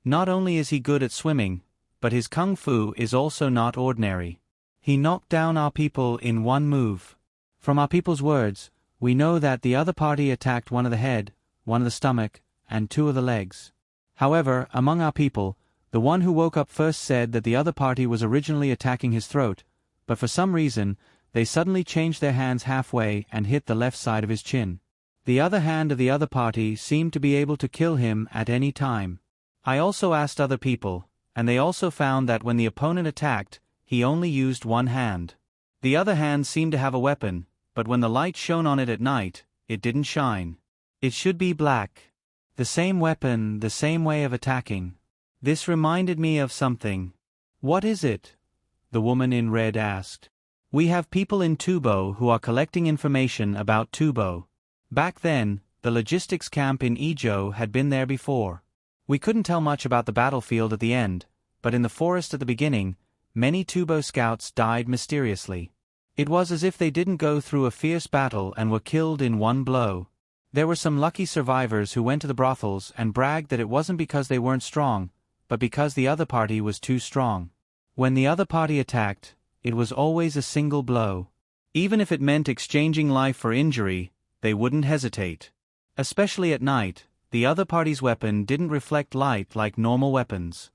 Not only is he good at swimming, but his kung fu is also not ordinary. He knocked down our people in one move. From our people's words, we know that the other party attacked one of the head, one of the stomach, and 2 of the legs. However, among our people, the one who woke up first said that the other party was originally attacking his throat, but for some reason, they suddenly changed their hands halfway and hit the left side of his chin. The other hand of the other party seemed to be able to kill him at any time. I also asked other people, and they also found that when the opponent attacked, he only used one hand. The other hand seemed to have a weapon, but when the light shone on it at night, it didn't shine. It should be black. The same weapon, the same way of attacking. This reminded me of something. What is it? The woman in red asked. We have people in Tubo who are collecting information about Tubo. Back then, the logistics camp in Ijo had been there before. We couldn't tell much about the battlefield at the end, but in the forest at the beginning, many Tubo scouts died mysteriously. It was as if they didn't go through a fierce battle and were killed in one blow. There were some lucky survivors who went to the brothels and bragged that it wasn't because they weren't strong, but because the other party was too strong. When the other party attacked, it was always a single blow. Even if it meant exchanging life for injury, they wouldn't hesitate. Especially at night, the other party's weapon didn't reflect light like normal weapons.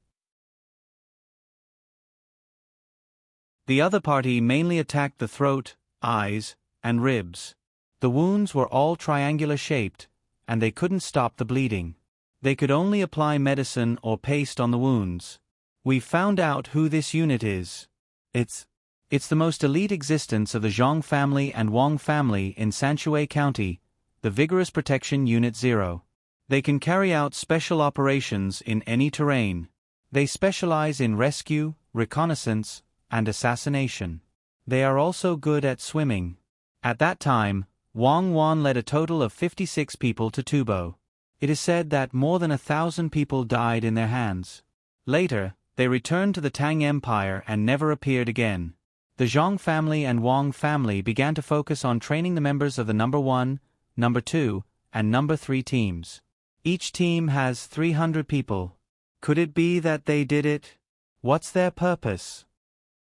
The other party mainly attacked the throat, eyes, and ribs. The wounds were all triangular shaped, and they couldn't stop the bleeding. They could only apply medicine or paste on the wounds. We found out who this unit is. It's the most elite existence of the Zhang family and Wang family in Sanshui County, the Vigorous Protection Unit 0. They can carry out special operations in any terrain. They specialize in rescue, reconnaissance, and assassination. They are also good at swimming. At that time, Wang Wan led a total of 56 people to Tubo. It is said that more than 1,000 people died in their hands. Later, they returned to the Tang Empire and never appeared again. The Zhang family and Wang family began to focus on training the members of the number 1, number 2, and number 3 teams. Each team has 300 people. Could it be that they did it? What's their purpose?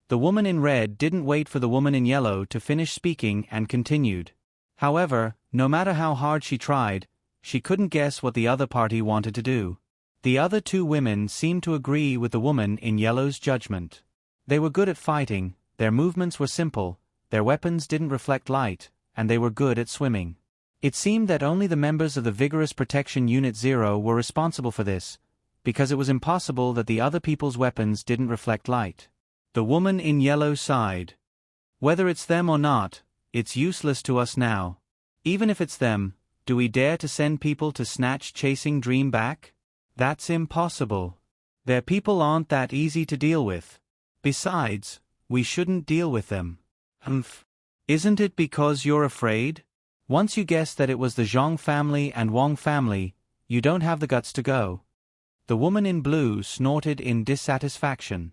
The woman in red didn't wait for the woman in yellow to finish speaking and continued. However, no matter how hard she tried, she couldn't guess what the other party wanted to do. The other two women seemed to agree with the woman in yellow's judgment. They were good at fighting, their movements were simple, their weapons didn't reflect light, and they were good at swimming. It seemed that only the members of the Vigorous Protection Unit 0 were responsible for this, because it was impossible that the other people's weapons didn't reflect light. The woman in yellow sighed. Whether it's them or not, it's useless to us now. Even if it's them, do we dare to send people to snatch Chasing Dream back? That's impossible. Their people aren't that easy to deal with. Besides, we shouldn't deal with them. Humph. Isn't it because you're afraid? Once you guess that it was the Zhang family and Wang family, you don't have the guts to go. The woman in blue snorted in dissatisfaction.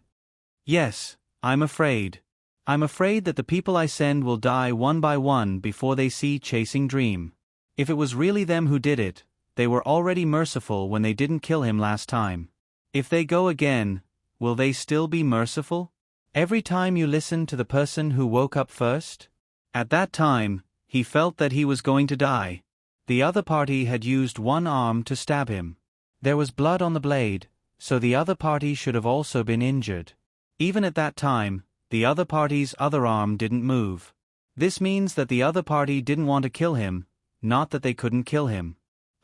Yes, I'm afraid. I'm afraid that the people I send will die one by one before they see Chasing Dream. If it was really them who did it, they were already merciful when they didn't kill him last time. If they go again, will they still be merciful? Every time you listen to the person who woke up first? At that time, he felt that he was going to die. The other party had used one arm to stab him. There was blood on the blade, so the other party should have also been injured. Even at that time, the other party's other arm didn't move. This means that the other party didn't want to kill him, not that they couldn't kill him.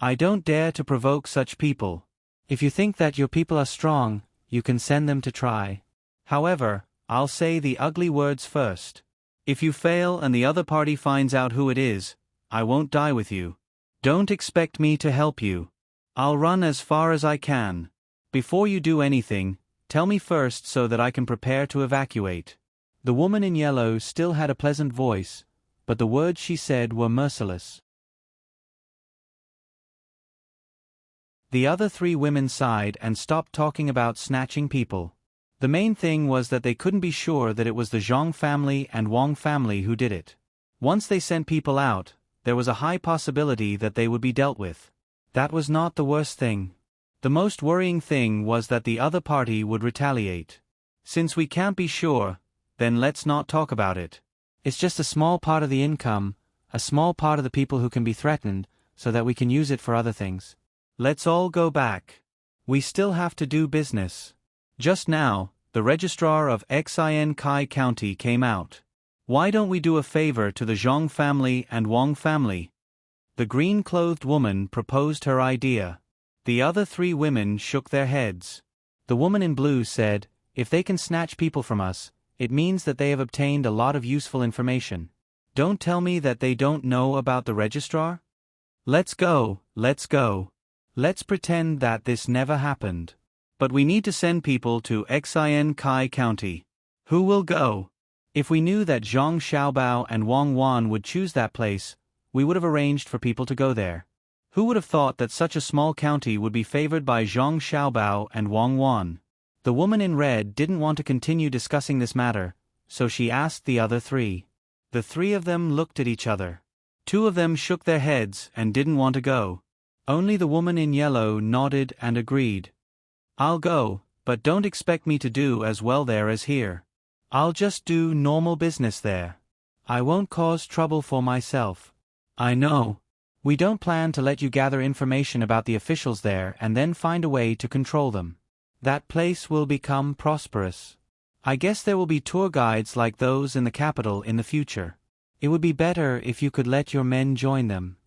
I don't dare to provoke such people. If you think that your people are strong, you can send them to try. However, I'll say the ugly words first. If you fail and the other party finds out who it is, I won't die with you. Don't expect me to help you. I'll run as far as I can. Before you do anything, tell me first so that I can prepare to evacuate. The woman in yellow still had a pleasant voice, but the words she said were merciless. The other three women sighed and stopped talking about snatching people. The main thing was that they couldn't be sure that it was the Zhang family and Wang family who did it. Once they sent people out, there was a high possibility that they would be dealt with. That was not the worst thing. The most worrying thing was that the other party would retaliate. Since we can't be sure, then let's not talk about it. It's just a small part of the income, a small part of the people who can be threatened, so that we can use it for other things. Let's all go back. We still have to do business. Just now, the registrar of Xin Kai County came out. Why don't we do a favor to the Zhang family and Wang family? The green-clothed woman proposed her idea. The other three women shook their heads. The woman in blue said, if they can snatch people from us, it means that they have obtained a lot of useful information. Don't tell me that they don't know about the registrar? Let's go, let's go. Let's pretend that this never happened. But we need to send people to Xin Kai County. Who will go? If we knew that Zhang Xiaobao and Wang Wan would choose that place, we would have arranged for people to go there. Who would have thought that such a small county would be favored by Zhang Xiaobao and Wang Wan? The woman in red didn't want to continue discussing this matter, so she asked the other three. The three of them looked at each other. Two of them shook their heads and didn't want to go. Only the woman in yellow nodded and agreed. I'll go, but don't expect me to do as well there as here. I'll just do normal business there. I won't cause trouble for myself. I know. We don't plan to let you gather information about the officials there and then find a way to control them. That place will become prosperous. I guess there will be tour guides like those in the capital in the future. It would be better if you could let your men join them.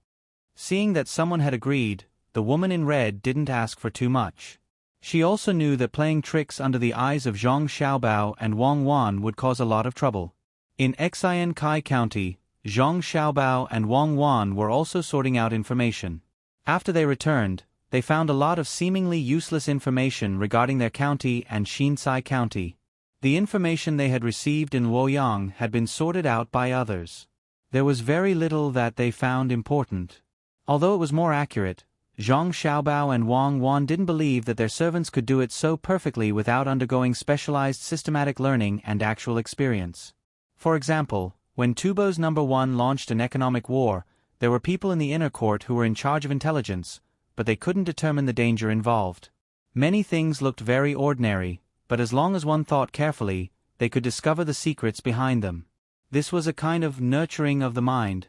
Seeing that someone had agreed, the woman in red didn't ask for too much. She also knew that playing tricks under the eyes of Zhang Xiaobao and Wang Wan would cause a lot of trouble. In Xin Kai County, Zhang Xiaobao and Wang Wan were also sorting out information. After they returned, they found a lot of seemingly useless information regarding their county and Xinsai County. The information they had received in Luoyang had been sorted out by others. There was very little that they found important. Although it was more accurate, Zhang Xiaobao and Wang Wan didn't believe that their servants could do it so perfectly without undergoing specialized systematic learning and actual experience. For example, when Tubo's No. 1 launched an economic war, there were people in the inner court who were in charge of intelligence, but they couldn't determine the danger involved. Many things looked very ordinary, but as long as one thought carefully, they could discover the secrets behind them. This was a kind of nurturing of the mind.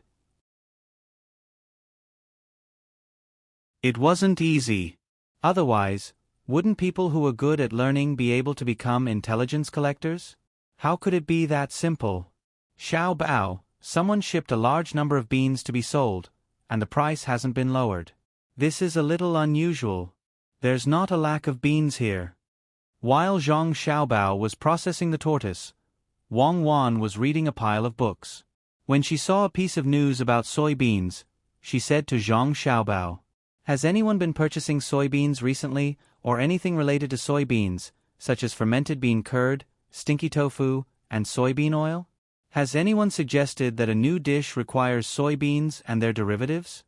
It wasn't easy. Otherwise, Wouldn't people who were good at learning be able to become intelligence collectors? How could it be that simple? Xiao Bao, someone shipped a large number of beans to be sold, and the price hasn't been lowered. This is a little unusual. There's not a lack of beans here. While Zhang Xiaobao was processing the tortoise, Wang Wan was reading a pile of books. When she saw a piece of news about soybeans, she said to Zhang Xiaobao, "Has anyone been purchasing soybeans recently, or anything related to soybeans, such as fermented bean curd, stinky tofu, and soybean oil? Has anyone suggested that a new dish requires soybeans and their derivatives?"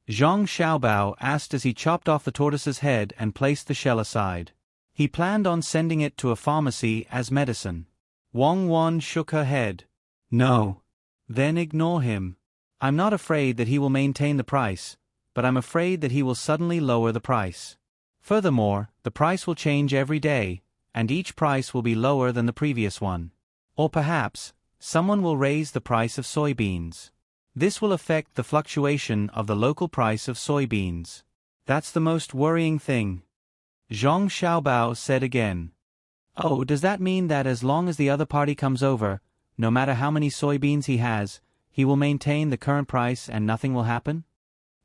Zhang Xiaobao asked as he chopped off the tortoise's head and placed the shell aside. He planned on sending it to a pharmacy as medicine. Wang Wan shook her head. "No." "Then ignore him. I'm not afraid that he will maintain the price, but I'm afraid that he will suddenly lower the price. Furthermore, the price will change every day, and each price will be lower than the previous one. Or perhaps, someone will raise the price of soybeans. This will affect the fluctuation of the local price of soybeans. That's the most worrying thing." Zhang Xiaobao said again. "Oh, does that mean that as long as the other party comes over, no matter how many soybeans he has, he will maintain the current price and nothing will happen?"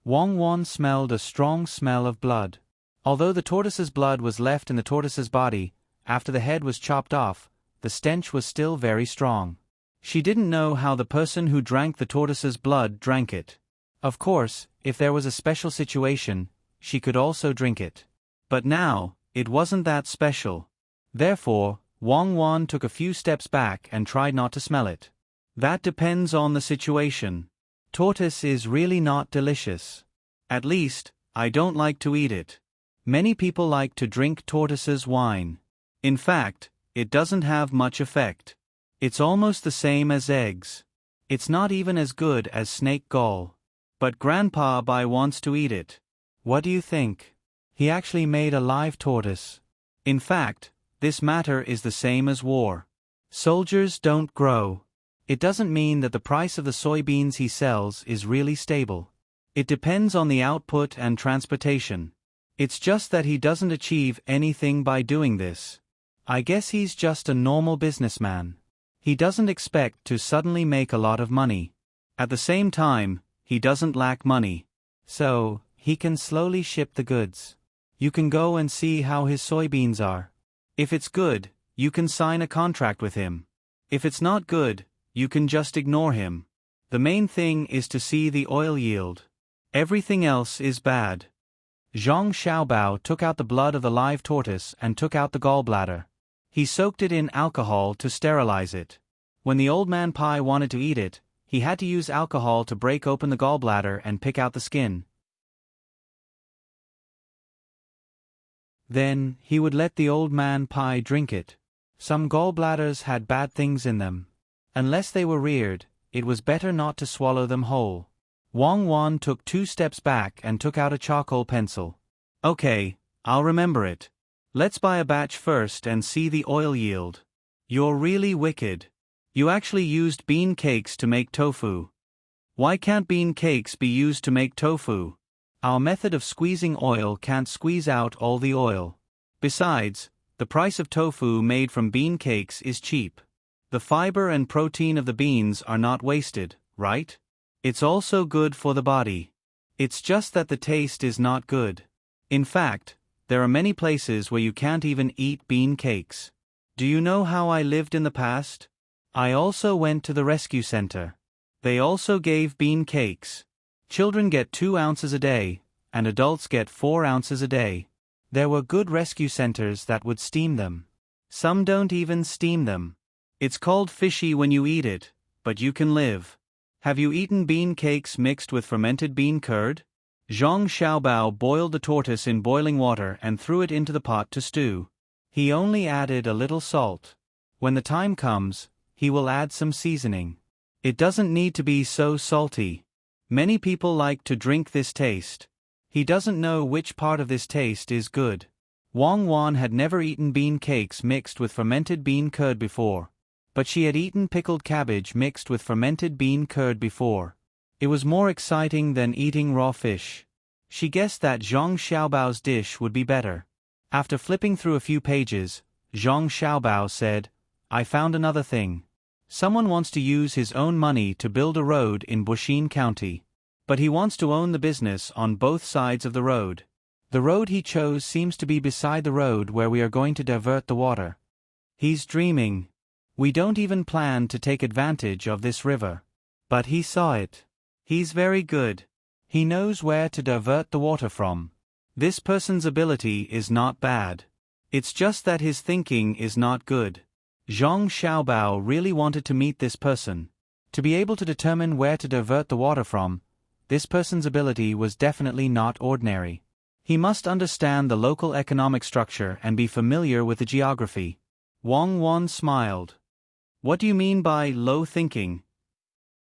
Wang Wan smelled a strong smell of blood. Although the tortoise's blood was left in the tortoise's body, after the head was chopped off, the stench was still very strong. She didn't know how the person who drank the tortoise's blood drank it. Of course, if there was a special situation, she could also drink it. But now, it wasn't that special. Therefore, Wang Wan took a few steps back and tried not to smell it. That depends on the situation. Tortoise is really not delicious. At least, I don't like to eat it. Many people like to drink tortoise's wine. In fact, it doesn't have much effect. It's almost the same as eggs. It's not even as good as snake gall. But Grandpa Bai wants to eat it. What do you think? He actually made a live tortoise. In fact, this matter is the same as war. Soldiers don't grow. It doesn't mean that the price of the soybeans he sells is really stable. It depends on the output and transportation. It's just that he doesn't achieve anything by doing this. I guess he's just a normal businessman. He doesn't expect to suddenly make a lot of money. At the same time, he doesn't lack money. So, he can slowly ship the goods. You can go and see how his soybeans are. If it's good, you can sign a contract with him. If it's not good, you can just ignore him. The main thing is to see the oil yield. Everything else is bad. Zhang Xiaobao took out the blood of the live tortoise and took out the gallbladder. He soaked it in alcohol to sterilize it. When the old man Pai wanted to eat it, he had to use alcohol to break open the gallbladder and pick out the skin. Then, he would let the old man Pai drink it. Some gallbladders had bad things in them. Unless they were reared, it was better not to swallow them whole. Wang Wan took 2 steps back and took out a charcoal pencil. "Okay, I'll remember it. Let's buy a batch first and see the oil yield." "You're really wicked. You actually used bean cakes to make tofu. Why can't bean cakes be used to make tofu? Our method of squeezing oil can't squeeze out all the oil. Besides, the price of tofu made from bean cakes is cheap. The fiber and protein of the beans are not wasted, right? It's also good for the body. It's just that the taste is not good. In fact, there are many places where you can't even eat bean cakes. Do you know how I lived in the past? I also went to the rescue center. They also gave bean cakes. Children get 2 ounces a day, and adults get 4 ounces a day. There were good rescue centers that would steam them. Some don't even steam them. It's called fishy when you eat it, but you can live. Have you eaten bean cakes mixed with fermented bean curd? Zhang Xiaobao boiled the tortoise in boiling water and threw it into the pot to stew. He only added a little salt. When the time comes, he will add some seasoning. It doesn't need to be so salty. Many people like to drink this taste. He doesn't know which part of this taste is good. Wang Wan had never eaten bean cakes mixed with fermented bean curd before. But she had eaten pickled cabbage mixed with fermented bean curd before. It was more exciting than eating raw fish. She guessed that Zhang Xiaobao's dish would be better. After flipping through a few pages, Zhang Xiaobao said, I found another thing. Someone wants to use his own money to build a road in Buxin County. But he wants to own the business on both sides of the road. The road he chose seems to be beside the road where we are going to divert the water. He's dreaming. We don't even plan to take advantage of this river. But he saw it. He's very good. He knows where to divert the water from. This person's ability is not bad. It's just that his thinking is not good. Zhang Xiaobao really wanted to meet this person. To be able to determine where to divert the water from, this person's ability was definitely not ordinary. He must understand the local economic structure and be familiar with the geography. Wang Wan smiled. What do you mean by low thinking?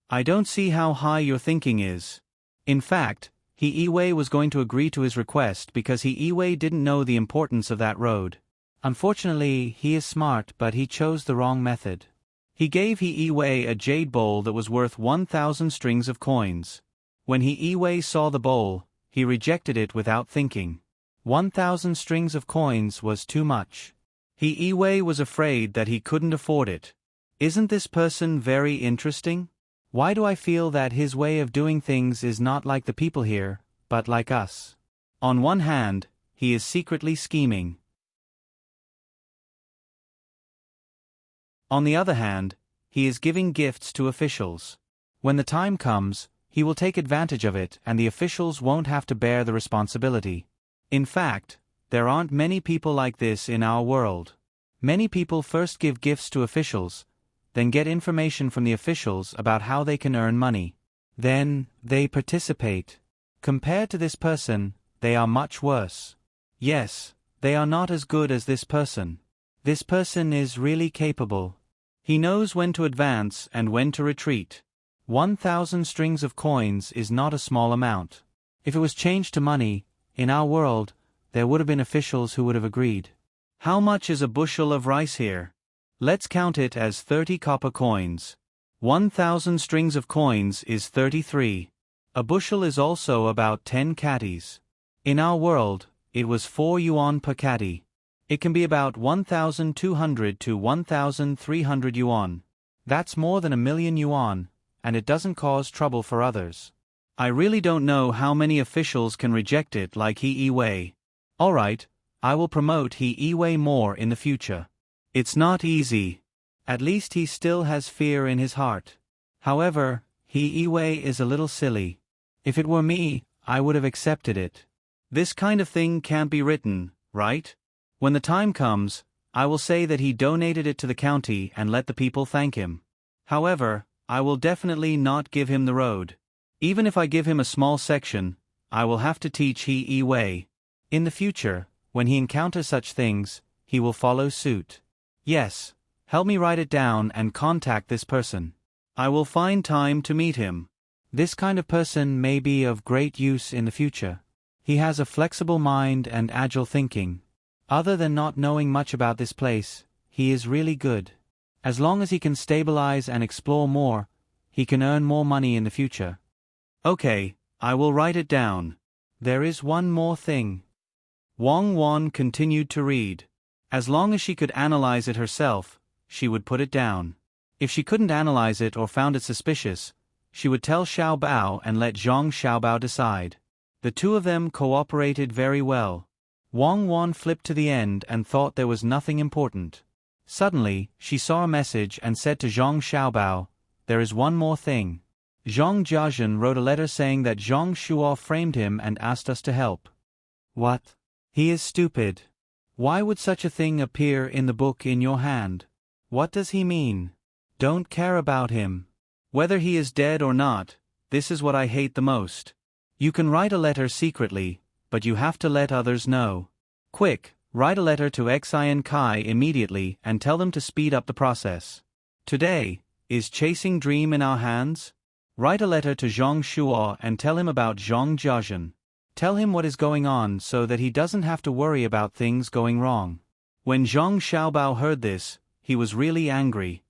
I don't see how high your thinking is. In fact, He Yiwei was going to agree to his request because He Yiwei didn't know the importance of that road. Unfortunately, he is smart, but he chose the wrong method. He gave He Yiwei a jade bowl that was worth 1,000 strings of coins. When He Yiwei saw the bowl, he rejected it without thinking. 1,000 strings of coins was too much. He Yiwei was afraid that he couldn't afford it. Isn't this person very interesting? Why do I feel that his way of doing things is not like the people here, but like us? On one hand, he is secretly scheming. On the other hand, he is giving gifts to officials. When the time comes, he will take advantage of it and the officials won't have to bear the responsibility. In fact, there aren't many people like this in our world. Many people first give gifts to officials, then get information from the officials about how they can earn money. Then, they participate. Compared to this person, they are much worse. Yes, they are not as good as this person. This person is really capable. He knows when to advance and when to retreat. 1,000 strings of coins is not a small amount. If it was changed to money, in our world, there would have been officials who would have agreed. How much is a bushel of rice here? Let's count it as 30 copper coins. 1,000 strings of coins is 33. A bushel is also about 10 catties. In our world, it was 4 yuan per catty. It can be about 1,200 to 1,300 yuan. That's more than 1,000,000 yuan, and it doesn't cause trouble for others. I really don't know how many officials can reject it like He Yiwei. Alright, I will promote He Yiwei more in the future. It's not easy. At least he still has fear in his heart. However, He Yiwei is a little silly. If it were me, I would have accepted it. This kind of thing can't be written, right? When the time comes, I will say that he donated it to the county and let the people thank him. However, I will definitely not give him the road. Even if I give him a small section, I will have to teach He Yiwei. In the future, when he encounters such things, he will follow suit. Yes, help me write it down and contact this person. I will find time to meet him. This kind of person may be of great use in the future. He has a flexible mind and agile thinking. Other than not knowing much about this place, he is really good. As long as he can stabilize and explore more, he can earn more money in the future. Okay, I will write it down. There is one more thing. Wang Wan continued to read. As long as she could analyze it herself, she would put it down. If she couldn't analyze it or found it suspicious, she would tell Xiao Bao and let Zhang Xiaobao decide. The two of them cooperated very well. Wang Wan flipped to the end and thought there was nothing important. Suddenly, she saw a message and said to Zhang Xiaobao, "There is one more thing." Zhang Jiazhen wrote a letter saying that Zhang Shuo framed him and asked us to help. What? He is stupid. Why would such a thing appear in the book in your hand? What does he mean? Don't care about him. Whether he is dead or not, this is what I hate the most. You can write a letter secretly, but you have to let others know. Quick, write a letter to Xian Kai immediately and tell them to speed up the process. Today, is Chasing Dream in our hands? Write a letter to Zhang Shuo and tell him about Zhang Jiazhen. Tell him what is going on so that he doesn't have to worry about things going wrong. When Zhang Xiaobao heard this, he was really angry.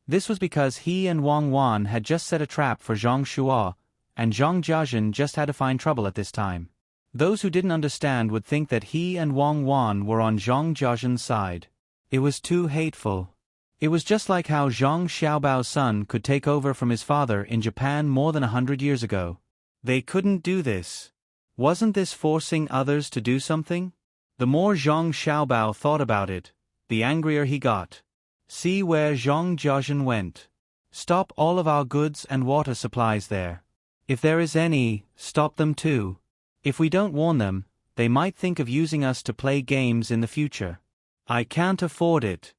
This was because he and Wang Wan had just set a trap for Zhang Shuo, and Zhang Jiazhen just had to find trouble at this time. Those who didn't understand would think that he and Wang Wan were on Zhang Jiazhen's side. It was too hateful. It was just like how Zhang Xiaobao's son could take over from his father in Japan more than 100 years ago. They couldn't do this. Wasn't this forcing others to do something? The more Zhang Xiaobao thought about it, the angrier he got. See where Zhang Jiazhen went. Stop all of our goods and water supplies there. If there is any, stop them too. If we don't warn them, they might think of using us to play games in the future. I can't afford it.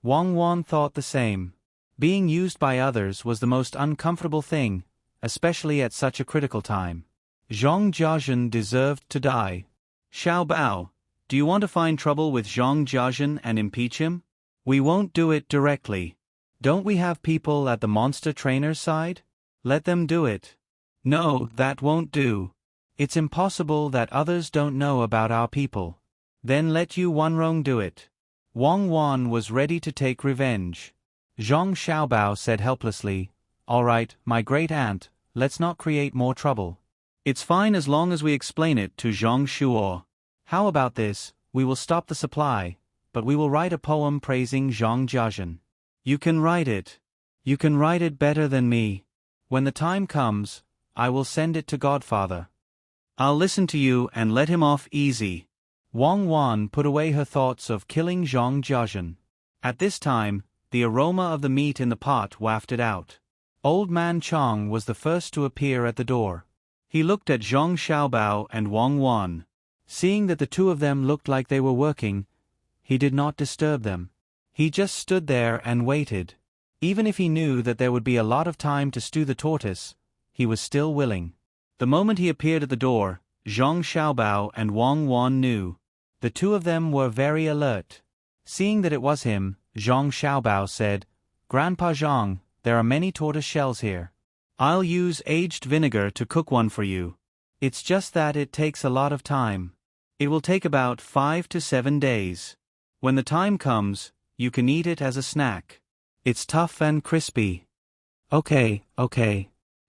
Wang Wan thought the same. Being used by others was the most uncomfortable thing, especially at such a critical time. Zhang Jiazhen deserved to die. Xiao Bao, do you want to find trouble with Zhang Jiazhen and impeach him? We won't do it directly. Don't we have people at the monster trainer's side? Let them do it. No, that won't do. It's impossible that others don't know about our people. Then let Yu Wanrong do it. Wang Wan was ready to take revenge. Zhang Xiaobao said helplessly, "All right, my great aunt, let's not create more trouble. It's fine as long as we explain it to Zhang Shuo. How about this, we will stop the supply, but we will write a poem praising Zhang Jiazhen. You can write it. You can write it better than me. When the time comes, I will send it to Godfather. I'll listen to you and let him off easy." Wang Wan put away her thoughts of killing Zhang Jiazhen. At this time, the aroma of the meat in the pot wafted out. Old Man Chong was the first to appear at the door. He looked at Zhang Xiaobao and Wang Wan. Seeing that the two of them looked like they were working, he did not disturb them. He just stood there and waited. Even if he knew that there would be a lot of time to stew the tortoise, he was still willing. The moment he appeared at the door, Zhang Xiaobao and Wang Wan knew. The two of them were very alert. Seeing that it was him, Zhang Xiaobao said, "Grandpa Zhang, there are many tortoise shells here. I'll use aged vinegar to cook one for you. It's just that it takes a lot of time. It will take about 5 to 7 days. When the time comes, you can eat it as a snack. It's tough and crispy." Okay.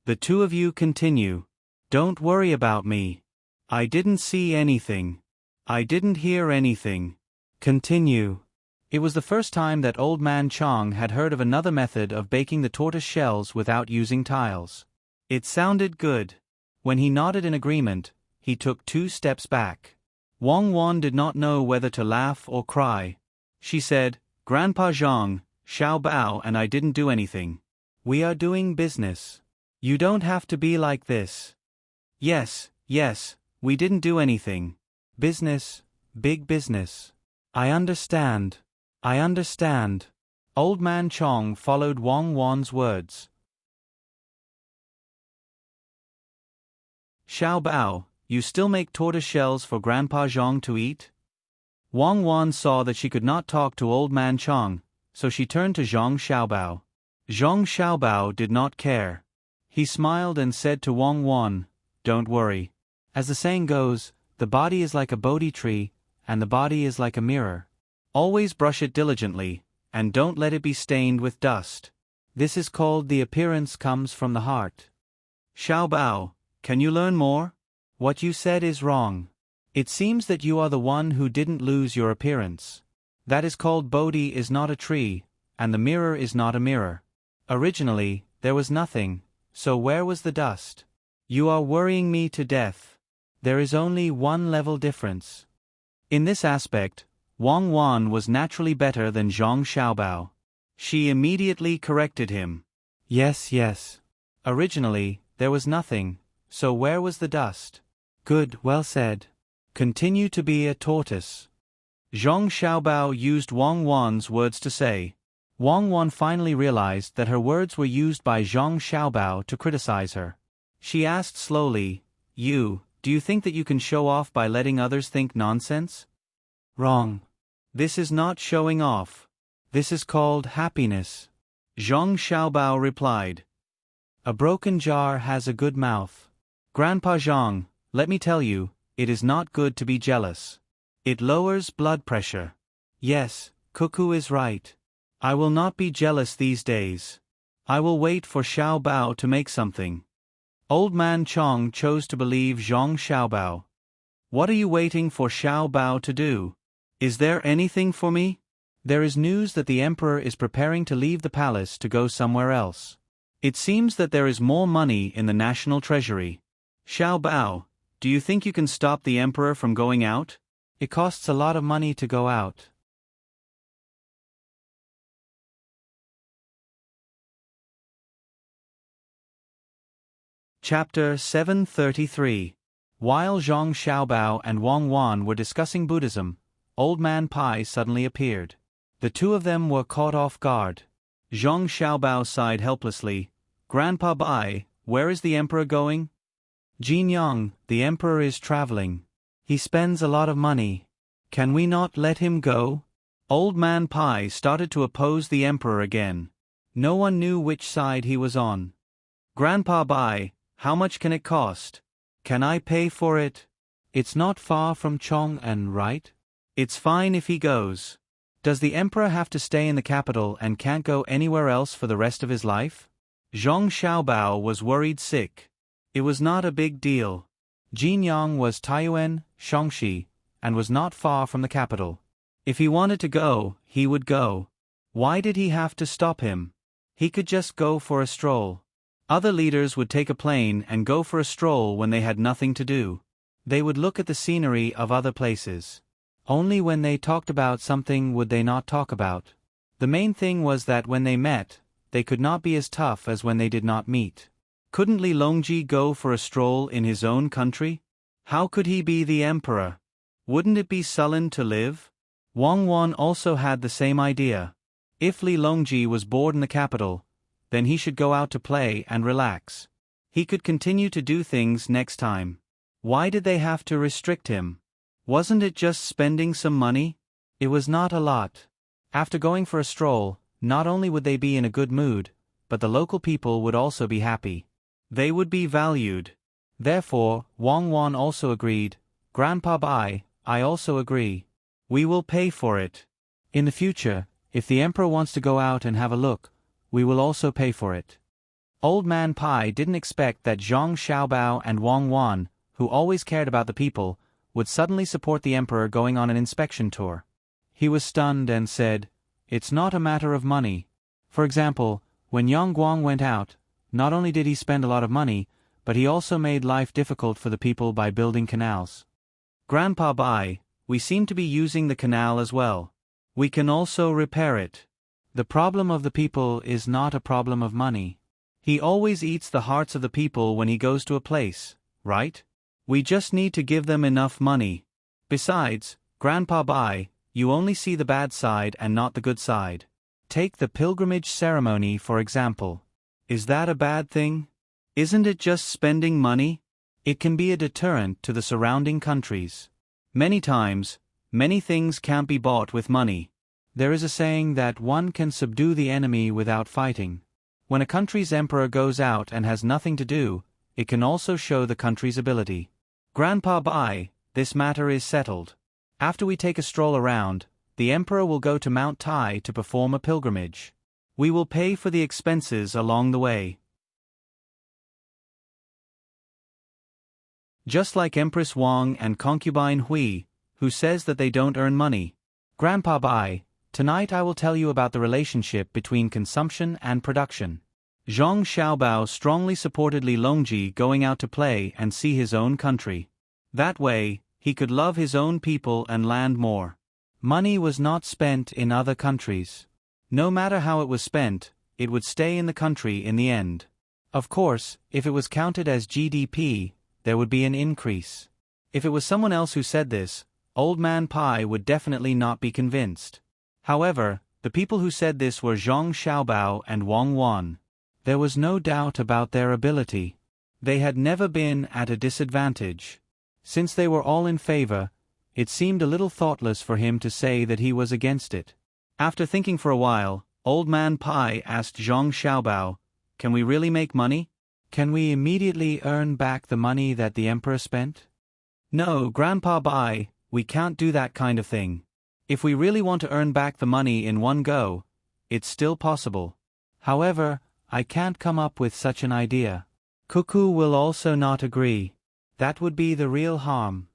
The two of you continue. Don't worry about me. I didn't see anything. I didn't hear anything. Continue. It was the first time that Old Man Chong had heard of another method of baking the tortoise shells without using tiles. It sounded good. When he nodded in agreement, he took 2 steps back. Wang Wan did not know whether to laugh or cry. She said, "Grandpa Zhang, Xiao Bao and I didn't do anything. We are doing business. You don't have to be like this." Yes, we didn't do anything. Business, big business. I understand. Old Man Chong followed Wang Wan's words. Xiao Bao, you still make tortoise shells for Grandpa Zhang to eat? Wang Wan saw that she could not talk to Old Man Chong, so she turned to Zhang Xiaobao. Zhang Xiaobao did not care. He smiled and said to Wang Wan, "Don't worry. As the saying goes, the body is like a Bodhi tree, and the body is like a mirror. Always brush it diligently, and don't let it be stained with dust. This is called the appearance comes from the heart." Xiao Bao, can you learn more? What you said is wrong. It seems that you are the one who didn't lose your appearance. That is called Bodhi is not a tree, and the mirror is not a mirror. Originally, there was nothing, so where was the dust? You are worrying me to death. There is only one level difference. In this aspect, Wang Wan was naturally better than Zhang Xiaobao. She immediately corrected him. Yes. Originally, there was nothing, so where was the dust? Good, well said. Continue to be a tortoise. Zhang Xiaobao used Wang Wan's words to say. Wang Wan finally realized that her words were used by Zhang Xiaobao to criticize her. She asked slowly, Do you think that you can show off by letting others think nonsense? Wrong. This is not showing off. This is called happiness. Zhang Xiaobao replied. A broken jar has a good mouth. Grandpa Zhang, let me tell you, it is not good to be jealous. It lowers blood pressure. Yes, Cuckoo is right. I will not be jealous these days. I will wait for Xiao Bao to make something. Old Man Chong chose to believe Zhang Xiaobao. What are you waiting for Xiao Bao to do? Is there anything for me? There is news that the emperor is preparing to leave the palace to go somewhere else. It seems that there is more money in the national treasury. Xiao Bao, do you think you can stop the emperor from going out? It costs a lot of money to go out. Chapter 733. While Zhang Xiaobao and Wang Wan were discussing Buddhism, Old Man Pai suddenly appeared. The two of them were caught off guard. Zhang Xiaobao sighed helplessly. Grandpa Bai, where is the emperor going? Jin Yang, the emperor is traveling. He spends a lot of money. Can we not let him go? Old Man Pai started to oppose the emperor again. No one knew which side he was on. Grandpa Bai, how much can it cost? Can I pay for it? It's not far from Chong'an, right? It's fine if he goes. Does the emperor have to stay in the capital and can't go anywhere else for the rest of his life? Zhang Xiaobao was worried sick. It was not a big deal. Jinyang was Taiyuan, Shaanxi, and was not far from the capital. If he wanted to go, he would go. Why did he have to stop him? He could just go for a stroll. Other leaders would take a plane and go for a stroll when they had nothing to do. They would look at the scenery of other places. Only when they talked about something would they not talk about. The main thing was that when they met, they could not be as tough as when they did not meet. Couldn't Li Longji go for a stroll in his own country? How could he be the emperor? Wouldn't it be sullen to live? Wang Wan also had the same idea. If Li Longji was bored in the capital, then he should go out to play and relax. He could continue to do things next time. Why did they have to restrict him? Wasn't it just spending some money? It was not a lot. After going for a stroll, not only would they be in a good mood, but the local people would also be happy. They would be valued. Therefore, Wang Wan also agreed. Grandpa Bai, I also agree. We will pay for it. In the future, if the emperor wants to go out and have a look, we will also pay for it. Old Man Pai didn't expect that Zhang Xiaobao and Wang Wan, who always cared about the people, would suddenly support the emperor going on an inspection tour. He was stunned and said, "It's not a matter of money." For example, when Yang Guang went out, not only did he spend a lot of money, but he also made life difficult for the people by building canals. Grandpa Bai, we seem to be using the canal as well. We can also repair it. The problem of the people is not a problem of money. He always eats the hearts of the people when he goes to a place, right? We just need to give them enough money. Besides, Grandpa Bai, you only see the bad side and not the good side. Take the pilgrimage ceremony for example. Is that a bad thing? Isn't it just spending money? It can be a deterrent to the surrounding countries. Many times, many things can't be bought with money. There is a saying that one can subdue the enemy without fighting. When a country's emperor goes out and has nothing to do, it can also show the country's ability. Grandpa Bai, this matter is settled. After we take a stroll around, the emperor will go to Mount Tai to perform a pilgrimage. We will pay for the expenses along the way. Just like Empress Wang and concubine Hui, who says that they don't earn money. Grandpa Bai, tonight I will tell you about the relationship between consumption and production. Zhang Xiaobao strongly supported Li Longji going out to play and see his own country. That way, he could love his own people and land more. Money was not spent in other countries. No matter how it was spent, it would stay in the country in the end. Of course, if it was counted as GDP, there would be an increase. If it was someone else who said this, Old Man Pai would definitely not be convinced. However, the people who said this were Zhang Xiaobao and Wang Wan. There was no doubt about their ability. They had never been at a disadvantage. Since they were all in favor, it seemed a little thoughtless for him to say that he was against it. After thinking for a while, Old Man Pai asked Zhang Xiaobao, "Can we really make money? Can we immediately earn back the money that the emperor spent?" "No, Grandpa Bai, we can't do that kind of thing. If we really want to earn back the money in one go, it's still possible. However, I can't come up with such an idea. Cuckoo will also not agree. That would be the real harm.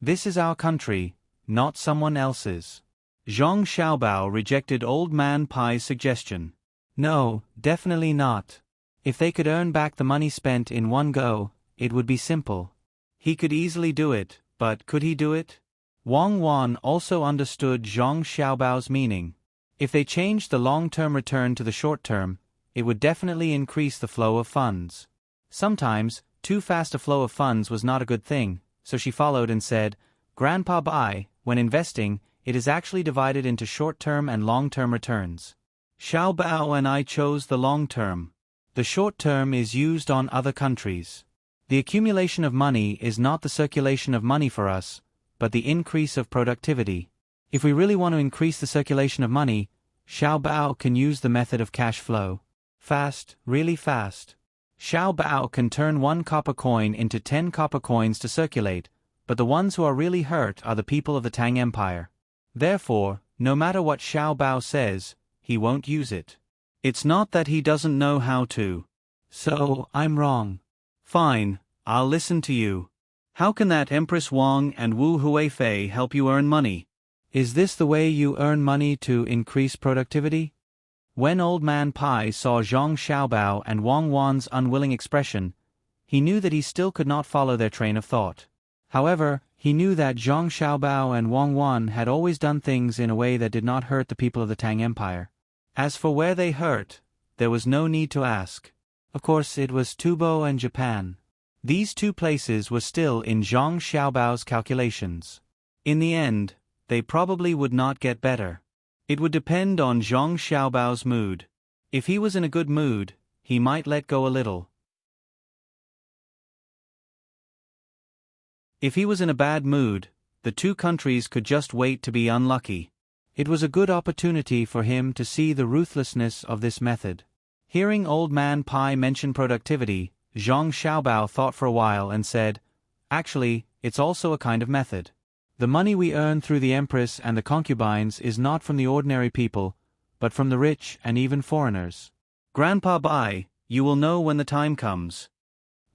This is our country, not someone else's. Zhang Xiaobao rejected Old Man Pai's suggestion. No, definitely not. If they could earn back the money spent in one go, it would be simple. He could easily do it, but could he do it? Wang Wan also understood Zhang Xiaobao's meaning. If they changed the long-term return to the short-term, it would definitely increase the flow of funds. Sometimes, too fast a flow of funds was not a good thing, so she followed and said, Grandpa Bai, when investing, it is actually divided into short-term and long-term returns. Xiao Bao and I chose the long-term. The short-term is used on other countries. The accumulation of money is not the circulation of money for us, but the increase of productivity. If we really want to increase the circulation of money, Xiao Bao can use the method of cash flow. Fast, really fast. Xiao Bao can turn 1 copper coin into 10 copper coins to circulate, but the ones who are really hurt are the people of the Tang Empire. Therefore, no matter what Xiao Bao says, he won't use it. It's not that he doesn't know how to. So, I'm wrong. Fine, I'll listen to you. How can that Empress Wang and Wu Huifei help you earn money? Is this the way you earn money to increase productivity? When Old Man Pai saw Zhang Xiaobao and Wang Wan's unwilling expression, he knew that he still could not follow their train of thought. However, he knew that Zhang Xiaobao and Wang Wan had always done things in a way that did not hurt the people of the Tang Empire. As for where they hurt, there was no need to ask. Of course, it was Tubo and Japan. These two places were still in Zhang Xiaobao's calculations. In the end, they probably would not get better. It would depend on Zhang Xiaobao's mood. If he was in a good mood, he might let go a little. If he was in a bad mood, the two countries could just wait to be unlucky. It was a good opportunity for him to see the ruthlessness of this method. Hearing Old Man Pai mention productivity, Zhang Xiaobao thought for a while and said, Actually, it's also a kind of method. The money we earn through the Empress and the concubines is not from the ordinary people, but from the rich and even foreigners. Grandpa Bai, you will know when the time comes.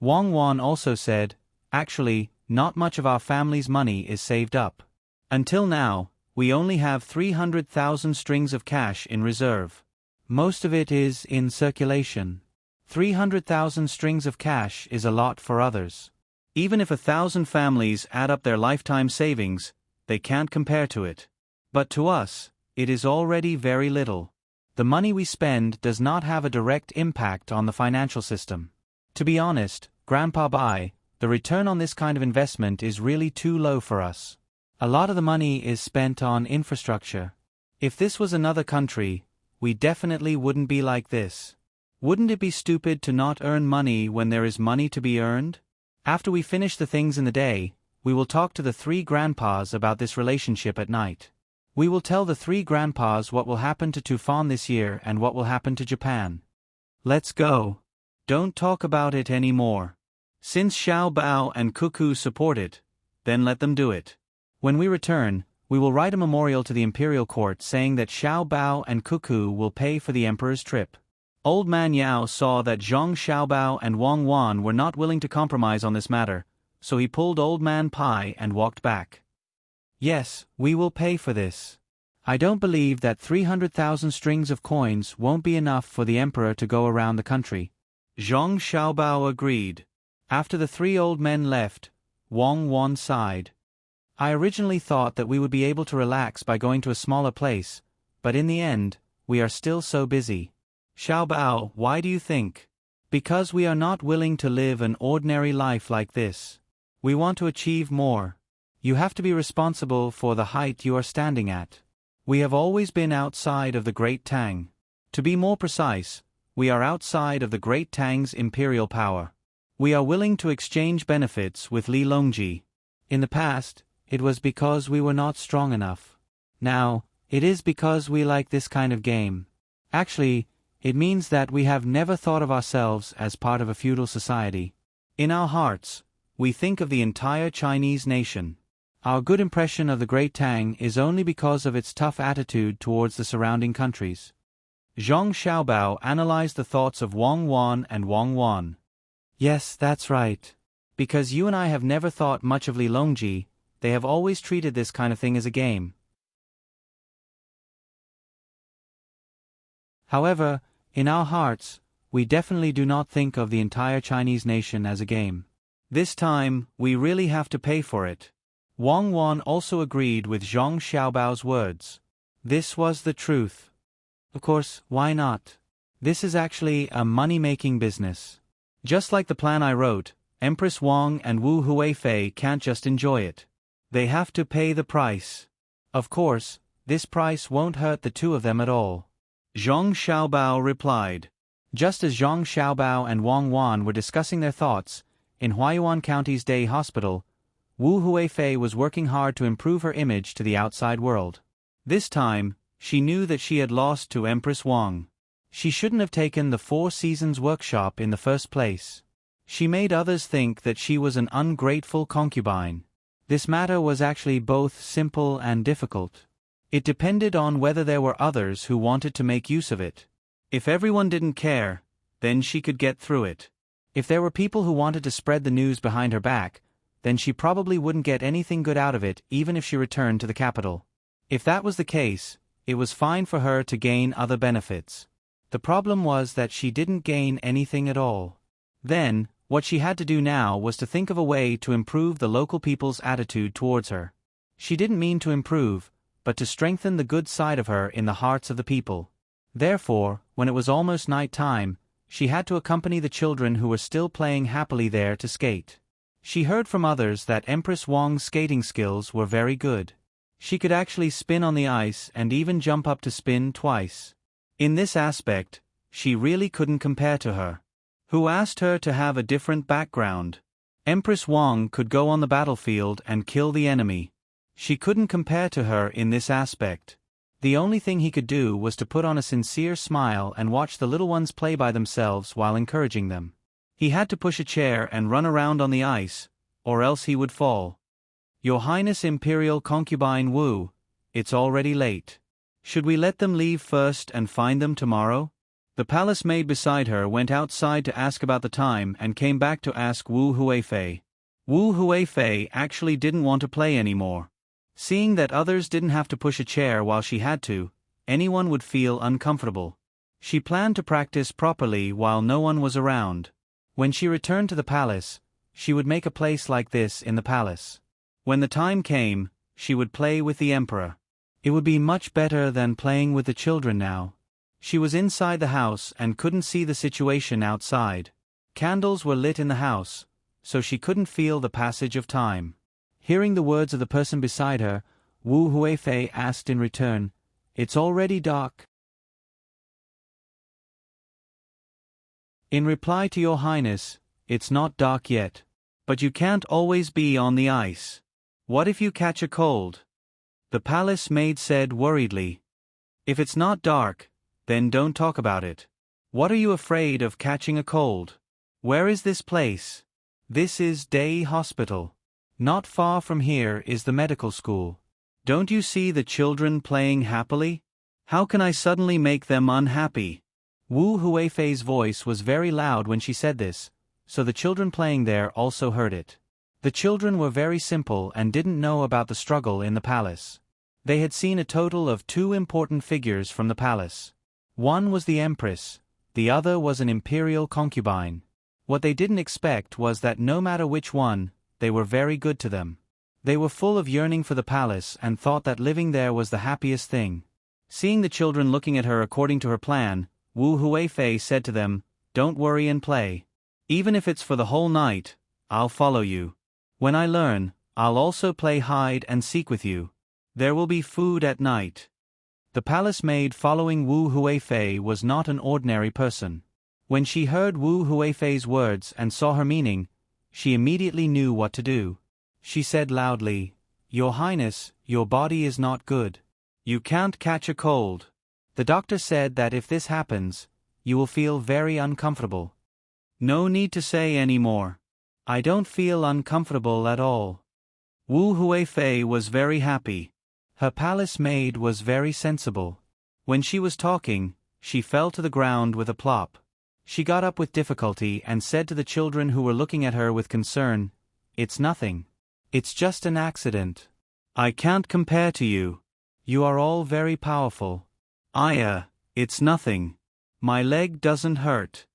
Wang Wan also said, Actually, not much of our family's money is saved up. Until now, we only have 300,000 strings of cash in reserve. Most of it is in circulation. 300,000 strings of cash is a lot for others. Even if 1,000 families add up their lifetime savings, they can't compare to it. But to us, it is already very little. The money we spend does not have a direct impact on the financial system. To be honest, Grandpa Bai, the return on this kind of investment is really too low for us. A lot of the money is spent on infrastructure. If this was another country, we definitely wouldn't be like this. Wouldn't it be stupid to not earn money when there is money to be earned? After we finish the things in the day, we will talk to the 3 grandpas about this relationship at night. We will tell the 3 grandpas what will happen to Tufan this year and what will happen to Japan. Let's go. Don't talk about it anymore. Since Xiao Bao and Cuckoo support it, then let them do it. When we return, we will write a memorial to the imperial court saying that Xiao Bao and Cuckoo will pay for the emperor's trip. Old Man Yao saw that Zhang Xiaobao and Wang Wan were not willing to compromise on this matter, so he pulled Old Man Pai and walked back. Yes, we will pay for this. I don't believe that 300,000 strings of coins won't be enough for the emperor to go around the country. Zhang Xiaobao agreed. After the 3 old men left, Wang Wan sighed. I originally thought that we would be able to relax by going to a smaller place, but in the end, we are still so busy. Xiao Bao, why do you think? Because we are not willing to live an ordinary life like this. We want to achieve more. You have to be responsible for the height you are standing at. We have always been outside of the Great Tang. To be more precise, we are outside of the Great Tang's imperial power. We are willing to exchange benefits with Li Longji. In the past, it was because we were not strong enough. Now, it is because we like this kind of game. Actually, it means that we have never thought of ourselves as part of a feudal society. In our hearts, we think of the entire Chinese nation. Our good impression of the Great Tang is only because of its tough attitude towards the surrounding countries. Zhang Xiaobao analyzed the thoughts of Wang Wan and Wang Wan. Yes, that's right. Because you and I have never thought much of Li Longji, they have always treated this kind of thing as a game. However, in our hearts, we definitely do not think of the entire Chinese nation as a game. This time, we really have to pay for it. Wang Wan also agreed with Zhang Xiaobao's words. This was the truth. Of course, why not? This is actually a money-making business. Just like the plan I wrote, Empress Wang and Wu Huifei can't just enjoy it. They have to pay the price. Of course, this price won't hurt the two of them at all. Zhang Xiaobao replied. Just as Zhang Xiaobao and Wang Wan were discussing their thoughts, in Huayuan County's day hospital, Wu Huifei was working hard to improve her image to the outside world. This time, she knew that she had lost to Empress Wang. She shouldn't have taken the 4 Seasons workshop in the first place. She made others think that she was an ungrateful concubine. This matter was actually both simple and difficult. It depended on whether there were others who wanted to make use of it. If everyone didn't care, then she could get through it. If there were people who wanted to spread the news behind her back, then she probably wouldn't get anything good out of it even if she returned to the capital. If that was the case, it was fine for her to gain other benefits. The problem was that she didn't gain anything at all. Then, what she had to do now was to think of a way to improve the local people's attitude towards her. She didn't mean to improve, but to strengthen the good side of her in the hearts of the people. Therefore, when it was almost night time, she had to accompany the children who were still playing happily there to skate. She heard from others that Empress Wang's skating skills were very good. She could actually spin on the ice and even jump up to spin twice. In this aspect, she really couldn't compare to her. Who asked her to have a different background? Empress Wang could go on the battlefield and kill the enemy. She couldn't compare to her in this aspect. The only thing he could do was to put on a sincere smile and watch the little ones play by themselves while encouraging them. He had to push a chair and run around on the ice, or else he would fall. Your Highness Imperial Concubine Wu, it's already late. Should we let them leave first and find them tomorrow? The palace maid beside her went outside to ask about the time and came back to ask Wu Huifei. Wu Huifei actually didn't want to play anymore. Seeing that others didn't have to push a chair while she had to, anyone would feel uncomfortable. She planned to practice properly while no one was around. When she returned to the palace, she would make a place like this in the palace. When the time came, she would play with the emperor. It would be much better than playing with the children now. She was inside the house and couldn't see the situation outside. Candles were lit in the house, so she couldn't feel the passage of time. Hearing the words of the person beside her, Wu Huifei asked in return, "It's already dark." In reply to Your Highness, it's not dark yet. But you can't always be on the ice. What if you catch a cold? The palace maid said worriedly. If it's not dark, then don't talk about it. What are you afraid of catching a cold? Where is this place? This is Day Hospital. Not far from here is the medical school. Don't you see the children playing happily? How can I suddenly make them unhappy? Wu Huifei's voice was very loud when she said this, so the children playing there also heard it. The children were very simple and didn't know about the struggle in the palace. They had seen a total of 2 important figures from the palace. One was the empress, the other was an imperial concubine. What they didn't expect was that no matter which one, they were very good to them. They were full of yearning for the palace and thought that living there was the happiest thing. Seeing the children looking at her according to her plan, Wu Huifei said to them, "Don't worry and play. Even if it's for the whole night, I'll follow you. When I learn, I'll also play hide and seek with you. There will be food at night." The palace maid following Wu Huifei was not an ordinary person. When she heard Wu Huifei's words and saw her meaning, she immediately knew what to do. She said loudly, "Your Highness, your body is not good. You can't catch a cold. The doctor said that if this happens, you will feel very uncomfortable." "No need to say any more. I don't feel uncomfortable at all." Wu Huifei was very happy. Her palace maid was very sensible. When she was talking, she fell to the ground with a plop. She got up with difficulty and said to the children who were looking at her with concern, "It's nothing. It's just an accident. I can't compare to you. You are all very powerful. It's nothing. My leg doesn't hurt.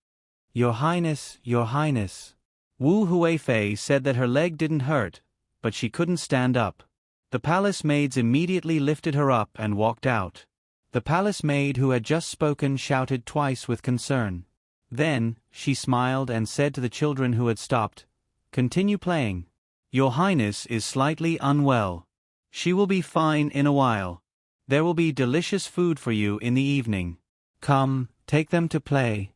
Your Highness, Your Highness. Wu Huifei said that her leg didn't hurt, but she couldn't stand up. The palace maids immediately lifted her up and walked out. The palace maid who had just spoken shouted twice with concern. Then, she smiled and said to the children who had stopped, "Continue playing. Your Highness is slightly unwell. She will be fine in a while. There will be delicious food for you in the evening. Come, take them to play."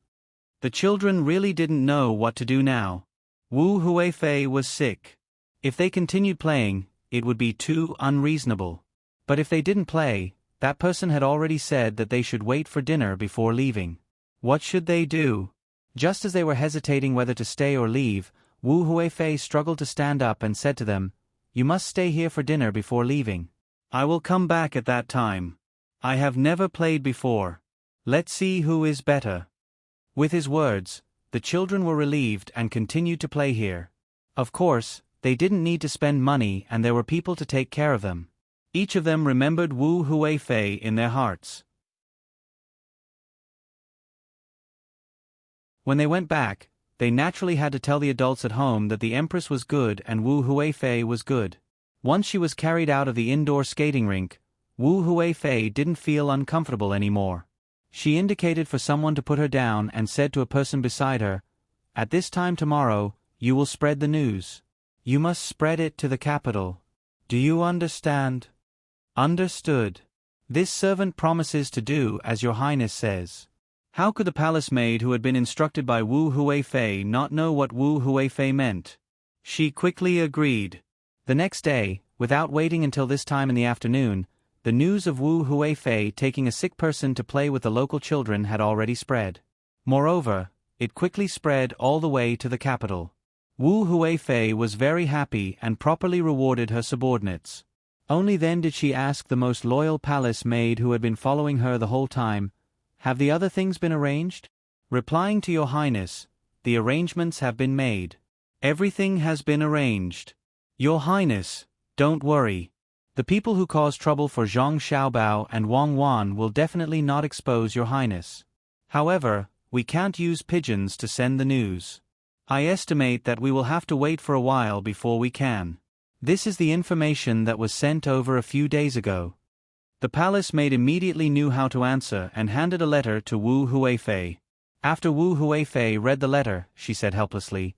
The children really didn't know what to do now. Wu Huifei was sick. If they continued playing, it would be too unreasonable. But if they didn't play, that person had already said that they should wait for dinner before leaving. What should they do? Just as they were hesitating whether to stay or leave, Wu Huifei struggled to stand up and said to them, "You must stay here for dinner before leaving. I will come back at that time. I have never played before. Let's see who is better." With his words, the children were relieved and continued to play here. Of course, they didn't need to spend money and there were people to take care of them. Each of them remembered Wu Huifei in their hearts. When they went back, they naturally had to tell the adults at home that the Empress was good and Wu Huifei was good. Once she was carried out of the indoor skating rink, Wu Huifei didn't feel uncomfortable anymore. She indicated for someone to put her down and said to a person beside her, "At this time tomorrow, you will spread the news. You must spread it to the capital. Do you understand?" "Understood. This servant promises to do as Your Highness says." How could the palace maid who had been instructed by Wu Huifei not know what Wu Huifei meant? She quickly agreed. The next day, without waiting until this time in the afternoon, the news of Wu Huifei taking a sick person to play with the local children had already spread. Moreover, it quickly spread all the way to the capital. Wu Huifei was very happy and properly rewarded her subordinates. Only then did she ask the most loyal palace maid who had been following her the whole time, "Have the other things been arranged?" Replying to Your Highness, "The arrangements have been made. Everything has been arranged. Your Highness, don't worry. The people who caused trouble for Zhang Xiaobao and Wang Wan will definitely not expose Your Highness. However, we can't use pigeons to send the news. I estimate that we will have to wait for a while before we can. This is the information that was sent over a few days ago." The palace maid immediately knew how to answer and handed a letter to Wu Huifei. After Wu Huifei read the letter, she said helplessly,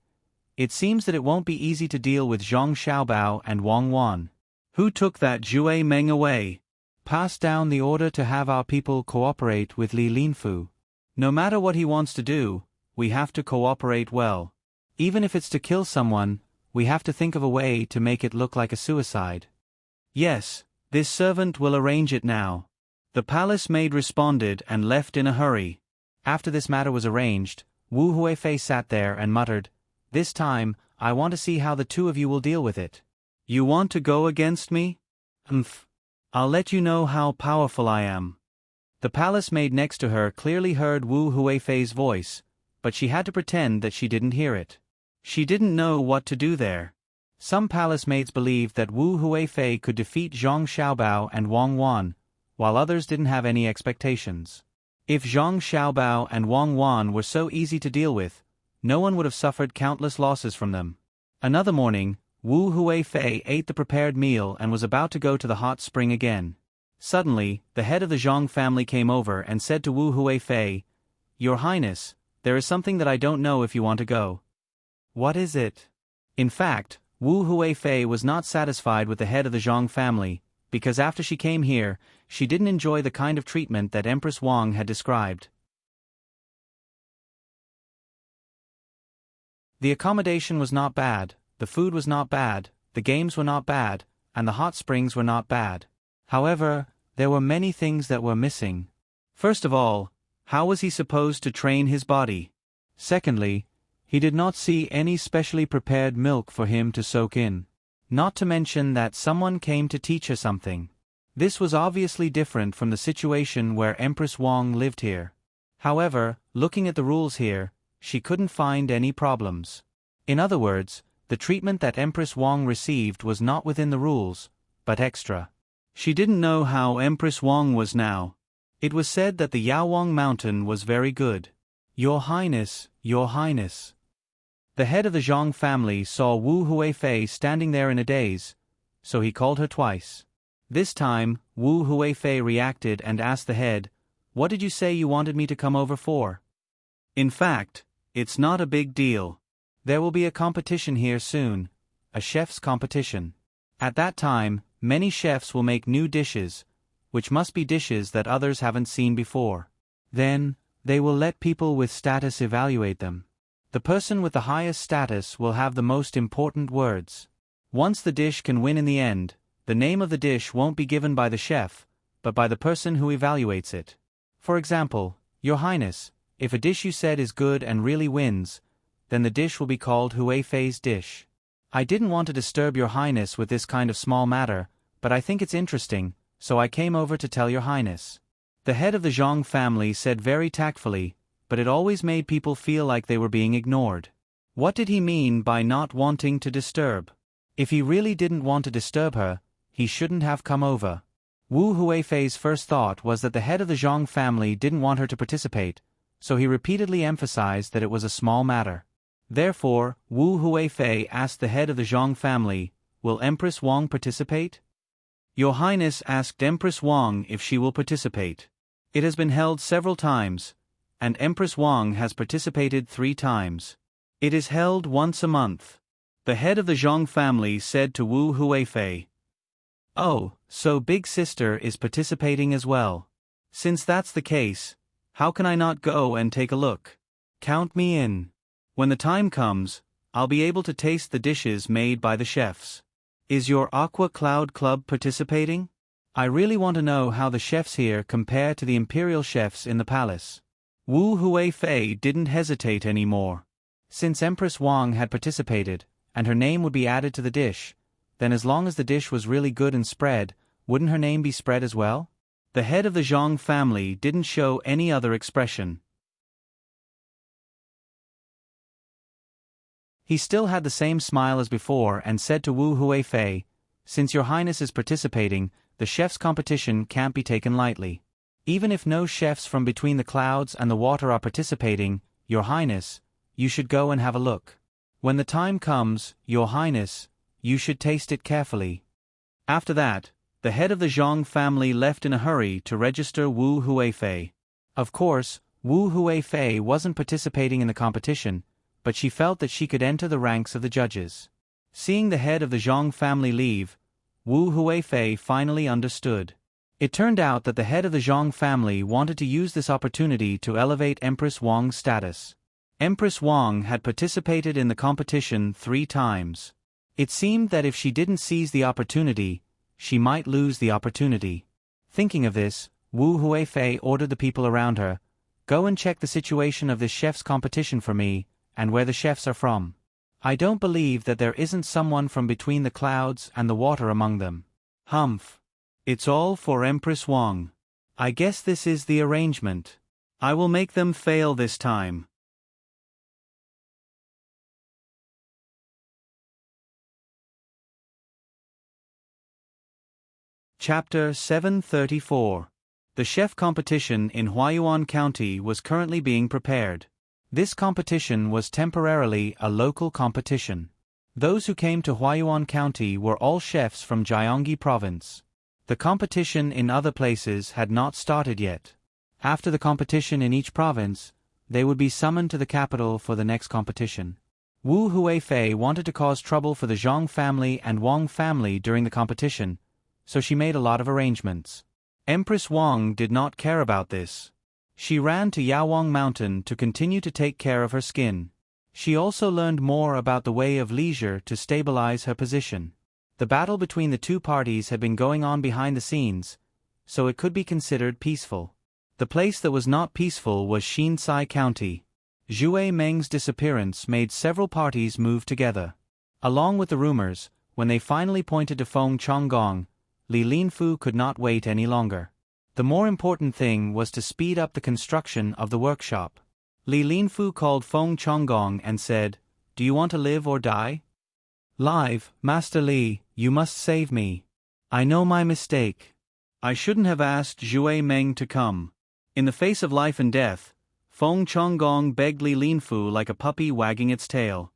"It seems that it won't be easy to deal with Zhang Xiaobao and Wang Wan. Who took that Jue Meng away? Pass down the order to have our people cooperate with Li Linfu. No matter what he wants to do, we have to cooperate well. Even if it's to kill someone, we have to think of a way to make it look like a suicide." "Yes, this servant will arrange it now." The palace maid responded and left in a hurry. After this matter was arranged, Wu Huifei sat there and muttered, "This time, I want to see how the two of you will deal with it." "You want to go against me? I'll let you know how powerful I am." The palace maid next to her clearly heard Wu Huifei's voice, but she had to pretend that she didn't hear it. She didn't know what to do there. Some palace maids believed that Wu Huifei could defeat Zhang Xiaobao and Wang Wan, while others didn't have any expectations. If Zhang Xiaobao and Wang Wan were so easy to deal with, no one would have suffered countless losses from them. Another morning, Wu Huifei ate the prepared meal and was about to go to the hot spring again. Suddenly, the head of the Zhang family came over and said to Wu Huifei, "Your Highness, there is something that I don't know if you want to go." "What is it?" In fact, Wu Huifei was not satisfied with the head of the Zhang family, because after she came here, she didn't enjoy the kind of treatment that Empress Wang had described. The accommodation was not bad, the food was not bad, the games were not bad, and the hot springs were not bad. However, there were many things that were missing. First of all, how was he supposed to train his body? Secondly, he did not see any specially prepared milk for him to soak in. Not to mention that someone came to teach her something. This was obviously different from the situation where Empress Wang lived here. However, looking at the rules here, she couldn't find any problems. In other words, the treatment that Empress Wang received was not within the rules, but extra. She didn't know how Empress Wang was now. It was said that the Yaowang mountain was very good. Your Highness, Your Highness. The head of the Zhang family saw Wu Huifei standing there in a daze, so he called her twice. This time, Wu Huifei reacted and asked the head, "What did you say you wanted me to come over for?" "In fact, it's not a big deal. There will be a competition here soon, a chef's competition. At that time, many chefs will make new dishes, which must be dishes that others haven't seen before. Then, they will let people with status evaluate them. The person with the highest status will have the most important words. Once the dish can win in the end, the name of the dish won't be given by the chef, but by the person who evaluates it. For example, Your Highness, if a dish you said is good and really wins, then the dish will be called Huifei's dish. I didn't want to disturb Your Highness with this kind of small matter, but I think it's interesting, so I came over to tell Your Highness." The head of the Zhang family said very tactfully, but it always made people feel like they were being ignored. What did he mean by not wanting to disturb? If he really didn't want to disturb her, he shouldn't have come over. Wu Huifei's first thought was that the head of the Zhang family didn't want her to participate, so he repeatedly emphasized that it was a small matter. Therefore, Wu Huifei asked the head of the Zhang family, "Will Empress Wang participate?" Your Highness asked Empress Wang if she will participate. It has been held several times, and Empress Wang has participated 3 times. It is held once a month. The head of the Zhang family said to Wu Huifei, "Oh, so Big Sister is participating as well. Since that's the case, how can I not go and take a look? Count me in. When the time comes, I'll be able to taste the dishes made by the chefs. Is your Aqua Cloud Club participating? I really want to know how the chefs here compare to the imperial chefs in the palace." Wu Huifei didn't hesitate anymore. Since Empress Wang had participated, and her name would be added to the dish, then as long as the dish was really good and spread, wouldn't her name be spread as well? The head of the Zhang family didn't show any other expression. He still had the same smile as before and said to Wu Huifei, "Since Your Highness is participating, the chef's competition can't be taken lightly. Even if no chefs from between the clouds and the water are participating, Your Highness, you should go and have a look. When the time comes, Your Highness, you should taste it carefully." After that, the head of the Zhang family left in a hurry to register Wu Huifei. Of course, Wu Huifei wasn't participating in the competition, but she felt that she could enter the ranks of the judges. Seeing the head of the Zhang family leave, Wu Huifei finally understood. It turned out that the head of the Zhang family wanted to use this opportunity to elevate Empress Wang's status. Empress Wang had participated in the competition 3 times. It seemed that if she didn't seize the opportunity, she might lose the opportunity. Thinking of this, Wu Huifei ordered the people around her, "Go and check the situation of this chef's competition for me, and where the chefs are from. I don't believe that there isn't someone from between the clouds and the water among them." Humph. It's all for Empress Wang. I guess this is the arrangement. I will make them fail this time. Chapter 734. The chef competition in Huayuan County was currently being prepared. This competition was temporarily a local competition. Those who came to Huayuan County were all chefs from Jiangxi Province. The competition in other places had not started yet. After the competition in each province, they would be summoned to the capital for the next competition. Wu Huifei wanted to cause trouble for the Zhang family and Wang family during the competition, so she made a lot of arrangements. Empress Wang did not care about this. She ran to Yaowang Mountain to continue to take care of her skin. She also learned more about the way of leisure to stabilize her position. The battle between the 2 parties had been going on behind the scenes, so it could be considered peaceful. The place that was not peaceful was Xinsai County. Zhui Meng's disappearance made several parties move together. Along with the rumors, when they finally pointed to Feng Chonggong, Li Linfu could not wait any longer. The more important thing was to speed up the construction of the workshop. Li Linfu called Feng Chonggong and said, "Do you want to live or die?" Live, Master Li, you must save me. I know my mistake. I shouldn't have asked Zhui Meng to come. In the face of life and death, Feng Chonggong begged Li Linfu like a puppy wagging its tail.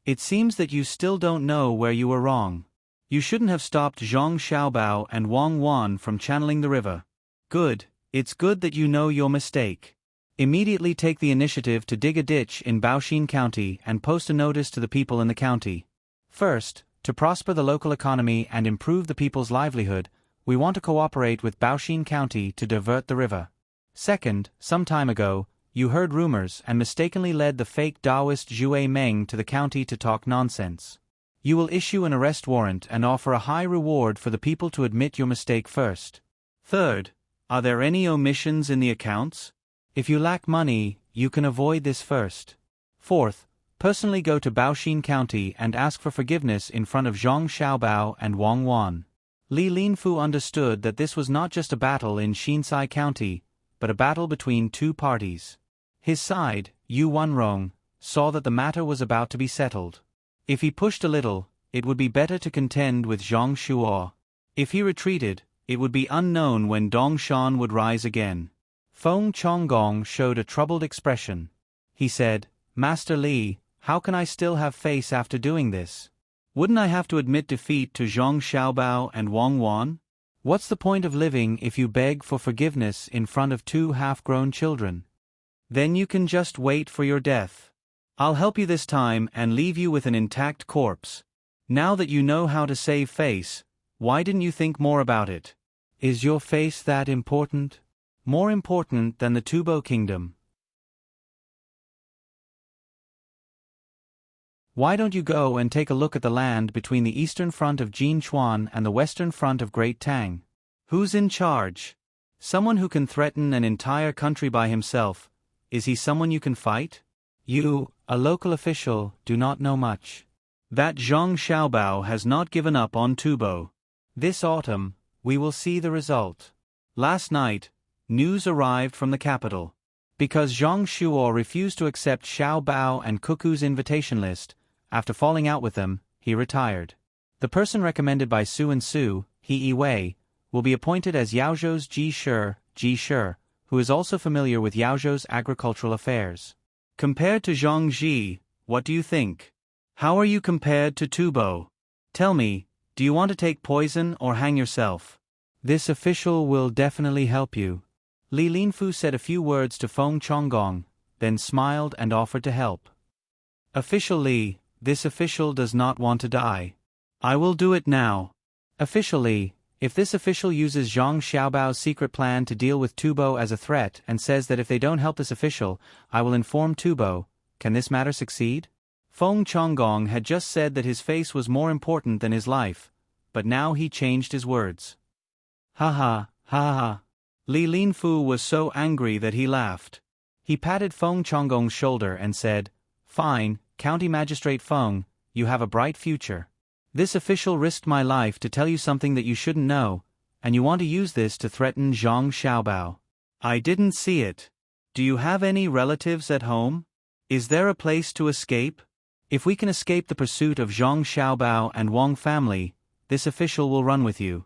It seems that you still don't know where you were wrong. You shouldn't have stopped Zhang Xiaobao and Wang Wan from channeling the river. Good, it's good that you know your mistake. Immediately take the initiative to dig a ditch in Baoxin County and post a notice to the people in the county. First, to prosper the local economy and improve the people's livelihood, we want to cooperate with Baoxin County to divert the river. Second, some time ago, you heard rumors and mistakenly led the fake Taoist Zhui Meng to the county to talk nonsense. You will issue an arrest warrant and offer a high reward for the people to admit your mistake first. Third, are there any omissions in the accounts? If you lack money, you can avoid this first. Fourth, personally go to Baoxin County and ask for forgiveness in front of Zhang Xiaobao and Wang Wan. Li Linfu understood that this was not just a battle in Xinsai County, but a battle between two parties. His side, Yu Wenrong, saw that the matter was about to be settled. If he pushed a little, it would be better to contend with Zhang Shuo. If he retreated, it would be unknown when Dongshan would rise again. Feng Chonggong showed a troubled expression. He said, Master Li, how can I still have face after doing this? Wouldn't I have to admit defeat to Zhang Xiaobao and Wang Wan? What's the point of living if you beg for forgiveness in front of two half-grown children? Then you can just wait for your death. I'll help you this time and leave you with an intact corpse. Now that you know how to save face, why didn't you think more about it? Is your face that important? More important than the Tubo Kingdom? Why don't you go and take a look at the land between the eastern front of Jinchuan and the western front of Great Tang? Who's in charge? Someone who can threaten an entire country by himself. Is he someone you can fight? You, a local official, do not know much. That Zhang Xiaobao has not given up on Tubo. This autumn, we will see the result. Last night, news arrived from the capital. Because Zhang Shuo refused to accept Xiao Bao and Cuckoo's invitation list, after falling out with them, he retired. The person recommended by Su and Su, He Wei, will be appointed as Yaozhou's Ji Shi, who is also familiar with Yaozhou's agricultural affairs. Compared to Zhang Ji, what do you think? How are you compared to Tubo? Tell me, do you want to take poison or hang yourself? This official will definitely help you. Li Linfu said a few words to Feng Chonggong, then smiled and offered to help. Official Li, this official does not want to die. I will do it now. Official Li, if this official uses Zhang Xiaobao's secret plan to deal with Tubo as a threat and says that if they don't help this official, I will inform Tubo, can this matter succeed? Feng Chonggong had just said that his face was more important than his life, but now he changed his words. Ha ha, ha ha. Li Linfu was so angry that he laughed. He patted Feng Chonggong's shoulder and said, Fine, County Magistrate Feng, you have a bright future. This official risked my life to tell you something that you shouldn't know, and you want to use this to threaten Zhang Xiaobao. I didn't see it. Do you have any relatives at home? Is there a place to escape? If we can escape the pursuit of Zhang Xiaobao and Wang family, this official will run with you.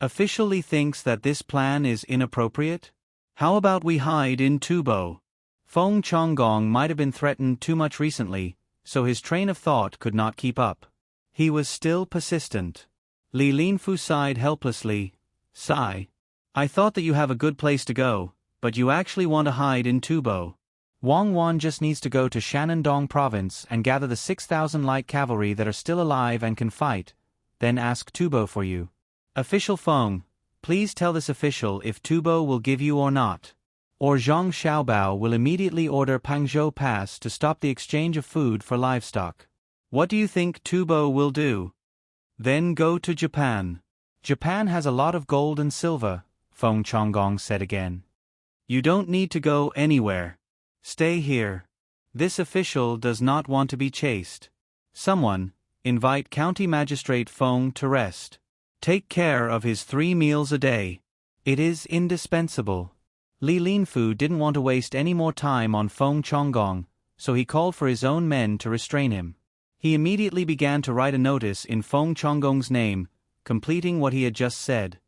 Officially thinks that this plan is inappropriate? How about we hide in Tubo? Feng Chonggong might have been threatened too much recently, so his train of thought could not keep up. He was still persistent. Li Linfu sighed helplessly. Sigh. I thought that you have a good place to go, but you actually want to hide in Tubo. Wang Wan just needs to go to Shanandong province and gather the 6,000 light cavalry that are still alive and can fight, then ask Tubo for you. Official Feng, please tell this official if Tubo will give you or not. Or Zhang Xiaobao will immediately order Pangzhou Pass to stop the exchange of food for livestock. What do you think Tubo will do? Then go to Japan. Japan has a lot of gold and silver, Feng Chonggong said again. You don't need to go anywhere. Stay here. This official does not want to be chased. Someone, invite County Magistrate Feng to rest. Take care of his 3 meals a day. It is indispensable. Li Linfu didn't want to waste any more time on Feng Chonggong, so he called for his own men to restrain him. He immediately began to write a notice in Feng Chonggong's name, completing what he had just said.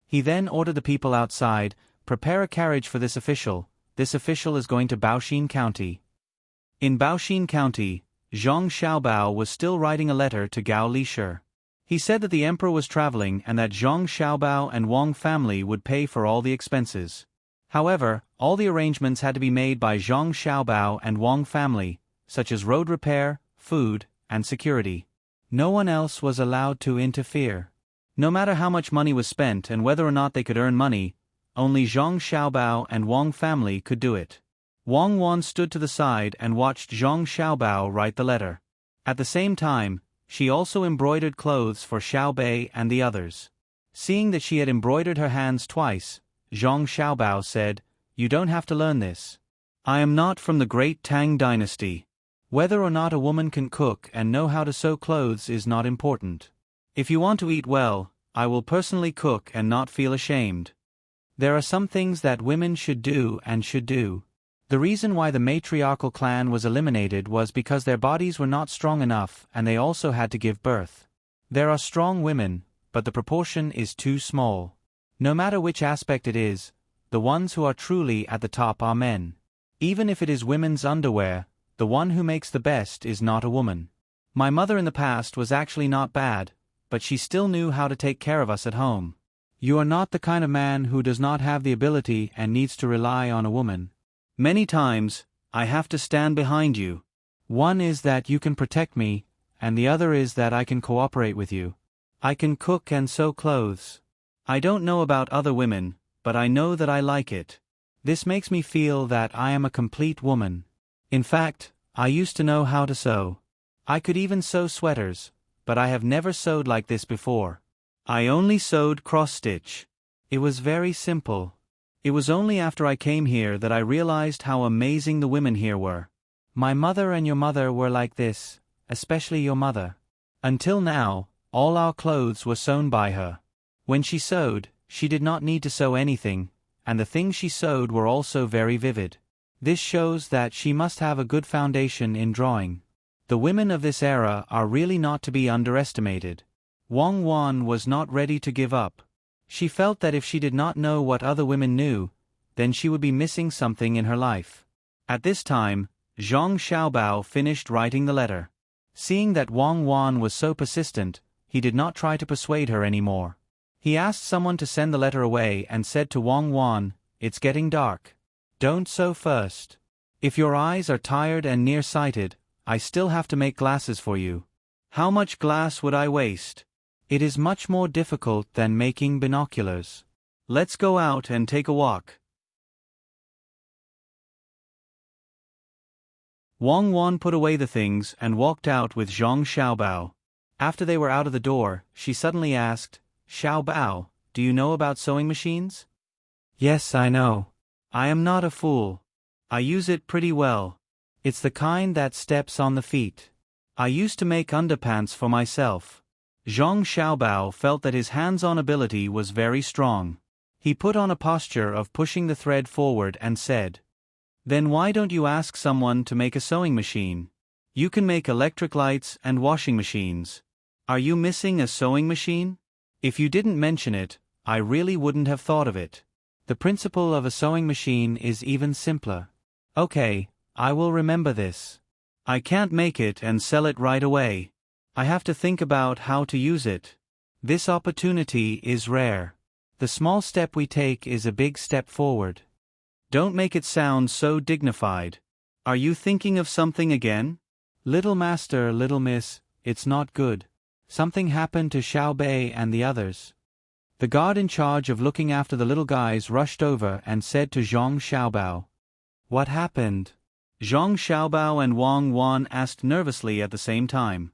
He then ordered the people outside, "Prepare a carriage for this official. This official is going to Baoxin County." In Baoxin County, Zhang Xiaobao was still writing a letter to Gao Lishir. He said that the emperor was traveling and that Zhang Xiaobao and Wang family would pay for all the expenses. However, all the arrangements had to be made by Zhang Xiaobao and Wang family, such as road repair, food, and security. No one else was allowed to interfere. No matter how much money was spent and whether or not they could earn money, only Zhang Xiaobao and Wang family could do it. Wang Wan stood to the side and watched Zhang Xiaobao write the letter. At the same time, she also embroidered clothes for Xiaobei and the others. Seeing that she had embroidered her hands twice, Zhang Xiaobao said, "You don't have to learn this. I am not from the great Tang Dynasty. Whether or not a woman can cook and know how to sew clothes is not important. If you want to eat well, I will personally cook and not feel ashamed. There are some things that women should do and should do." The reason why the matriarchal clan was eliminated was because their bodies were not strong enough and they also had to give birth. There are strong women, but the proportion is too small. No matter which aspect it is, the ones who are truly at the top are men. Even if it is women's underwear, the one who makes the best is not a woman. My mother in the past was actually not bad, but she still knew how to take care of us at home. You are not the kind of man who does not have the ability and needs to rely on a woman. Many times, I have to stand behind you. One is that you can protect me, and the other is that I can cooperate with you. I can cook and sew clothes. I don't know about other women, but I know that I like it. This makes me feel that I am a complete woman. In fact, I used to know how to sew. I could even sew sweaters, but I have never sewed like this before. I only sewed cross-stitch. It was very simple. It was only after I came here that I realized how amazing the women here were. My mother and your mother were like this, especially your mother. Until now, all our clothes were sewn by her. When she sewed, she did not need to sew anything, and the things she sewed were also very vivid. This shows that she must have a good foundation in drawing. The women of this era are really not to be underestimated. Wang Wan was not ready to give up. She felt that if she did not know what other women knew, then she would be missing something in her life. At this time, Zhang Xiaobao finished writing the letter. Seeing that Wang Wan was so persistent, he did not try to persuade her anymore. He asked someone to send the letter away and said to Wang Wan, "It's getting dark. Don't sew first. If your eyes are tired and nearsighted, I still have to make glasses for you. How much glass would I waste? It is much more difficult than making binoculars. Let's go out and take a walk." Wang Wan put away the things and walked out with Zhang Xiaobao. After they were out of the door, she suddenly asked, "Xiaobao, do you know about sewing machines?" "Yes, I know. I am not a fool. I use it pretty well. It's the kind that steps on the feet. I used to make underpants for myself." Zhang Xiaobao felt that his hands-on ability was very strong. He put on a posture of pushing the thread forward and said, "Then why don't you ask someone to make a sewing machine? You can make electric lights and washing machines. Are you missing a sewing machine? If you didn't mention it, I really wouldn't have thought of it. The principle of a sewing machine is even simpler." "Okay, I will remember this. I can't make it and sell it right away. I have to think about how to use it. This opportunity is rare. The small step we take is a big step forward. Don't make it sound so dignified. Are you thinking of something again?" "Little master, little miss, it's not good. Something happened to Xiaobei and the others." The guard in charge of looking after the little guys rushed over and said to Zhang Xiaobao, "What happened?" Zhang Xiaobao and Wang Wan asked nervously at the same time.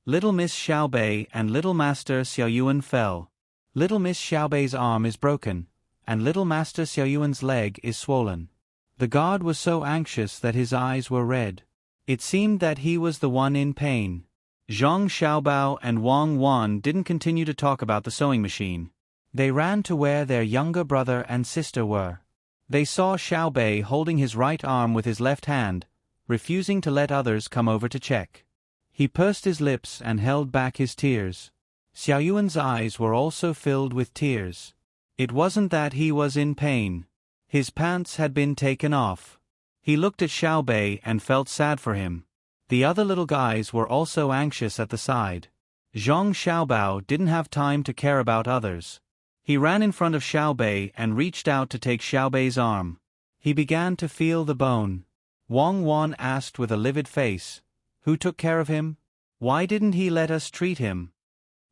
"Little Miss Xiaobei and Little Master Xiaoyuan fell. Little Miss Xiaobei's arm is broken, and Little Master Xiaoyuan's leg is swollen." The guard was so anxious that his eyes were red. It seemed that he was the one in pain. Zhang Xiaobao and Wang Wan didn't continue to talk about the sewing machine. They ran to where their younger brother and sister were. They saw Xiao Bei holding his right arm with his left hand, refusing to let others come over to check. He pursed his lips and held back his tears. Xiao Yuan's eyes were also filled with tears. It wasn't that he was in pain. His pants had been taken off. He looked at Xiao Bei and felt sad for him. The other little guys were also anxious at the side. Zhang Xiaobao didn't have time to care about others. He ran in front of Xiao Bei and reached out to take Xiao Bei's arm. He began to feel the bone. Wang Wan asked with a livid face, "Who took care of him? Why didn't he let us treat him?"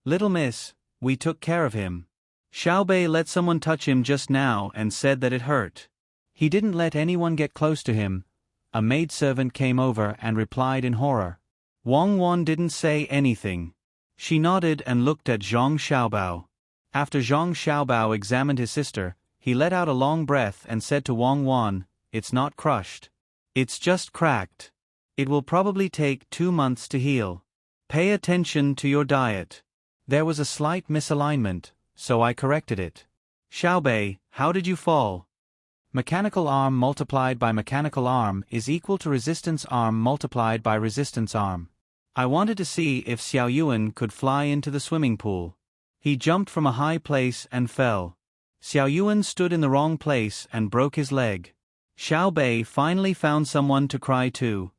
"Little miss, we took care of him. Xiao Bei let someone touch him just now and said that it hurt. He didn't let anyone get close to him." A maidservant came over and replied in horror. Wang Wan didn't say anything. She nodded and looked at Zhang Xiaobao. After Zhang Xiaobao examined his sister, he let out a long breath and said to Wang Wan, "It's not crushed. It's just cracked. It will probably take 2 months to heal. Pay attention to your diet." There was a slight misalignment, so I corrected it. "Xiao Bei, how did you fall?" Mechanical arm multiplied by mechanical arm is equal to resistance arm multiplied by resistance arm. I wanted to see if Xiao Yuan could fly into the swimming pool. He jumped from a high place and fell. Xiao Yuan stood in the wrong place and broke his leg. Xiao Bei finally found someone to cry to.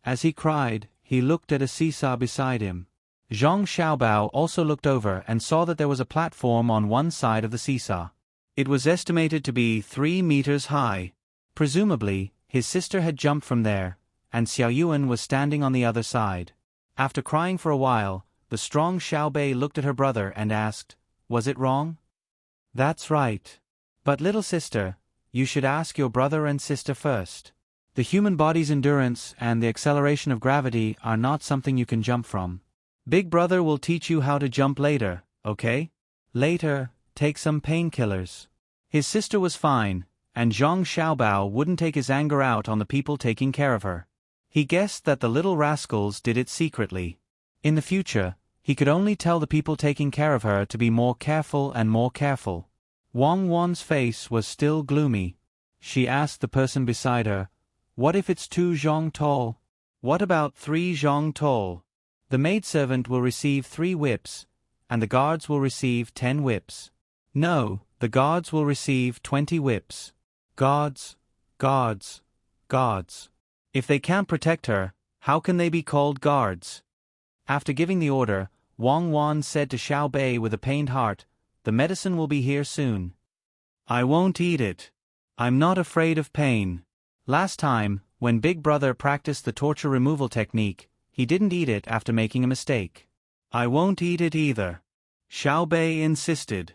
As he cried, he looked at a seesaw beside him. Zhang Xiaobao also looked over and saw that there was a platform on one side of the seesaw. It was estimated to be 3 meters high. Presumably, his sister had jumped from there, and Xiao Yuan was standing on the other side. After crying for a while, the strong Xiao Bei looked at her brother and asked, "Was it wrong?" "That's right. But little sister, you should ask your brother and sister first. The human body's endurance and the acceleration of gravity are not something you can jump from. Big brother will teach you how to jump later, okay? Later, take some painkillers." His sister was fine, and Zhang Xiaobao wouldn't take his anger out on the people taking care of her. He guessed that the little rascals did it secretly. In the future, he could only tell the people taking care of her to be more careful and more careful. Wang Wan's face was still gloomy. She asked the person beside her, "What if it's 2 zhong tall? What about 3 zhong tall? The maidservant will receive 3 whips, and the guards will receive 10 whips. No, the guards will receive 20 whips. Guards, guards, guards. If they can't protect her, how can they be called guards?" After giving the order, Wang Wan said to Xiao Bei with a pained heart, "The medicine will be here soon." "I won't eat it. I'm not afraid of pain. Last time, when Big Brother practiced the torture removal technique, he didn't eat it after making a mistake. I won't eat it either," Xiao Bei insisted.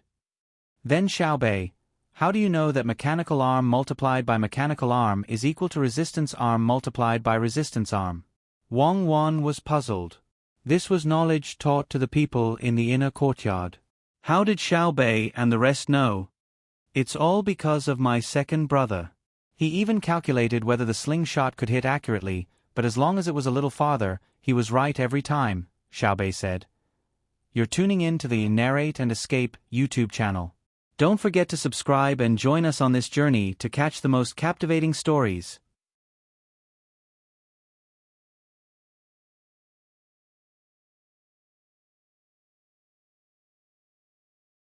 Then Xiao Bei, "How do you know that mechanical arm multiplied by mechanical arm is equal to resistance arm multiplied by resistance arm?" Wang Wan was puzzled. This was knowledge taught to the people in the inner courtyard. How did Xiao Bei and the rest know? "It's all because of my second brother." He even calculated whether the slingshot could hit accurately, but as long as it was a little farther, he was right every time, Xiao Bei said. You're tuning in to the Narrate and Escape YouTube channel. Don't forget to subscribe and join us on this journey to catch the most captivating stories.